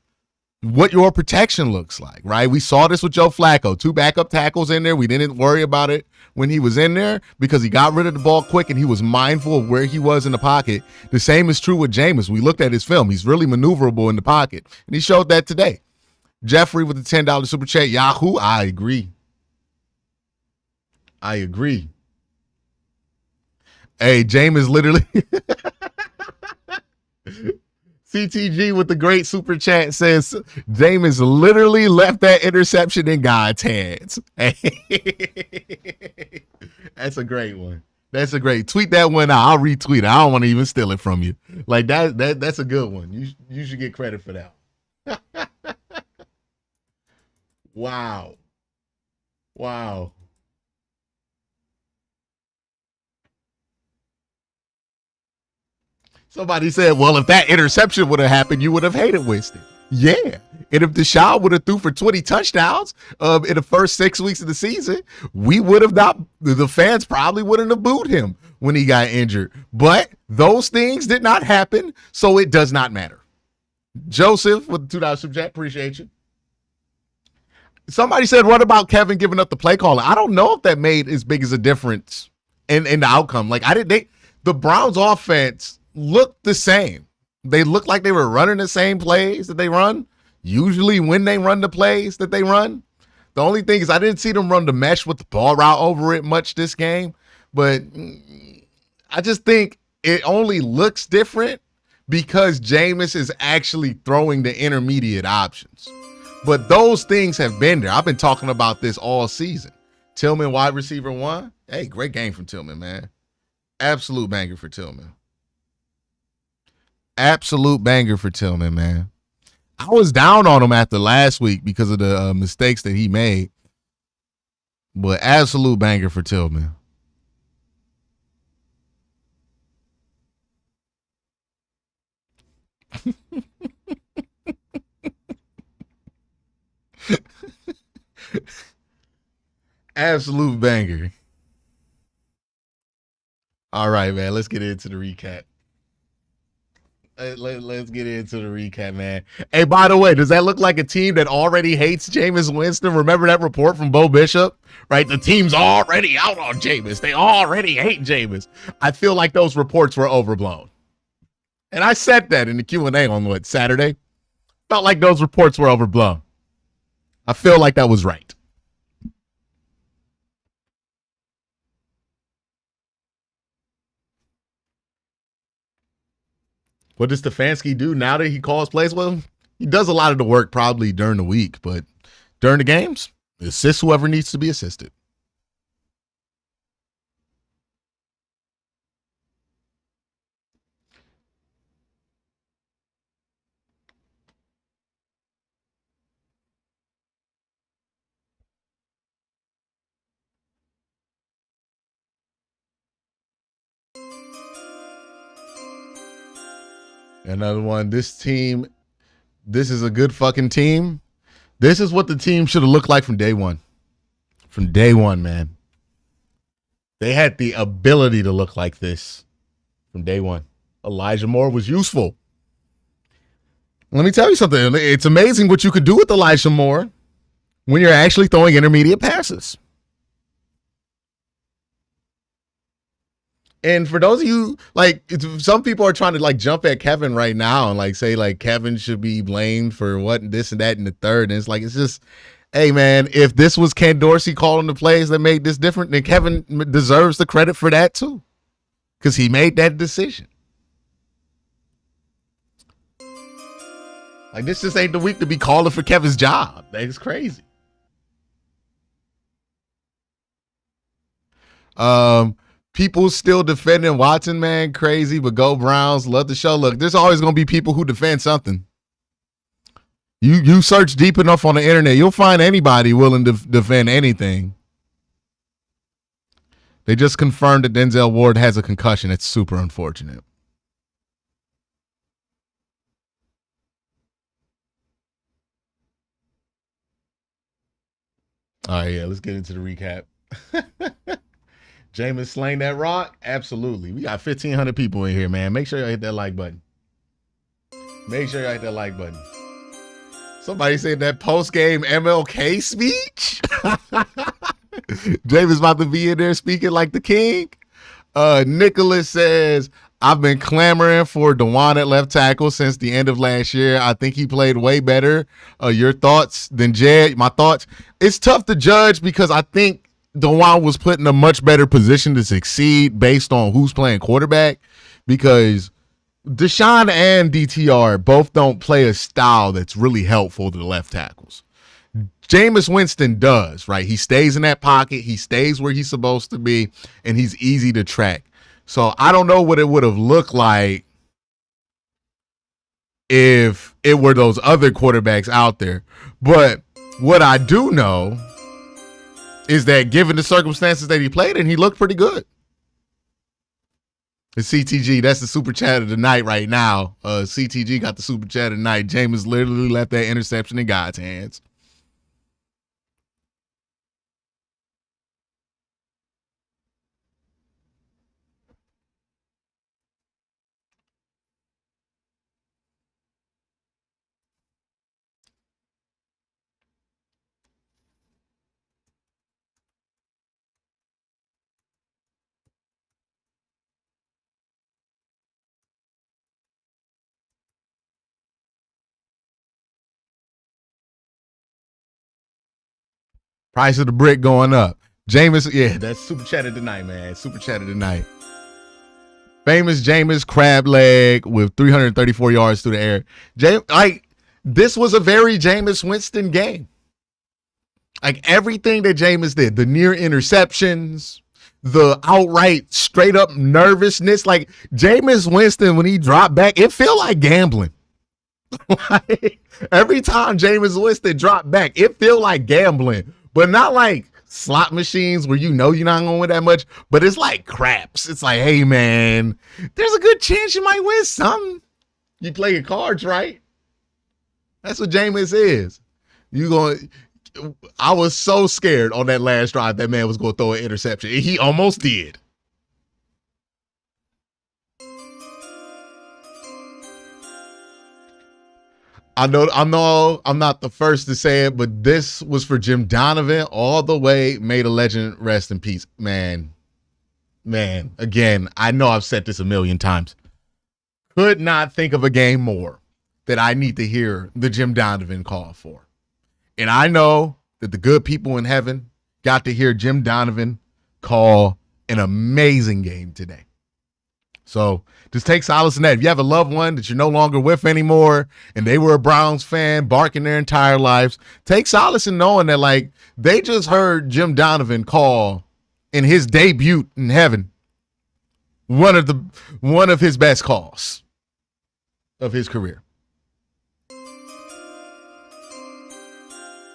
what your protection looks like, right? We saw this with Joe Flacco, 2 backup tackles in there. We didn't worry about it when he was in there because he got rid of the ball quick and he was mindful of where he was in the pocket. The same is true with Jameis. We looked at his film. He's really maneuverable in the pocket, and he showed that today. Jeffrey with the $10 super chat. Yahoo, I agree. Hey, Jameis literally... CTG with the great super chat says Jameis literally left that interception in God's hands. That's a great one. Tweet that one out. I'll retweet it. I don't want to even steal it from you. Like that's a good one. You should get credit for that. Wow. Somebody said, well, if that interception would have happened, you would have hated Winston. Yeah. And if Deshaun would have threw for 20 touchdowns in the first 6 weeks of the season, we would have not, the fans probably wouldn't have booed him when he got injured. But those things did not happen, so it does not matter. Joseph with the $2 super chat, appreciate you. Somebody said, what about Kevin giving up the play calling? I don't know if that made as big as a difference in the outcome. Like, the Browns offense looked the same. They looked like they were running the same plays that they run. Usually when they run the plays that they run. The only thing is I didn't see them run the mesh with the ball route over it much this game. But I just think it only looks different because Jameis is actually throwing the intermediate options. But those things have been there. I've been talking about this all season. Tillman, wide receiver 1. Hey, great game from Tillman, man. Absolute banger for Tillman. Absolute banger for Tillman, man. I was down on him after last week because of the mistakes that he made. But absolute banger for Tillman. Absolute banger. All right, man. Let's get into the recap. Let's get into the recap, man. Hey, by the way, does that look like a team that already hates Jameis Winston? Remember that report from Bo Bishop? Right? The team's already out on Jameis. They already hate Jameis. I feel like those reports were overblown. And I said that in the Q&A on Saturday? Felt like those reports were overblown. I feel like that was right. What does Stefanski do now that he calls plays? Well, he does a lot of the work probably during the week, but during the games, assist whoever needs to be assisted. Another one. This is a good fucking team. This is what the team should have looked like from day one. From day one, man. They had the ability to look like this from day one. Elijah Moore was useful. Let me tell you something. It's amazing what you could do with Elijah Moore when you're actually throwing intermediate passes. And for those of you, some people are trying to jump at Kevin right now and say Kevin should be blamed for what, this and that and the third. And it's just, hey man, if this was Ken Dorsey calling the plays that made this different, then Kevin deserves the credit for that too. Because he made that decision. This just ain't the week to be calling for Kevin's job. That's crazy. People still defending Watson, man, crazy, but go Browns. Love the show. Look, there's always going to be people who defend something. You search deep enough on the internet, you'll find anybody willing to defend anything. They just confirmed that Denzel Ward has a concussion. It's super unfortunate. All right, yeah, let's get into the recap. Jameis slaying that rock? Absolutely. We got 1,500 people in here, man. Make sure y'all hit that like button. Make sure y'all hit that like button. Somebody said that post-game MLK speech? Jameis about to be in there speaking like the king. Nicholas says, I've been clamoring for DeJuan at left tackle since the end of last year. I think he played way better. Your thoughts than Jed? My thoughts? It's tough to judge because I think DeJuan was put in a much better position to succeed based on who's playing quarterback, because Deshaun and DTR both don't play a style that's really helpful to the left tackles. Jameis Winston does, right? He stays in that pocket. He stays where he's supposed to be, and he's easy to track. So I don't know what it would have looked like if it were those other quarterbacks out there. But what I do know is that given the circumstances that he played in, he looked pretty good. CTG, that's the super chat of the night right now. CTG got the super chat of the night. Jameis literally left that interception in God's hands. Price of the brick going up. Jameis, yeah, that's super chat of the night, man. Super chat of the night. Famous Jameis crab leg with 334 yards through the air. This was a very Jameis Winston game. Like everything that Jameis did, the near interceptions, the outright straight up nervousness. Like Jameis Winston, when he dropped back, it felt like gambling. Like, every time Jameis Winston dropped back, it felt like gambling, but not like slot machines where you know you're not going to win that much, but it's like craps. It's like, hey, man, there's a good chance you might win something. You play your cards right. That's what Jameis is. I was so scared on that last drive that man was going to throw an interception. He almost did. I know I'm not the first to say it, but this was for Jim Donovan all the way. May the legend rest in peace. Man, again, I know I've said this a million times. Could not think of a game more that I need to hear the Jim Donovan call for. And I know that the good people in heaven got to hear Jim Donovan call an amazing game today. So just take solace in that. If you have a loved one that you're no longer with anymore and they were a Browns fan barking their entire lives, take solace in knowing that, like, they just heard Jim Donovan call in his debut in heaven one of his best calls of his career.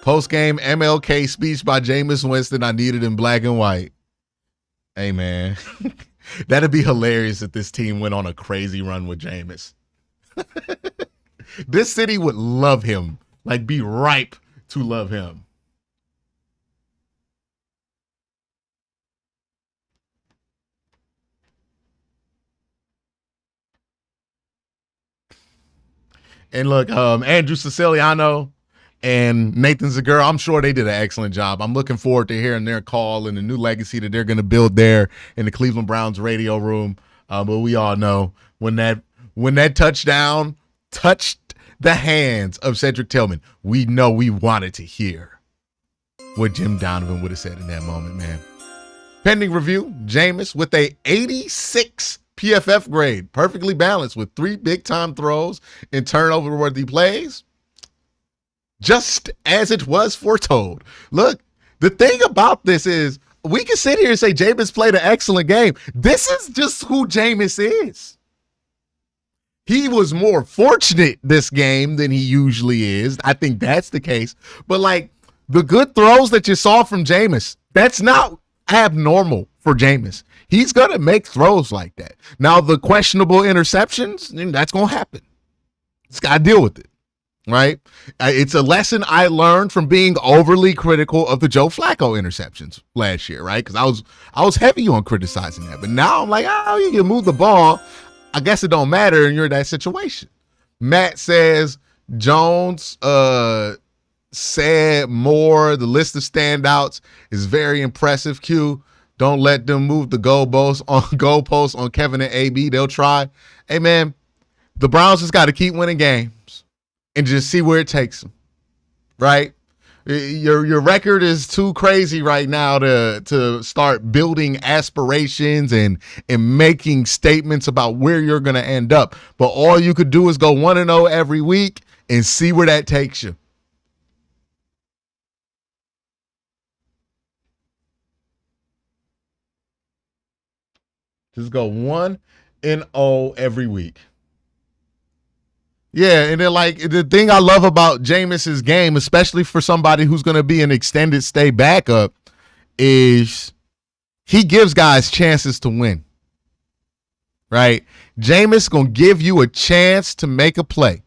Post-game MLK speech by Jameis Winston. I need it in black and white. Hey, man. That'd be hilarious if this team went on a crazy run with Jameis. This city would love him. Like, be ripe to love him. And look, Andrew Siciliano and Nathan Zagura, I'm sure they did an excellent job. I'm looking forward to hearing their call and the new legacy that they're going to build there in the Cleveland Browns radio room. But we all know when that touchdown touched the hands of Cedric Tillman, we know we wanted to hear what Jim Donovan would have said in that moment, man. Pending review, Jameis with a 86 PFF grade, perfectly balanced with 3 big-time throws and turnover-worthy plays. Just as it was foretold. Look, the thing about this is we can sit here and say Jameis played an excellent game. This is just who Jameis is. He was more fortunate this game than he usually is. I think that's the case. But, like, the good throws that you saw from Jameis, that's not abnormal for Jameis. He's going to make throws like that. Now, the questionable interceptions, that's going to happen. He's got to deal with it. Right? It's a lesson I learned from being overly critical of the Joe Flacco interceptions last year, right? Because I was heavy on criticizing that. But now I'm like, oh, you can move the ball. I guess it don't matter, and you're in that situation. Matt says Jones said more. The list of standouts is very impressive. Q, don't let them move the goalposts on Kevin and AB. They'll try. Hey, man, the Browns just got to keep winning games and just see where it takes them, right? Your record is too crazy right now to start building aspirations and making statements about where you're going to end up. But all you could do is go 1-0 every week and see where that takes you. Just go 1-0 every week. Yeah, and then, like, the thing I love about Jameis's game, especially for somebody who's going to be an extended stay backup, is he gives guys chances to win. right? Jameis gonna give you a chance to make a play.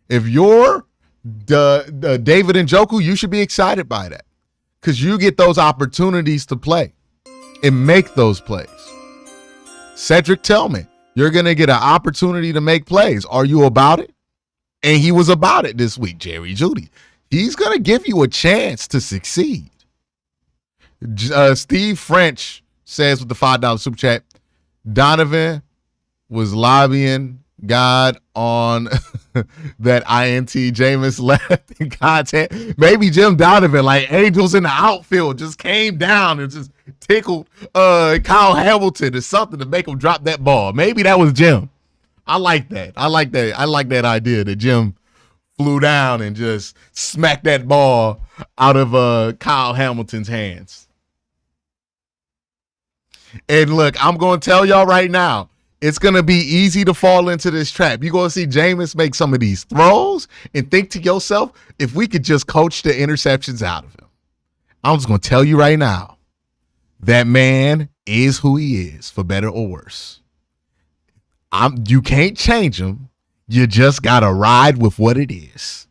If you're the David Njoku, you should be excited by that because you get those opportunities to play and make those plays. Cedric Tillman, you're gonna get an opportunity to make plays. Are you about it? And he was about it this week. Jerry Jeudy, he's gonna give you a chance to succeed. Steve French says with the $5 super chat, Donovan was lobbying God on that INT Jameis left in God's hand. Maybe Jim Donovan, like angels in the outfield, just came down and just tickled Kyle Hamilton or something to make him drop that ball. Maybe that was Jim. I like that. I like that idea that Jim flew down and just smacked that ball out of Kyle Hamilton's hands. And look, I'm going to tell y'all right now, it's going to be easy to fall into this trap. You're going to see Jameis make some of these throws and think to yourself, if we could just coach the interceptions out of him. I'm just going to tell you right now, that man is who he is, for better or worse. You can't change him. You just got to ride with what it is,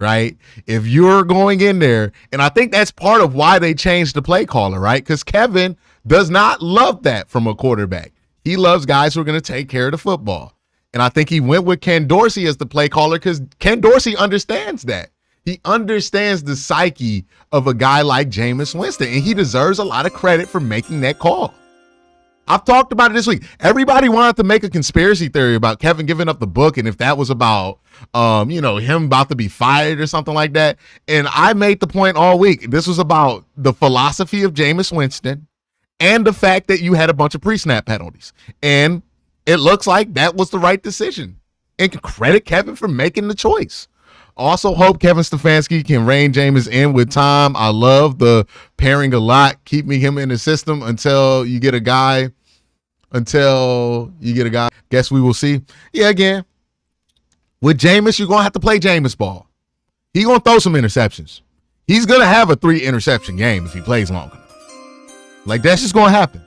right? If you're going in there, and I think that's part of why they changed the play caller, right? Because Kevin does not love that from a quarterback. He loves guys who are going to take care of the football. And I think he went with Ken Dorsey as the play caller because Ken Dorsey understands that. He understands the psyche of a guy like Jameis Winston, and he deserves a lot of credit for making that call. I've talked about it this week. Everybody wanted to make a conspiracy theory about Kevin giving up the book and if that was about, him about to be fired or something like that. And I made the point all week. This was about the philosophy of Jameis Winston and the fact that you had a bunch of pre-snap penalties. And it looks like that was the right decision. And credit Kevin for making the choice. Also hope Kevin Stefanski can rein Jameis in with time. I love the pairing a lot, keeping him in the system until you get a guy. Guess we will see. Yeah, again, with Jameis, you're going to have to play Jameis ball. He's going to throw some interceptions. He's going to have a 3-interception game if he plays long enough. Like, that's just going to happen.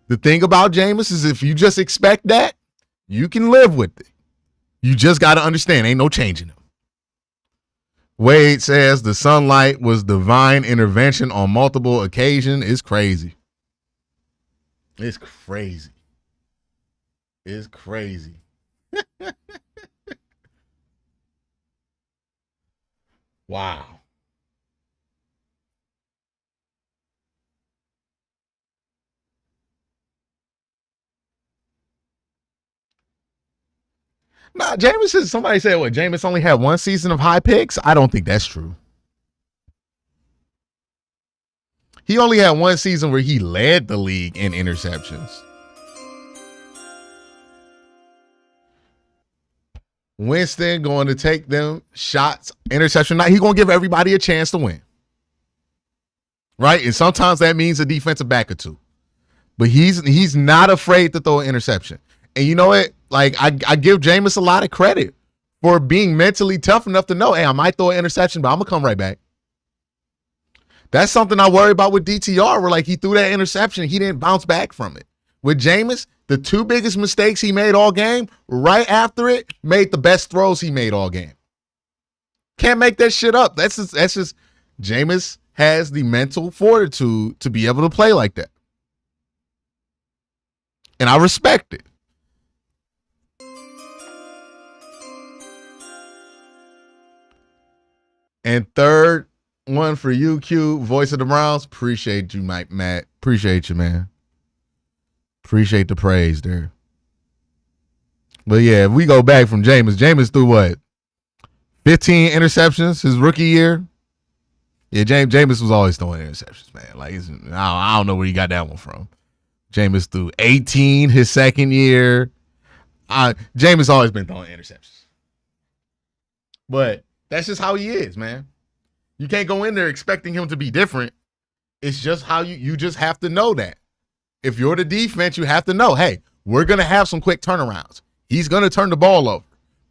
The thing about Jameis is if you just expect that, you can live with it. You just got to understand, ain't no changing him. Wade says the sunlight was divine intervention on multiple occasions. It's crazy. It's crazy. It's crazy. Wow. Nah, somebody said what? Jameis only had one season of high picks? I don't think that's true. He only had one season where he led the league in interceptions. Winston going to take them shots, interception night. He's going to give everybody a chance to win. Right? And sometimes that means a defensive back or two. But he's not afraid to throw an interception. And you know what? Like, I give Jameis a lot of credit for being mentally tough enough to know, hey, I might throw an interception, but I'm going to come right back. That's something I worry about with DTR, where, like, he threw that interception, he didn't bounce back from it. With Jameis, the two biggest mistakes he made all game, right after it, made the best throws he made all game. Can't make that shit up. That's just Jameis has the mental fortitude to be able to play like that. And I respect it. And third one for you, Q, voice of the Browns. Appreciate you, Mike, Matt. Appreciate you, man. Appreciate the praise there. But yeah, if we go back from Jameis threw what? 15 interceptions his rookie year. Yeah, Jameis was always throwing interceptions, man. Like, I don't know where he got that one from. Jameis threw 18 his second year. Jameis always been throwing interceptions. But that's just how he is, man. You can't go in there expecting him to be different. It's just how you just have to know that. If you're the defense, you have to know, hey, we're going to have some quick turnarounds. He's going to turn the ball over,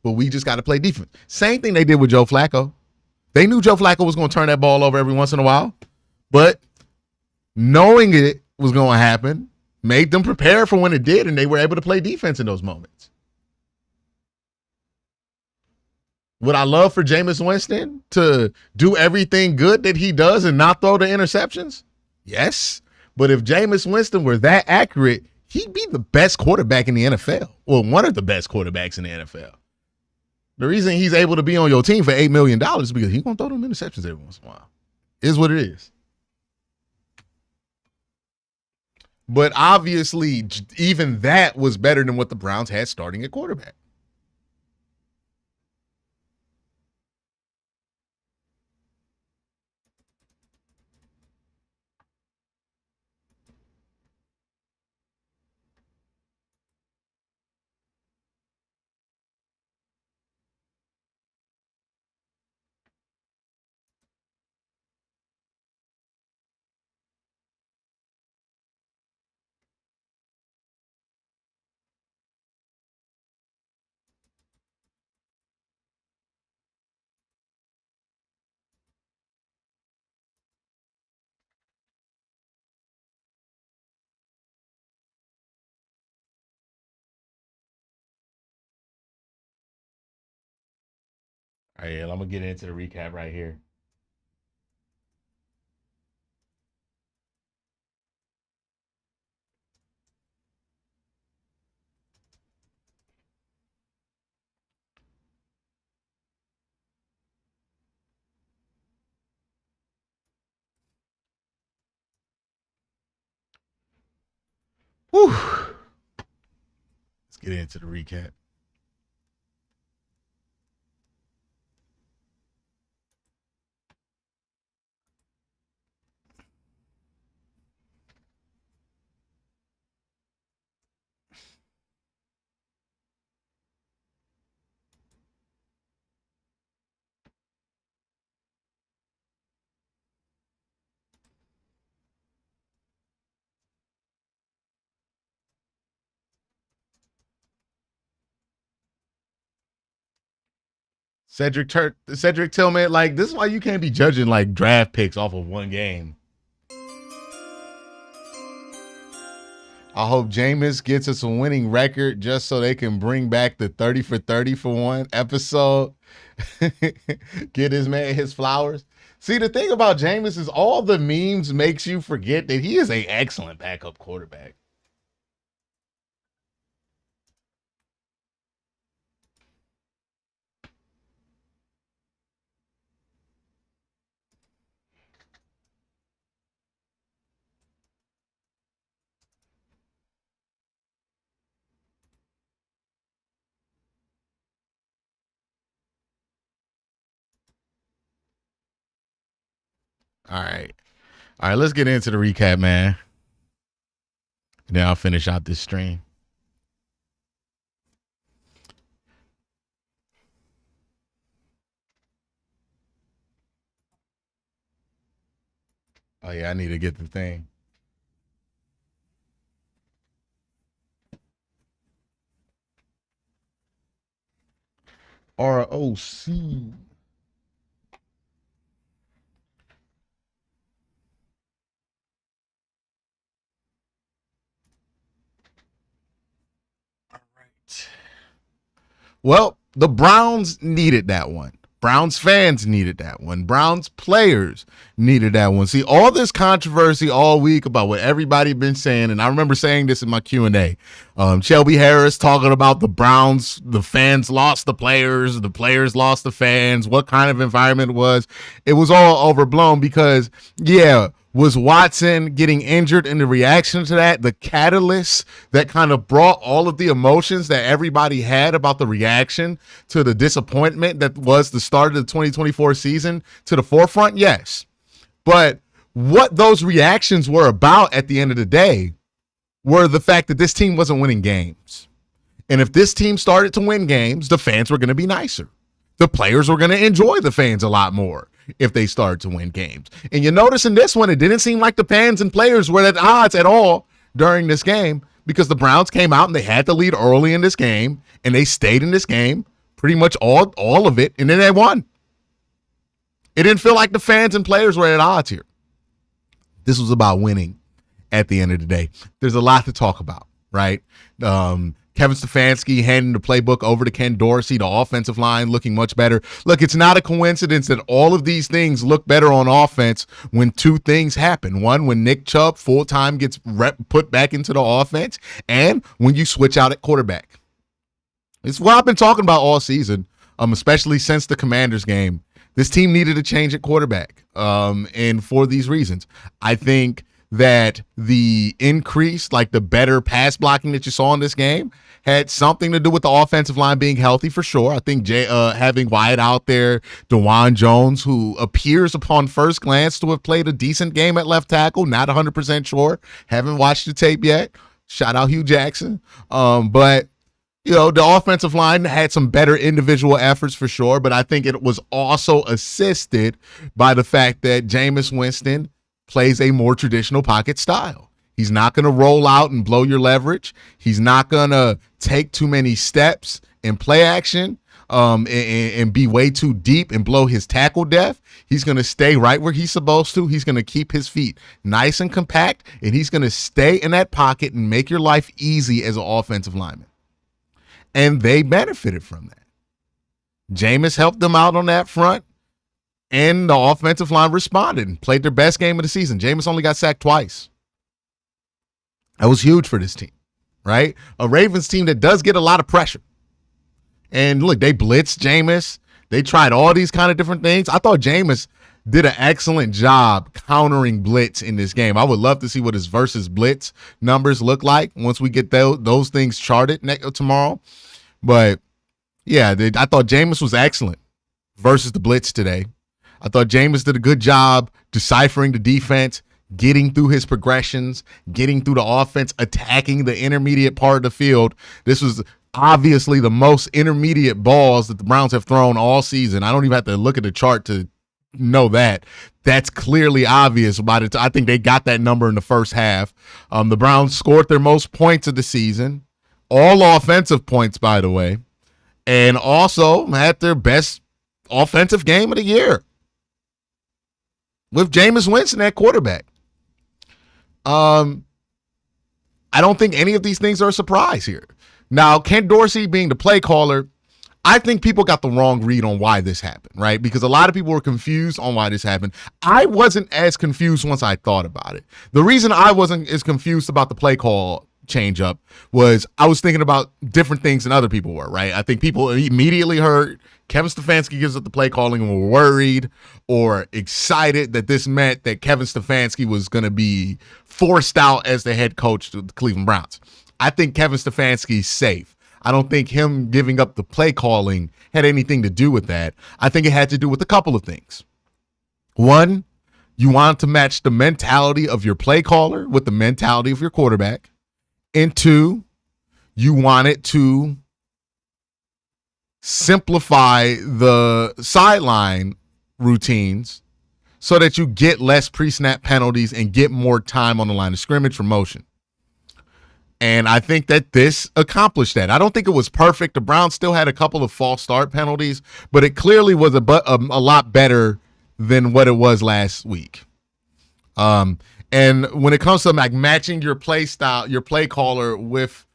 but we just got to play defense. Same thing they did with Joe Flacco. They knew Joe Flacco was going to turn that ball over every once in a while, but knowing it was going to happen made them prepare for when it did, and they were able to play defense in those moments. Would I love for Jameis Winston to do everything good that he does and not throw the interceptions? Yes. But if Jameis Winston were that accurate, he'd be the best quarterback in the NFL. Well, one of the best quarterbacks in the NFL. The reason he's able to be on your team for $8 million is because he's going to throw them interceptions every once in a while. Is what it is. But obviously, even that was better than what the Browns had starting at quarterback. All right, I'm going to get into the recap right here. Whew. Let's get into the recap. Cedric Tillman, like, this is why you can't be judging like draft picks off of one game. I hope Jameis gets us a winning record just so they can bring back the 30 for 30 for one episode. Get his man his flowers. See, the thing about Jameis is all the memes makes you forget that he is an excellent backup quarterback. All right. All right, let's get into the recap, man. And then I'll finish out this stream. Oh, yeah, I need to get the thing. ROC. All right. Well, the Browns needed that one. Browns fans needed that one. Browns players needed that one. See, all this controversy all week about what everybody been saying, and I remember saying this in my Q&A. Shelby Harris talking about the Browns, the fans lost the players lost the fans, what kind of environment it was. It was all overblown because, yeah, was Watson getting injured in the reaction to that the catalyst that kind of brought all of the emotions that everybody had about the reaction to the disappointment that was the start of the 2024 season to the forefront? Yes. But what those reactions were about at the end of the day were the fact that this team wasn't winning games. And if this team started to win games, the fans were going to be nicer. The players were going to enjoy the fans a lot more if they started to win games. And you notice in this one, it didn't seem like the fans and players were at odds at all during this game because the Browns came out and they had the lead early in this game and they stayed in this game pretty much all of it, and then they won. It didn't feel like the fans and players were at odds here. This was about winning. at the end of the day. There's a lot to talk about, right? Kevin Stefanski handing the playbook over to Ken Dorsey, the offensive line looking much better. Look, it's not a coincidence that all of these things look better on offense when two things happen. One, when Nick Chubb full-time gets put back into the offense, and when you switch out at quarterback. It's what I've been talking about all season, especially since the Commanders game. This team needed a change at quarterback, and for these reasons. I think that the increase, like the better pass blocking that you saw in this game, had something to do with the offensive line being healthy for sure. I think having Wyatt out there, DeJuan Jones, who appears upon first glance to have played a decent game at left tackle, not 100% sure, haven't watched the tape yet. Shout out Hugh Jackson. But the offensive line had some better individual efforts for sure, but I think it was also assisted by the fact that Jameis Winston plays a more traditional pocket style. He's not going to roll out and blow your leverage. He's not going to take too many steps in play action and be way too deep and blow his tackle depth. He's going to stay right where he's supposed to. He's going to keep his feet nice and compact, and he's going to stay in that pocket and make your life easy as an offensive lineman. And they benefited from that. Jameis helped them out on that front, and the offensive line responded and played their best game of the season. Jameis only got sacked twice. That was huge for this team, right? A Ravens team that does get a lot of pressure. And look, they blitzed Jameis. They tried all these kind of different things. I thought Jameis did an excellent job countering blitz in this game. I would love to see what his versus blitz numbers look like once we get those things charted tomorrow. But, yeah, I thought Jameis was excellent versus the blitz today. I thought Jameis did a good job deciphering the defense, getting through his progressions, getting through the offense, attacking the intermediate part of the field. This was obviously the most intermediate balls that the Browns have thrown all season. I don't even have to look at the chart to know that. That's clearly obvious about it. I think they got that number in the first half. The Browns scored their most points of the season, all offensive points, by the way, and also had their best offensive game of the year with Jameis Winston at quarterback. I don't think any of these things are a surprise here. Now, Ken Dorsey being the play caller, I think people got the wrong read on why this happened, right? Because a lot of people were confused on why this happened. I wasn't as confused once I thought about it. The reason I wasn't as confused about the play call change up was I was thinking about different things than other people were, right? I think people immediately heard Kevin Stefanski gives up the play calling and were worried or excited that this meant that Kevin Stefanski was going to be forced out as the head coach of the Cleveland Browns. I think Kevin Stefanski's safe. I don't think him giving up the play calling had anything to do with that. I think it had to do with a couple of things. One, you want to match the mentality of your play caller with the mentality of your quarterback. And two, you wanted to simplify the sideline routines so that you get less pre-snap penalties and get more time on the line of scrimmage for motion. And I think that this accomplished that. I don't think it was perfect. The Browns still had a couple of false start penalties, but it clearly was a lot better than what it was last week. And when it comes to like matching your play style, your play caller with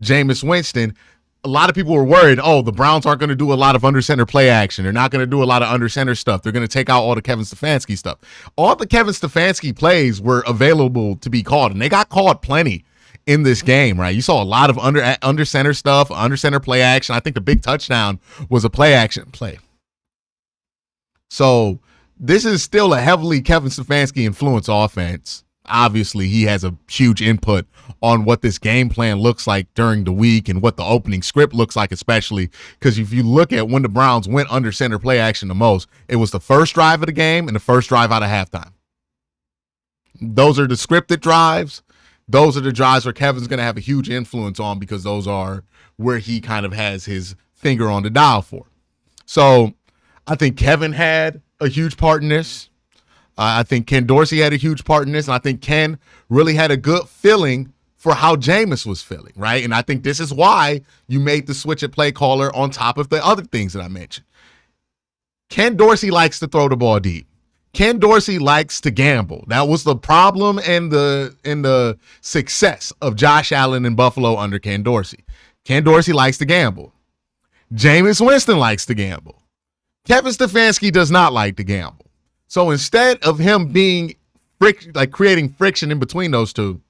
Jameis Winston, a lot of people were worried, the Browns aren't going to do a lot of under center play action. They're not going to do a lot of under center stuff. They're going to take out all the Kevin Stefanski stuff. All the Kevin Stefanski plays were available to be called, and they got called plenty in this game, right? You saw a lot of under center stuff, under center play action. I think the big touchdown was a play action play. So this is still a heavily Kevin Stefanski influenced offense. Obviously, he has a huge input on what this game plan looks like during the week and what the opening script looks like, especially because if you look at when the Browns went under center play action the most, it was the first drive of the game and the first drive out of halftime. Those are the scripted drives. Those are the drives where Kevin's going to have a huge influence on because those are where he kind of has his finger on the dial for. So I think Kevin had a huge part in this. I think Ken Dorsey had a huge part in this, and I think Ken really had a good feeling for how Jameis was feeling, right? And I think this is why you made the switch at play caller on top of the other things that I mentioned. Ken Dorsey likes to throw the ball deep. Ken Dorsey likes to gamble. That was the problem and the success of Josh Allen in Buffalo under Ken Dorsey. Ken Dorsey likes to gamble. Jameis Winston likes to gamble. Kevin Stefanski does not like to gamble. So instead of him being creating friction in between those two,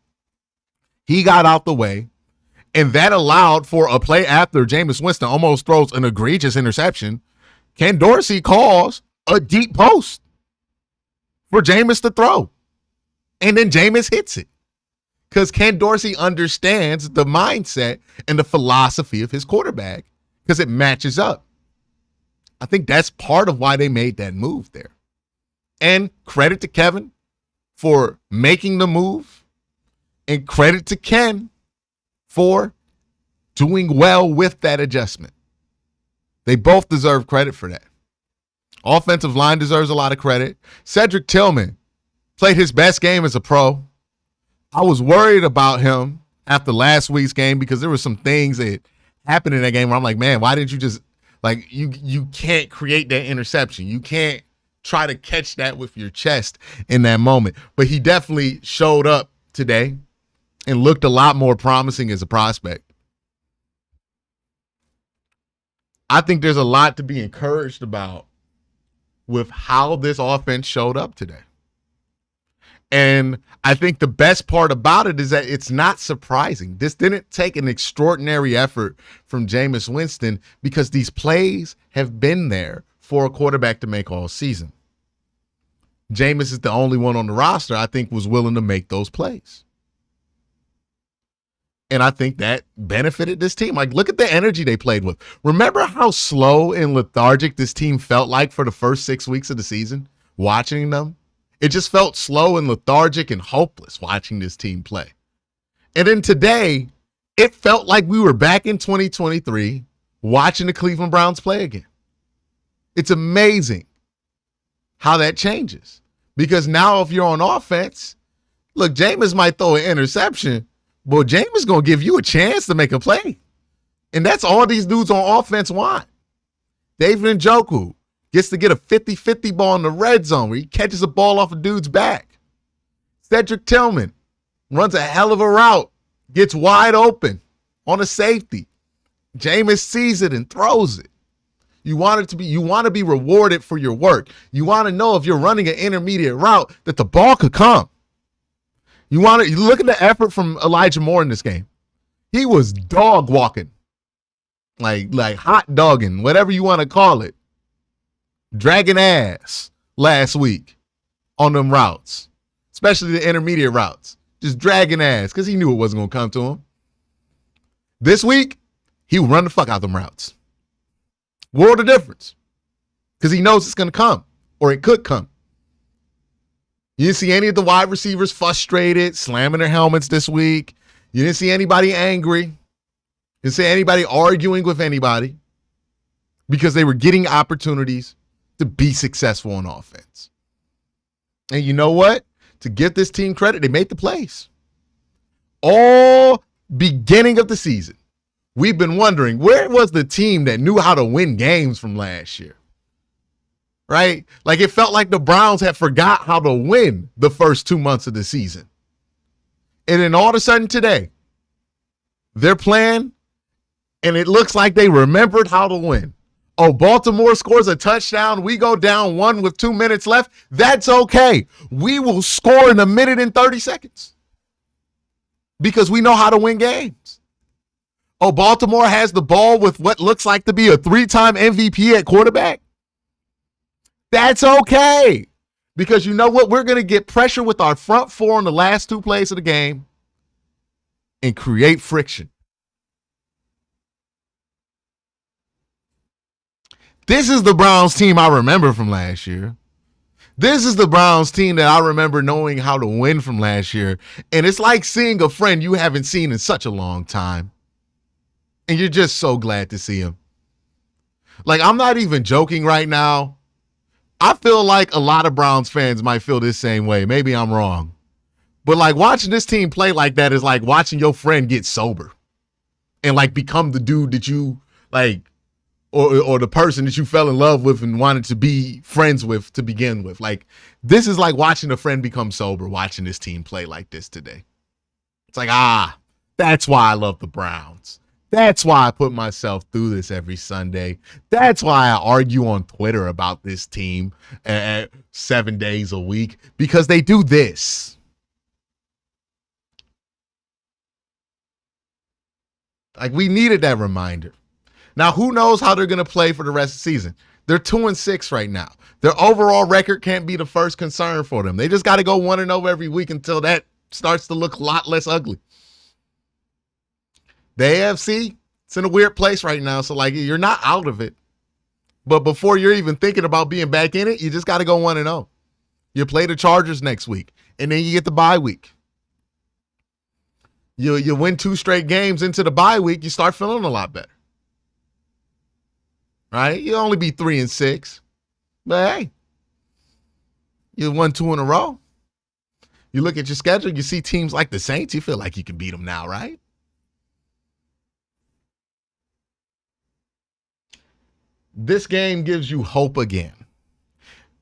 he got out the way, and that allowed for a play after Jameis Winston almost throws an egregious interception. Ken Dorsey calls a deep post for Jameis to throw, and then Jameis hits it because Ken Dorsey understands the mindset and the philosophy of his quarterback because it matches up. I think that's part of why they made that move there. And credit to Kevin for making the move, and credit to Ken for doing well with that adjustment. They both deserve credit for that. Offensive line deserves a lot of credit. Cedric Tillman played his best game as a pro. I was worried about him after last week's game because there were some things that happened in that game where I'm like, man, why didn't you just, like, you can't create that interception. You can't try to catch that with your chest in that moment. But he definitely showed up today and looked a lot more promising as a prospect. I think there's a lot to be encouraged about with how this offense showed up today. And I think the best part about it is that it's not surprising. This didn't take an extraordinary effort from Jameis Winston because these plays have been there for a quarterback to make all season. Jameis is the only one on the roster I think was willing to make those plays. And I think that benefited this team. Like, look at the energy they played with. Remember how slow and lethargic this team felt like for the first 6 weeks of the season? Watching them, it just felt slow and lethargic and hopeless watching this team play. And then today, it felt like we were back in 2023 watching the Cleveland Browns play again. It's amazing how that changes. Because now if you're on offense, look, Jameis might throw an interception, but Jameis going to give you a chance to make a play. And that's all these dudes on offense want. David Njoku gets to get a 50-50 ball in the red zone where he catches a ball off a dude's back. Cedric Tillman runs a hell of a route, gets wide open on a safety. Jameis sees it and throws it. You want to be rewarded for your work. You want to know if you're running an intermediate route that the ball could come. You look at the effort from Elijah Moore in this game. He was dog walking, like hot dogging, whatever you want to call it. Dragging ass last week on them routes, especially the intermediate routes. Just dragging ass because he knew it wasn't going to come to him. This week, he would run the fuck out them routes. World of difference because he knows it's going to come or it could come. You didn't see any of the wide receivers frustrated, slamming their helmets this week. You didn't see anybody angry. You didn't see anybody arguing with anybody because they were getting opportunities to be successful on offense. And you know what? To give this team credit, they made the plays. All beginning of the season, we've been wondering, where was the team that knew how to win games from last year? Right? Like, it felt like the Browns had forgot how to win the first 2 months of the season. And then all of a sudden today, they're playing, and it looks like they remembered how to win. Oh, Baltimore scores a touchdown. We go down 1 with 2 minutes left. That's okay. We will score in 1 minute and 30 seconds because we know how to win games. Oh, Baltimore has the ball with what looks like to be a 3-time MVP at quarterback. That's okay. Because you know what? We're going to get pressure with our front four on the last 2 plays of the game and create friction. This is the Browns team I remember from last year. This is the Browns team that I remember knowing how to win from last year. And it's like seeing a friend you haven't seen in such a long time. And you're just so glad to see him. Like, I'm not even joking right now. I feel like a lot of Browns fans might feel this same way. Maybe I'm wrong. But like watching this team play like that is like watching your friend get sober and like become the dude that you like, or the person that you fell in love with and wanted to be friends with to begin with. Like, this is like watching a friend become sober, watching this team play like this today. It's like, that's why I love the Browns. That's why I put myself through this every Sunday. That's why I argue on Twitter about this team 7 days a week, because they do this. Like, we needed that reminder. Now, who knows how they're going to play for the rest of the season? They're 2-6 right now. Their overall record can't be the first concern for them. They just got to go 1-0 every week until that starts to look a lot less ugly. The AFC, it's in a weird place right now. So, like, you're not out of it. But before you're even thinking about being back in it, you just got to go 1-0. You play the Chargers next week, and then you get the bye week. You win 2 straight games into the bye week, you start feeling a lot better. Right? You only be 3-6. But, hey, you won 2 in a row. You look at your schedule, you see teams like the Saints, you feel like you can beat them now, right? This game gives you hope again.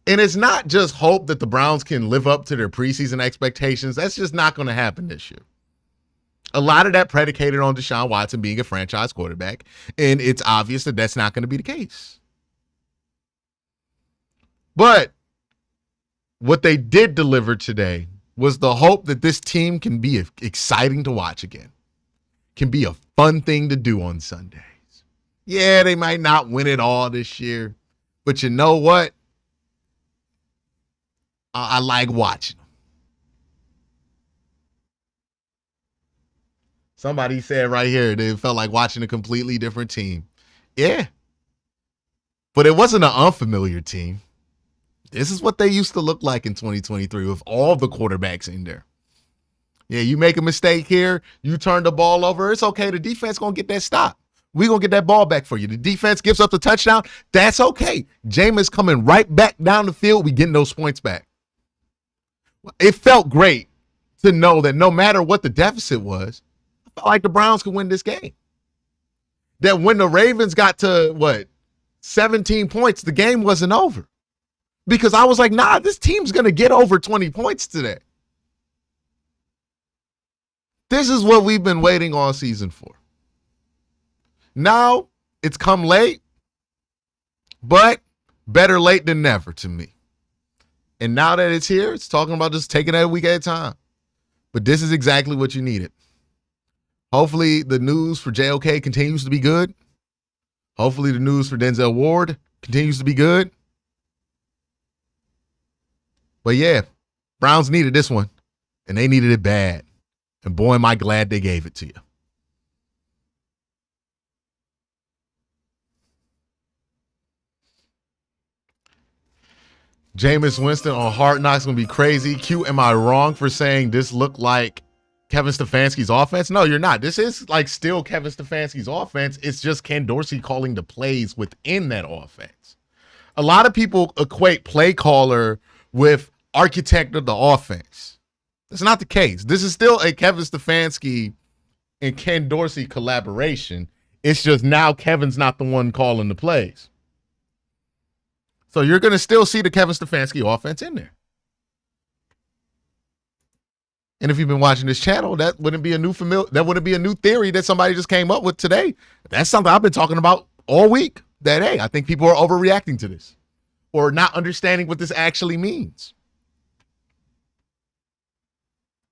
And it's not just hope that the Browns can live up to their preseason expectations. That's just not going to happen this year. A lot of that predicated on Deshaun Watson being a franchise quarterback, and it's obvious that that's not going to be the case. But what they did deliver today was the hope that this team can be exciting to watch again, can be a fun thing to do on Sundays. Yeah, they might not win it all this year, but you know what? I like watching them. Somebody said right here they felt like watching a completely different team. Yeah. But it wasn't an unfamiliar team. This is what they used to look like in 2023 with all the quarterbacks in there. Yeah, you make a mistake here, you turn the ball over, it's okay. The defense going to get that stop. We're going to get that ball back for you. The defense gives up the touchdown. That's okay. Jameis coming right back down the field. We getting those points back. It felt great to know that no matter what the deficit was, I felt like the Browns could win this game. That when the Ravens got to, 17 points, the game wasn't over. Because I was like, nah, this team's going to get over 20 points today. This is what we've been waiting all season for. Now, it's come late, but better late than never to me. And now that it's here, it's talking about just taking it a week at a time. But this is exactly what you needed. Hopefully, the news for JOK continues to be good. Hopefully, the news for Denzel Ward continues to be good. But yeah, Browns needed this one, and they needed it bad. And boy, am I glad they gave it to you. Jameis Winston on Hard Knocks going to be crazy. Q, am I wrong for saying this looked like Kevin Stefanski's offense? No, you're not. This is like still Kevin Stefanski's offense. It's just Ken Dorsey calling the plays within that offense. A lot of people equate play caller with architect of the offense. That's not the case. This is still a Kevin Stefanski and Ken Dorsey collaboration. It's just now Kevin's not the one calling the plays. So you're going to still see the Kevin Stefanski offense in there. And if you've been watching this channel, that wouldn't be a new theory that somebody just came up with today. That's something I've been talking about all week. That, hey, I think people are overreacting to this or not understanding what this actually means.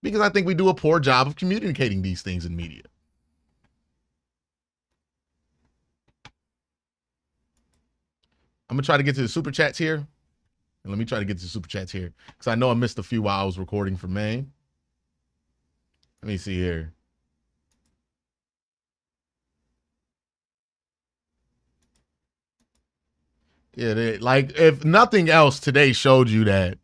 Because I think we do a poor job of communicating these things in media. I'm going to try to get to the super chats here. And let me try to get to the super chats here because I know I missed a few while I was recording for Maine. Let me see here. Yeah, like if nothing else, today showed you that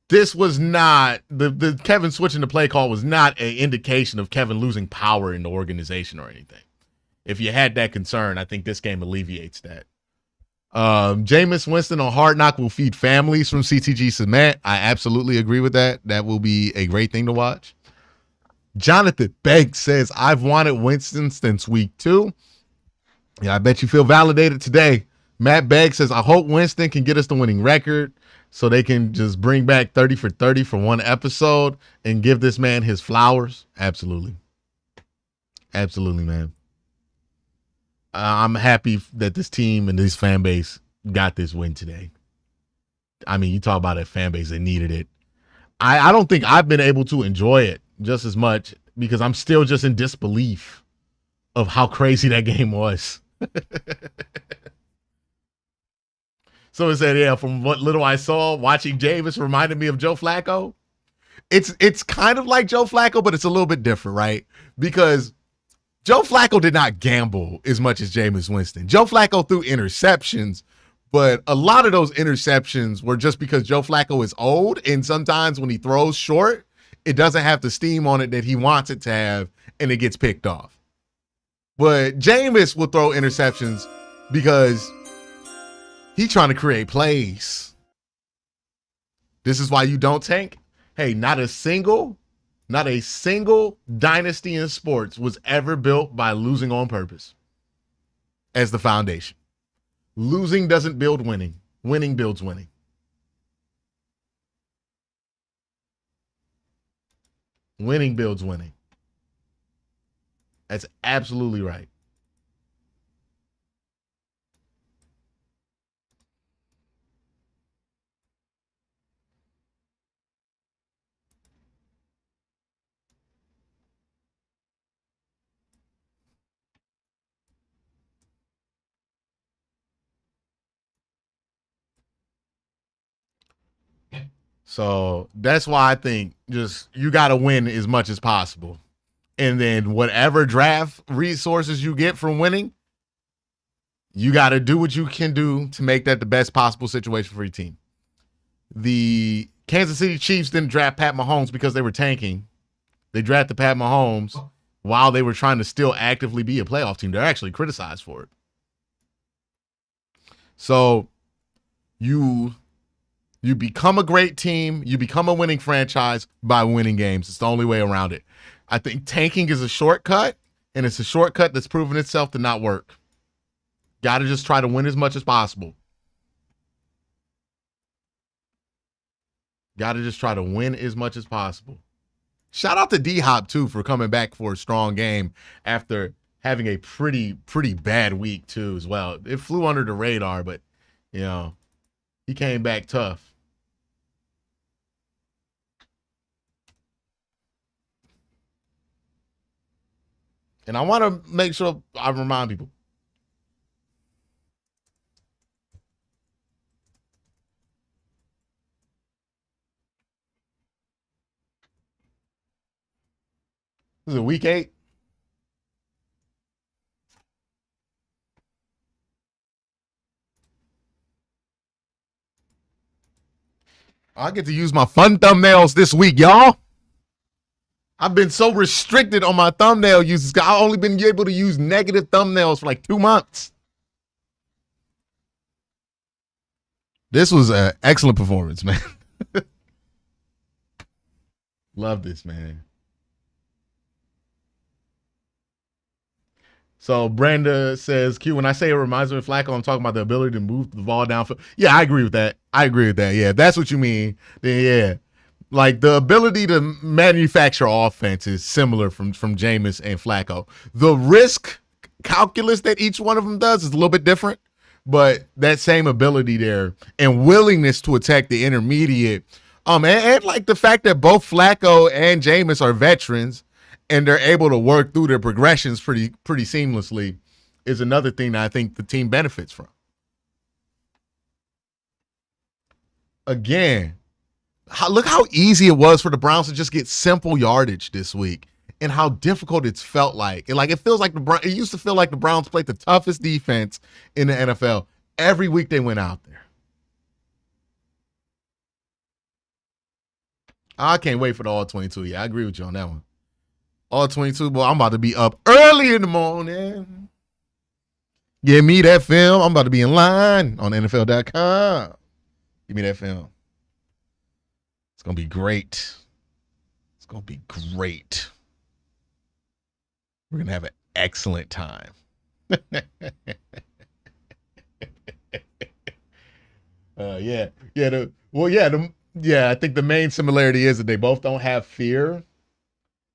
this was not the Kevin switching the play call was not an indication of Kevin losing power in the organization or anything. If you had that concern, I think this game alleviates that. Jameis Winston on Hard Knock will feed families from CTG Cement. I absolutely agree with that. That will be a great thing to watch. Jonathan Banks says, I've wanted Winston since week 2. Yeah, I bet you feel validated today. Matt Begg says, I hope Winston can get us the winning record so they can just bring back 30 for 30 for one episode and give this man his flowers. Absolutely. Absolutely, man. I'm happy that this team and this fan base got this win today. I mean, you talk about a fan base that needed it. I don't think I've been able to enjoy it just as much because I'm still just in disbelief of how crazy that game was. Someone said, yeah, from what little I saw, watching Jameis reminded me of Joe Flacco. It's kind of like Joe Flacco, but it's a little bit different, right? Because Joe Flacco did not gamble as much as Jameis Winston. Joe Flacco threw interceptions, but a lot of those interceptions were just because Joe Flacco is old, and sometimes when he throws short, it doesn't have the steam on it that he wants it to have, and it gets picked off. But Jameis will throw interceptions because he's trying to create plays. This is why you don't tank. Hey, not a single dynasty in sports was ever built by losing on purpose as the foundation. Losing doesn't build winning. Winning builds winning. Winning builds winning. That's absolutely right. So that's why I think just you got to win as much as possible. And then whatever draft resources you get from winning, you got to do what you can do to make that the best possible situation for your team. The Kansas City Chiefs didn't draft Pat Mahomes because they were tanking. They drafted Pat Mahomes while they were trying to still actively be a playoff team. They're actually criticized for it. So you become a great team. You become a winning franchise by winning games. It's the only way around it. I think tanking is a shortcut, and it's a shortcut that's proven itself to not work. Got to just try to win as much as possible. Got to just try to win as much as possible. Shout out to D-Hop, too, for coming back for a strong game after having a pretty bad week, too, as well. It flew under the radar, but, you know, he came back tough. And I want to make sure I remind people. This is it week 8? I get to use my fun thumbnails this week, y'all. I've been so restricted on my thumbnail uses. I've only been able to use negative thumbnails for like 2 months. This was an excellent performance, man. Love this, man. So Brenda says, Q, when I say it reminds me of Flacco, I'm talking about the ability to move the ball downfield. Yeah, I agree with that. Yeah, if that's what you mean, then yeah. Like the ability to manufacture offense is similar from Jameis and Flacco. The risk calculus that each one of them does is a little bit different, but that same ability there and willingness to attack the intermediate. And like the fact that both Flacco and Jameis are veterans and they're able to work through their progressions pretty seamlessly is another thing that I think the team benefits from. Again, look how easy it was for the Browns to just get simple yardage this week and how difficult it's felt like. And like it feels like it used to feel like the Browns played the toughest defense in the NFL every week they went out there. I can't wait for the all 22. Yeah, I agree with you on that one. All 22, boy, I'm about to be up early in the morning. Give me that film. I'm about to be in line on NFL.com. Give me that film. It's going to be great. It's going to be great. We're going to have an excellent time. Yeah. I think the main similarity is that they both don't have fear.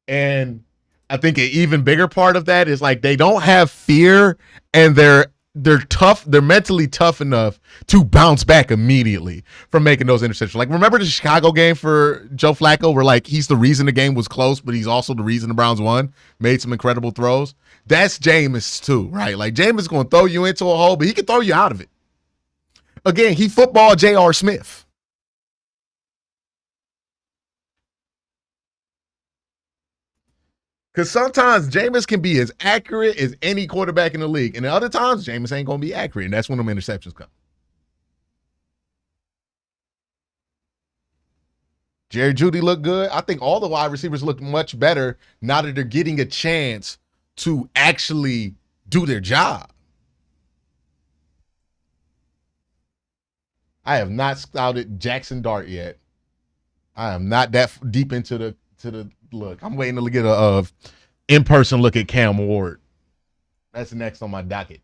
And I think an even bigger part of that is like they don't have fear and they're tough, they're mentally tough enough to bounce back immediately from making those interceptions. Like, remember the Chicago game for Joe Flacco where like he's the reason the game was close, but he's also the reason the Browns won, made some incredible throws. That's Jameis too, right? Like Jameis is going to throw you into a hole, but he can throw you out of it. Again, he footballed J.R. Smith. Because sometimes Jameis can be as accurate as any quarterback in the league. And other times, Jameis ain't going to be accurate. And that's when them interceptions come. Jerry Jeudy looked good. I think all the wide receivers look much better now that they're getting a chance to actually do their job. I have not scouted Jackson Dart yet. I am not that deep into the look. I'm waiting to get a in-person look at Cam Ward. That's next on my docket.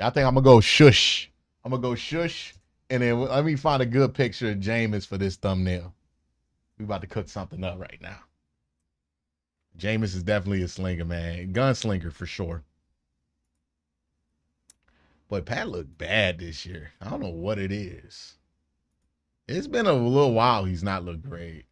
I think I'm gonna go shush. I'm gonna go shush, and then let me find a good picture of Jameis for this thumbnail. We about to cook something up right now. Jameis is definitely a slinger, man. Gunslinger for sure. But Pat looked bad this year. I don't know what it is. It's been a little while he's not looked great.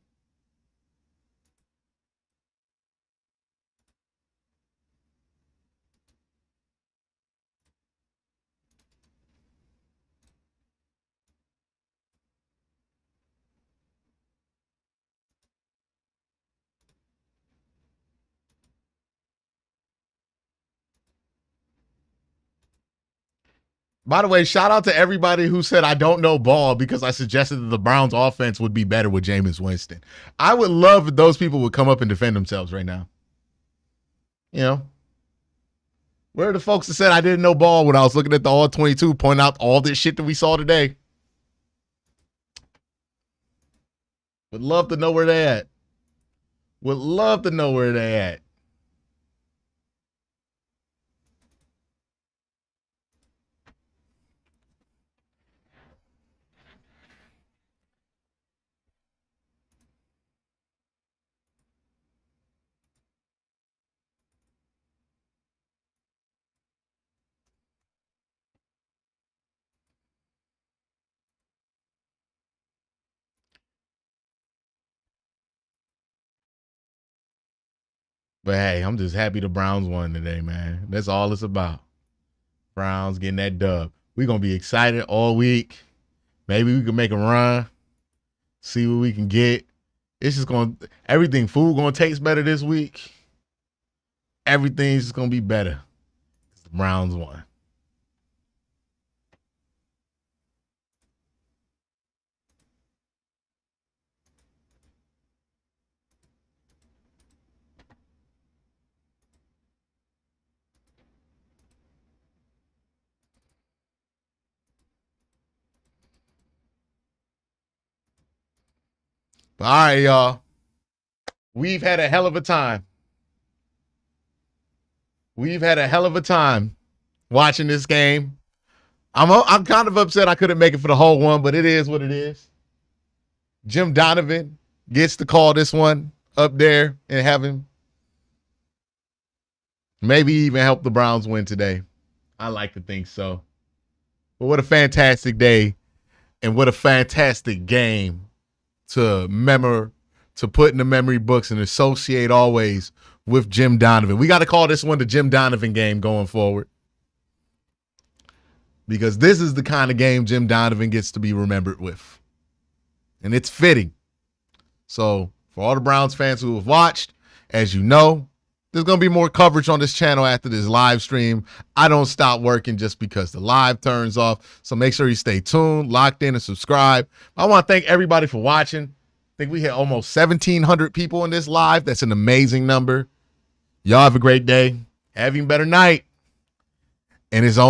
By the way, shout out to everybody who said I don't know ball because I suggested that the Browns offense would be better with Jameis Winston. I would love if those people would come up and defend themselves right now. You know, where are the folks that said I didn't know ball when I was looking at the all 22, pointing out all this shit that we saw today? Would love to know where they at. Would love to know where they at. But hey, I'm just happy the Browns won today, man. That's all it's about. Browns getting that dub. We're going to be excited all week. Maybe we can make a run, see what we can get. It's just going to, everything, food going to taste better this week. Everything's just going to be better. The Browns won. But all right, y'all. We've had a hell of a time. We've had a hell of a time watching this game. I'm kind of upset I couldn't make it for the whole one, but it is what it is. Jim Donovan gets to call this one up there in heaven. Maybe even help the Browns win today. I like to think so. But what a fantastic day and what a fantastic game to put in the memory books and associate always with Jim Donovan. We got to call this one the Jim Donovan game going forward. Because this is the kind of game Jim Donovan gets to be remembered with. And it's fitting. So for all the Browns fans who have watched As you know, there's going to be more coverage on this channel after this live stream. I don't stop working just because the live turns off. So make sure you stay tuned, locked in, and subscribe. I want to thank everybody for watching. I think we hit almost 1,700 people in this live. That's an amazing number. Y'all have a great day. Have an even better night. And it's on.